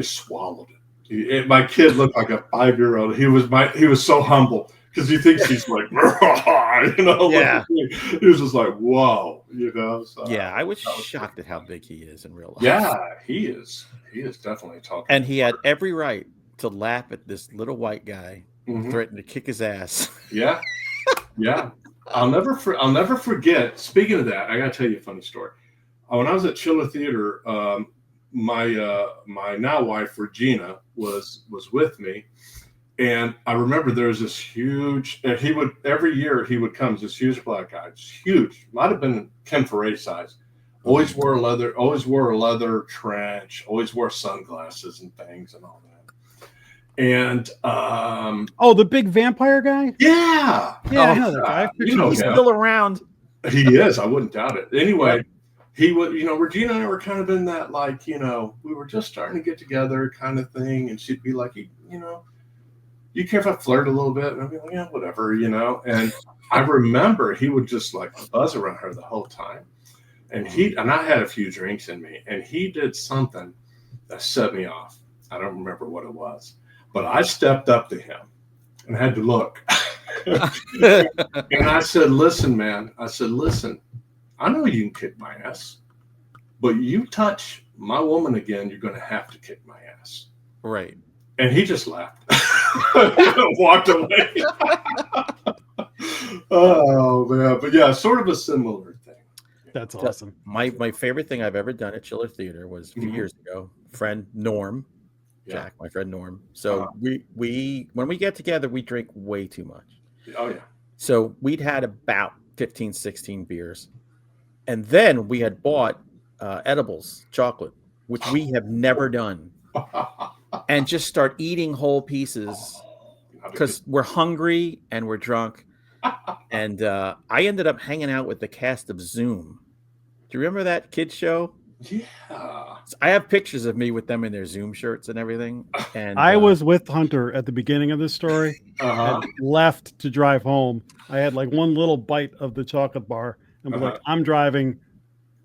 swallowed it. My kid looked like a 5-year-old. He was so humble because he thinks he's like, yeah. He was just like, whoa, So, yeah, I was shocked at how big he is in real life. Yeah, he is. He is definitely tall. And he had every right to laugh at this little white guy threatening to kick his ass. Yeah, yeah. I'll never forget. Speaking of that, I got to tell you a funny story. When I was at Chiller Theater, my now wife Regina was with me, and I remember there was this huge. Every year he would come. This huge black guy, huge. Might have been Ken Foray size. Always wore a leather trench. Always wore sunglasses and things and all that. And the big vampire guy? Yeah. I know that guy. He's still around. He is. I wouldn't doubt it. Anyway, he would, Regina and I were kind of in that, we were just starting to get together kind of thing. And she'd be like, you care if I flirt a little bit? And I'd be like, yeah, whatever, And I remember he would just buzz around her the whole time. And I had a few drinks in me, and he did something that set me off. I don't remember what it was. But I stepped up to him and had to look. And I said, listen, man. I know you can kick my ass, but you touch my woman again, you're going to have to kick my ass. Right. And he just laughed. Walked away. Oh, man. But yeah, sort of a similar thing. That's awesome. My favorite thing I've ever done at Chiller Theater was a few years ago. Friend Norm. Jack, my friend Norm. So we when we get together, we drink way too much. Oh yeah. So we'd had about 15, 16 beers. And then we had bought edibles, chocolate, which we have never done. And just start eating whole pieces because we're hungry and we're drunk. And I ended up hanging out with the cast of Zoom. Do you remember that kids show? Yeah. So I have pictures of me with them in their Zoom shirts and everything. And I was with Hunter at the beginning of this story. And left to drive home. I had one little bite of the chocolate bar and was like, I'm driving.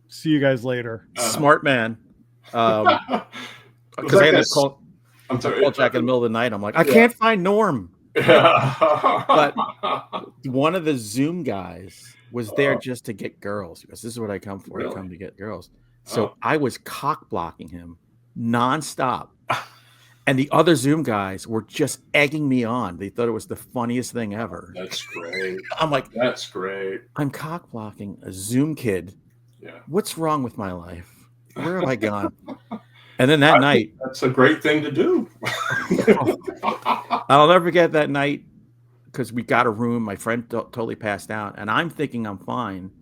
See you guys later. Smart man. Because I ended up I'm sorry. Kolchak in the middle of the night. I'm like, I can't find Norm. But one of the Zoom guys was there just to get girls, because this is what I come for. Really? I come to get girls. So I was cock blocking him nonstop. And the other Zoom guys were just egging me on. They thought it was the funniest thing ever. That's great. I'm like, that's great. I'm cock blocking a Zoom kid. Yeah. What's wrong with my life? Where have I gone? And then that night, that's a great thing to do. I'll never forget that night, because we got a room. My friend totally passed out, and I'm thinking I'm fine.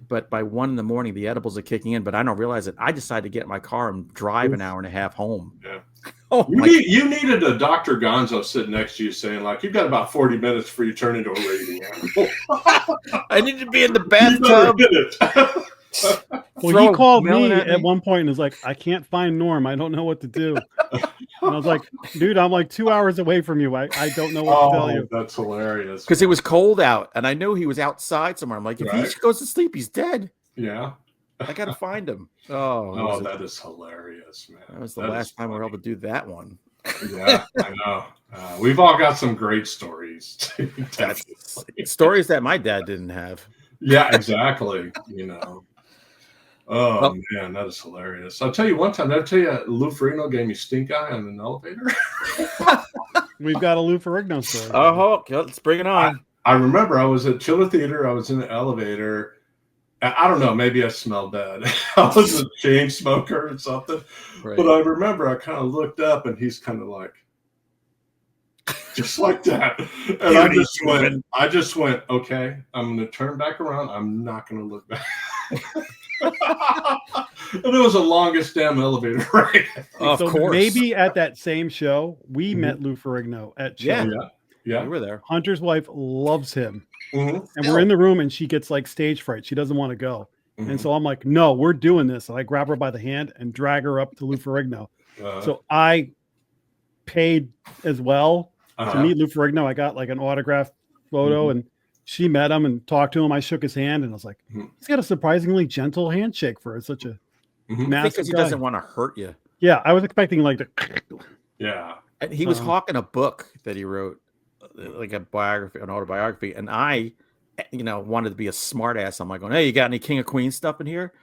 But by 1 a.m, the edibles are kicking in, but I don't realize it. I decided to get in my car and drive an hour and a half home. Yeah. Oh, you needed a Dr. Gonzo sitting next to you saying, like, you've got about 40 minutes before you turn into a raging animal. I need to be in the bathtub. Well, he called me at one point and was like, I can't find Norm. I don't know what to do. And I was like, dude, I'm like 2 hours away from you. I don't know what to tell you. That's hilarious. Because it was cold out, and I knew he was outside somewhere. I'm like, if he goes to sleep, he's dead. Yeah. I got to find him. That is hilarious, man. That was the last time we were able to do that one. Yeah, I know. We've all got some great stories. Stories that my dad didn't have. Yeah, exactly. Oh, man, that is hilarious. I'll tell you one time, did I tell you Lou Ferrigno gave me stink eye on an elevator? We've got a Lou Ferrigno story. Oh, let's bring it on. I remember I was at Chiller Theater. I was in the elevator. I don't know, maybe I smelled bad. I was a chain smoker or something. Right. But I remember I kind of looked up and he's kind of like, just like that. And I just went, okay, I'm going to turn back around. I'm not going to look back. And it was the longest damn elevator ride. Of course. Maybe at that same show, we met Lou Ferrigno at Chiller. Yeah. We were there. Hunter's wife loves him. Mm-hmm. And we're in the room and she gets like stage fright. She doesn't want to go. Mm-hmm. And so I'm like, no, we're doing this. And I grab her by the hand and drag her up to Lou Ferrigno. So I paid as well to meet Lou Ferrigno. I got like an autographed photo and she met him and talked to him. I shook his hand and I was like, he's got a surprisingly gentle handshake for such a massive because he guy. doesn't want to hurt you. Yeah, I was expecting like to. Yeah. And he was hawking a book that he wrote, like a biography, an autobiography, and I, wanted to be a smart ass. I'm like, going, hey, you got any King of Queens stuff in here?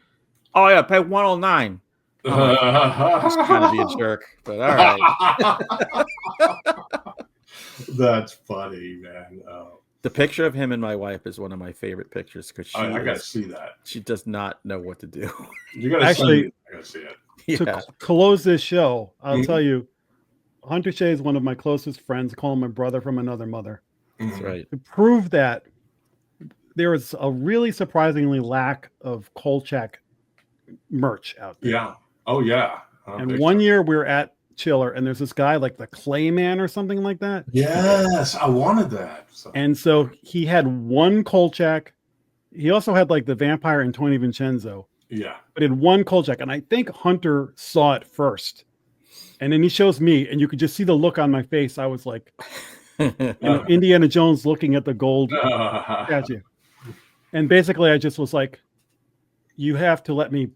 Oh yeah, pay $109. Just trying to be a jerk, but all right. That's funny, man. The picture of him and my wife is one of my favorite pictures because I gotta see that. She does not know what to do. You gotta actually. I gotta see it. To close this show, I'll tell you. Hunter Shea is one of my closest friends. I call him my brother from another mother. That's right. To prove that there is a really surprisingly lack of Kolchak merch out there. Yeah. Oh, yeah. And one year we were at Chiller and there's this guy like the Clay Man or something like that. Yes, I wanted that. And so he had one Kolchak. He also had like the Vampire and Tony Vincenzo. Yeah. But in one Kolchak. And I think Hunter saw it first. And then he shows me, and you could just see the look on my face. I was like, Indiana Jones looking at the gold statue. And basically, I just was like, you have to let me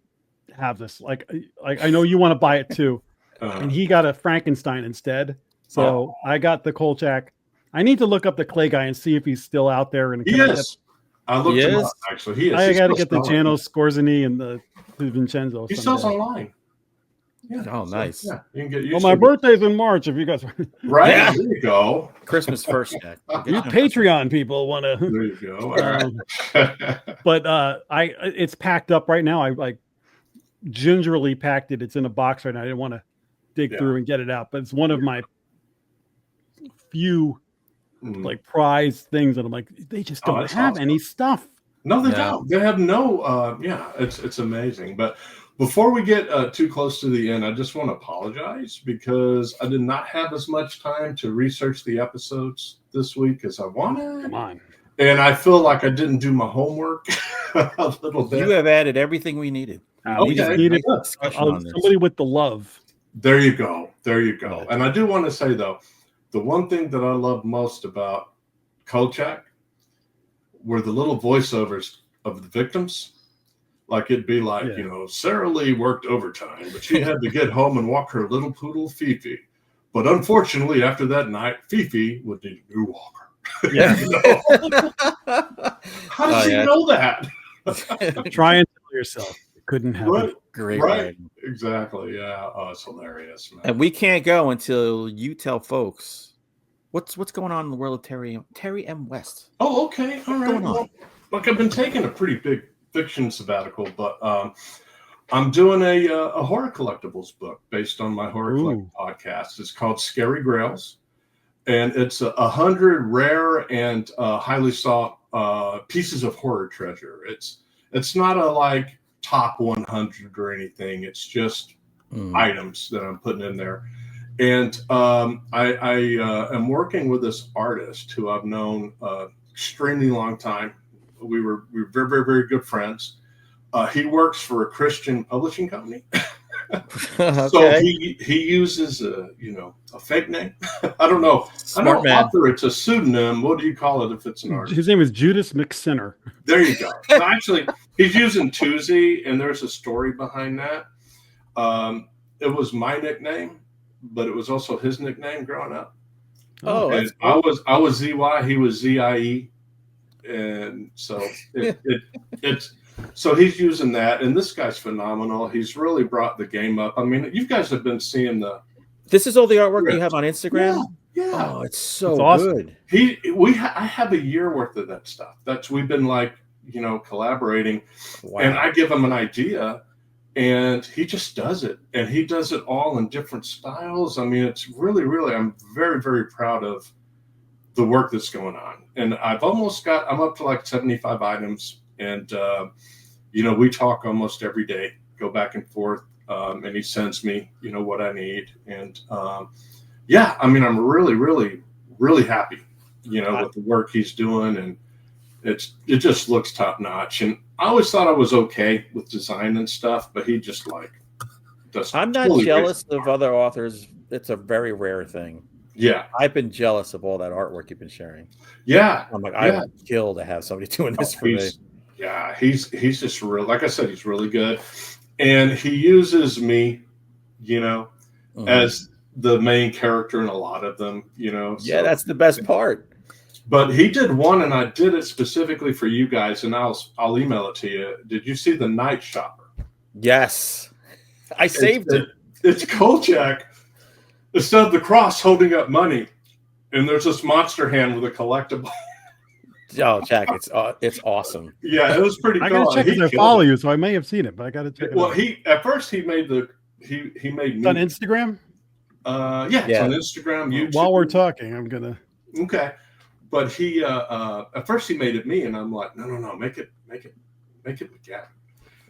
have this. Like I know you want to buy it too. And he got a Frankenstein instead. So I got the Kolchak. I need to look up the Clay guy and see if he's still out there. And he is. I looked him up, actually. He is. I got to get the Janos Scorzini and the Vincenzo. He sells online. Yeah. Oh, nice. Yeah, you can get well, my birthday's in March. If you guys, right? Yeah. There you go. Christmas first, Jack. You Patreon people want to. There you go. All right. But it's packed up right now. I like gingerly packed it. It's in a box right now. I didn't want to dig through and get it out, but it's one of my few like prize things that I'm like, they just don't have any stuff. No, they don't. They have no. It's amazing, but. Before we get too close to the end, I just want to apologize because I did not have as much time to research the episodes this week as I wanted. Come on. And I feel like I didn't do my homework a little bit. You have added everything we needed. We just needed somebody with the love. There you go. There you go. Right. And I do want to say, though, the one thing that I love most about Kolchak were the little voiceovers of the victims. Like it'd be like, Sarah Lee worked overtime, but she had to get home and walk her little poodle Fifi. But unfortunately, after that night, Fifi would need a new walker. Yeah. How did you know that? Try and tell yourself it couldn't happen. Right. Great. Right. Exactly. Yeah. Oh, it's hilarious, man. And we can't go until you tell folks what's going on in the world of Terry M. West. Oh, okay. All right. Well, look, I've been taking a pretty big fiction sabbatical, but I'm doing a horror collectibles book based on my horror collectible podcast. It's called Scary Grails, and it's 100 rare and highly sought pieces of horror treasure. It's not a like top 100 or anything. It's just items that I'm putting in there. And I am working with this artist who I've known extremely long time. We were very, very, very good friends. He works for a Christian publishing company. Okay. So he uses a fake name. I don't know. Smart man. Author, it's a pseudonym. What do you call it if it's an artist? His name is Judas McSinner. There you go. So actually, he's using Tuesday, and there's a story behind that. It was my nickname, but it was also his nickname growing up. Oh, and cool. I was ZY, he was ZIE, and so it's. So he's using that, and this guy's phenomenal. He's really brought the game up. I mean, you guys have been seeing This is all the artwork you have on Instagram? Yeah. Oh, it's so awesome. good. I have a year worth of that stuff. We've been like, collaborating. Wow. And I give him an idea, and he just does it. And he does it all in different styles. I mean, it's really, really, I'm very, very proud of the work that's going on. And I'm up to like 75 items. And, we talk almost every day, go back and forth. And he sends me, what I need. And, I'm really, really, really happy, with the work he's doing. And it just looks top notch. And I always thought I was okay with design and stuff, but he just does. I'm not jealous of other authors. It's a very rare thing. Yeah. I've been jealous of all that artwork you've been sharing. Yeah. I'm like, I would kill to have somebody doing this for me. Yeah, he's just real. Like I said, he's really good, and he uses me, as the main character in a lot of them. Yeah, that's the best part. But he did one, and I did it specifically for you guys, and I'll email it to you. Did you see the Night Stalker? Yes, I saved it. It's Kolchak instead of the cross holding up money, and there's this monster hand with a collectible. Oh, Jack, it's awesome. Yeah, it was pretty cool. I gotta check because I follow you, so I may have seen it, but I gotta check it out. Well, he made me on Instagram. It's on Instagram, YouTube. While we're talking, I'm gonna. Okay, but he at first he made it me, and I'm like, no, make it again.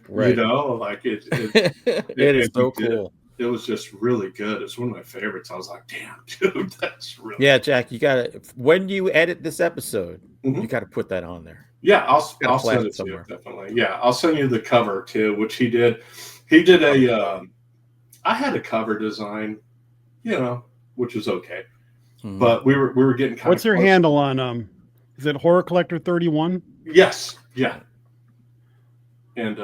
Right. Like it it is so cool. It was just really good. It's one of my favorites. I was like, damn, dude, that's really Yeah, Jack, you gotta when you edit this episode, you gotta put that on there. Yeah, I'll send it to you, definitely. Yeah, I'll send you the cover too, which he did. He did I had a cover design, which was okay. But we were getting kind What's your handle on is it Horror Collector 31? Yes. Yeah. And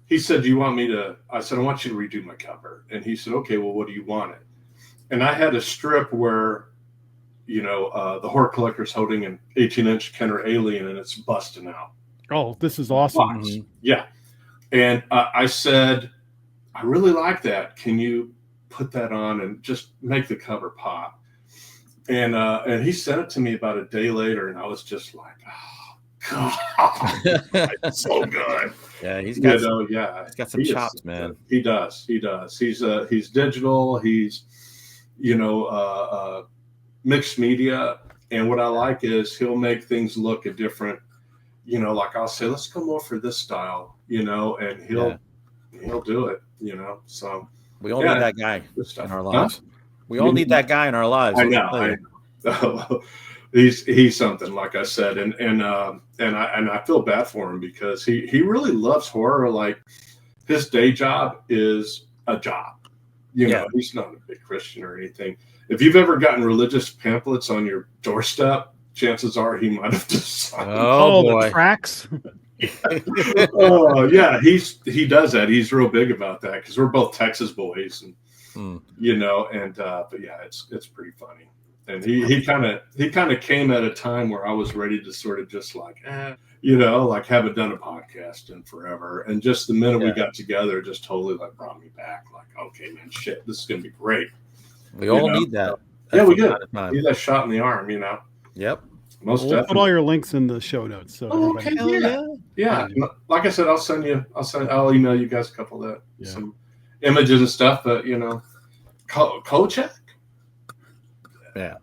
he said, "Do you want me to?" I said, "I want you to redo my cover." And he said, "Okay, well, what do you want it?" And I had a strip where, the horror collector's holding an 18-inch Kenner Alien, and it's busting out. Oh, this is awesome! Yeah. And I said, "I really like that. Can you put that on and just make the cover pop?" And he sent it to me about a day later, and I was just like, "Oh God, it's so good." Yeah, he's got some he chops, man. He does. He's digital. He's mixed media, and what I like is he'll make things look a different. Like I'll say, let's go more for this style, and he'll do it, So we all need that guy in our lives. Huh? We all need that guy in our lives. I know. He's something, like I said, and I feel bad for him because he really loves horror. Like his day job is a job. He's not a big Christian or anything. If you've ever gotten religious pamphlets on your doorstep, chances are he might have decided. Oh boy, the tracks. Oh yeah, he does that. He's real big about that because we're both Texas boys, and you know, and but yeah, it's pretty funny. And he kind of came at a time where I was ready to sort of just like, you know, like haven't done a podcast in forever. And just the minute we got together, just totally like brought me back. Like, okay, man, shit, this is gonna be great. We all need that. Yeah, we do. Need that shot in the arm, you know. Yep. We'll put all your links in the show notes. So okay, yeah. Like I said, I'll email you guys a couple of some images and stuff. But you know, Kolchak. Yeah.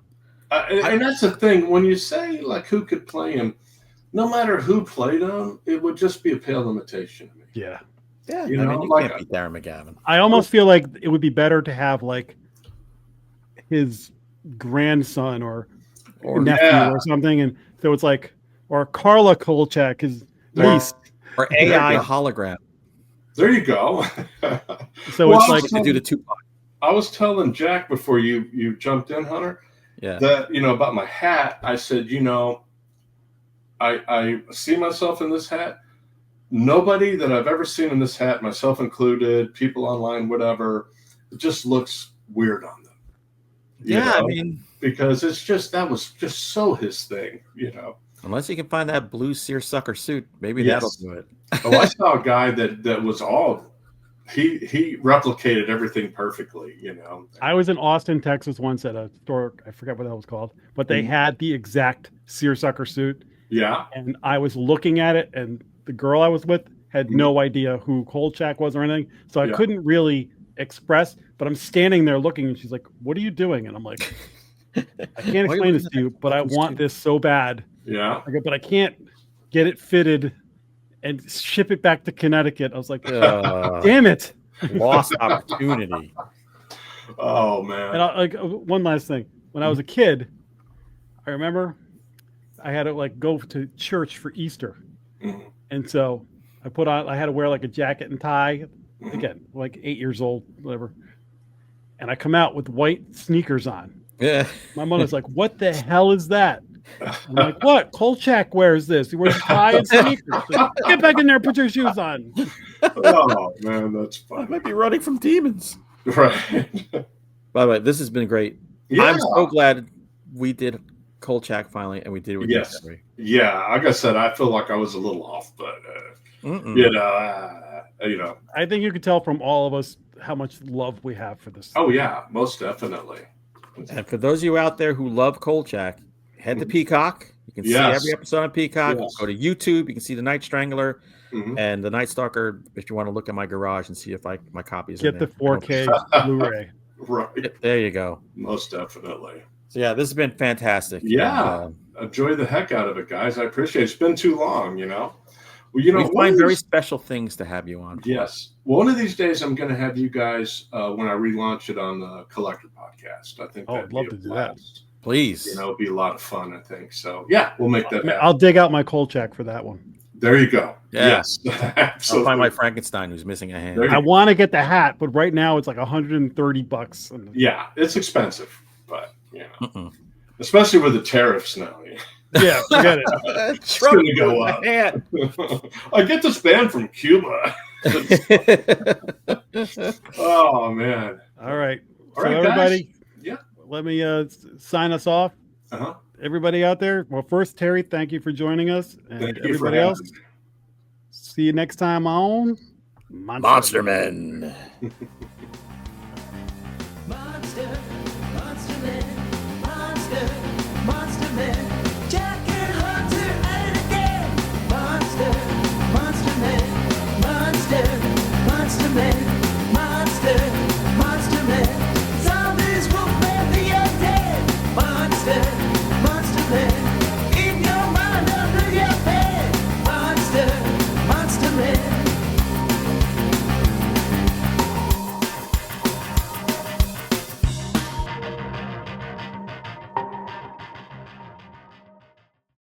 And that's the thing. When you say like who could play him, no matter who played him, it would just be a pale imitation of me. Yeah. Yeah. You know, you can't beat Darren McGavin. I almost feel like it would be better to have like his grandson or nephew or something, and so it's like, or Carla Kolchak is least, or AI hologram. There you go. So it's like to do the Tupac. I was telling Jack before you jumped in, Hunter. Yeah. That, you know, about my hat. I said, you know, I see myself in this hat. Nobody that I've ever seen in this hat, myself included, people online, whatever, it just looks weird on them. Yeah, I mean, because it's just, that was just so his thing, you know. Unless you can find that blue seersucker suit, maybe that'll do it. Oh, I saw a guy that was all, he replicated everything perfectly, you know. I was in Austin, Texas once at a store, I forget what that was called, but they had the exact seersucker suit. Yeah. And I was looking at it, and the girl I was with had no idea who Kolchak was or anything. So I couldn't really express, but I'm standing there looking, and she's like, "What are you doing?" And I'm like, I can't explain this to you, but I want this so bad. Yeah. But I can't get it fitted and ship it back to Connecticut. I was like, damn it. Lost opportunity. Oh, man. And one last thing. When I was a kid, I remember I had to like go to church for Easter. Mm-hmm. And so I had to wear like a jacket and tie. Again, like 8 years old, whatever. And I come out with white sneakers on. Yeah. My mom was like, "What the hell is that?" I'm like, "What? Kolchak wears this. He wears a tie and sneakers. Like, get back in there, put your shoes on." Oh, man, that's fun. I might be running from demons. Right. By the way, this has been great. Yeah. I'm so glad we did Kolchak finally, and we did it with you. Yeah, like I said, I feel like I was a little off, but you know, I think you could tell from all of us how much love we have for this. Oh yeah, most definitely. And for those of you out there who love Kolchak, head to Peacock. You can see every episode on Peacock. Go to YouTube. You can see the Night Strangler and the Night Stalker. If you want to look at my garage and see if my copies get are the 4K Blu-ray. Right there, you go. Most definitely. So yeah, this has been fantastic. Yeah, enjoy the heck out of it, guys. I appreciate it. It's been too long, you know. Well, you know, we find very special things to have you on. Yes. Well, one of these days, I'm going to have you guys when I relaunch it on the Collector Podcast. I think I'd love to do that. Please. You know, it'd be a lot of fun, I think. So, yeah, we'll make that happen. I'll dig out my Kolchak for that one. There you go. Yeah. Yes. Absolutely. I'll find my Frankenstein who's missing a hand. I want to get the hat, but right now it's like $130. Yeah, it's expensive, but, you know, especially with the tariffs now. Yeah, forget it. It's going to go up. I get this band from Cuba. Oh, man. All right. All right, everybody, guys. Let me sign us off. Everybody out there. Well, first, Terry, thank you for joining us. And everybody else, see you next time on Monster Men.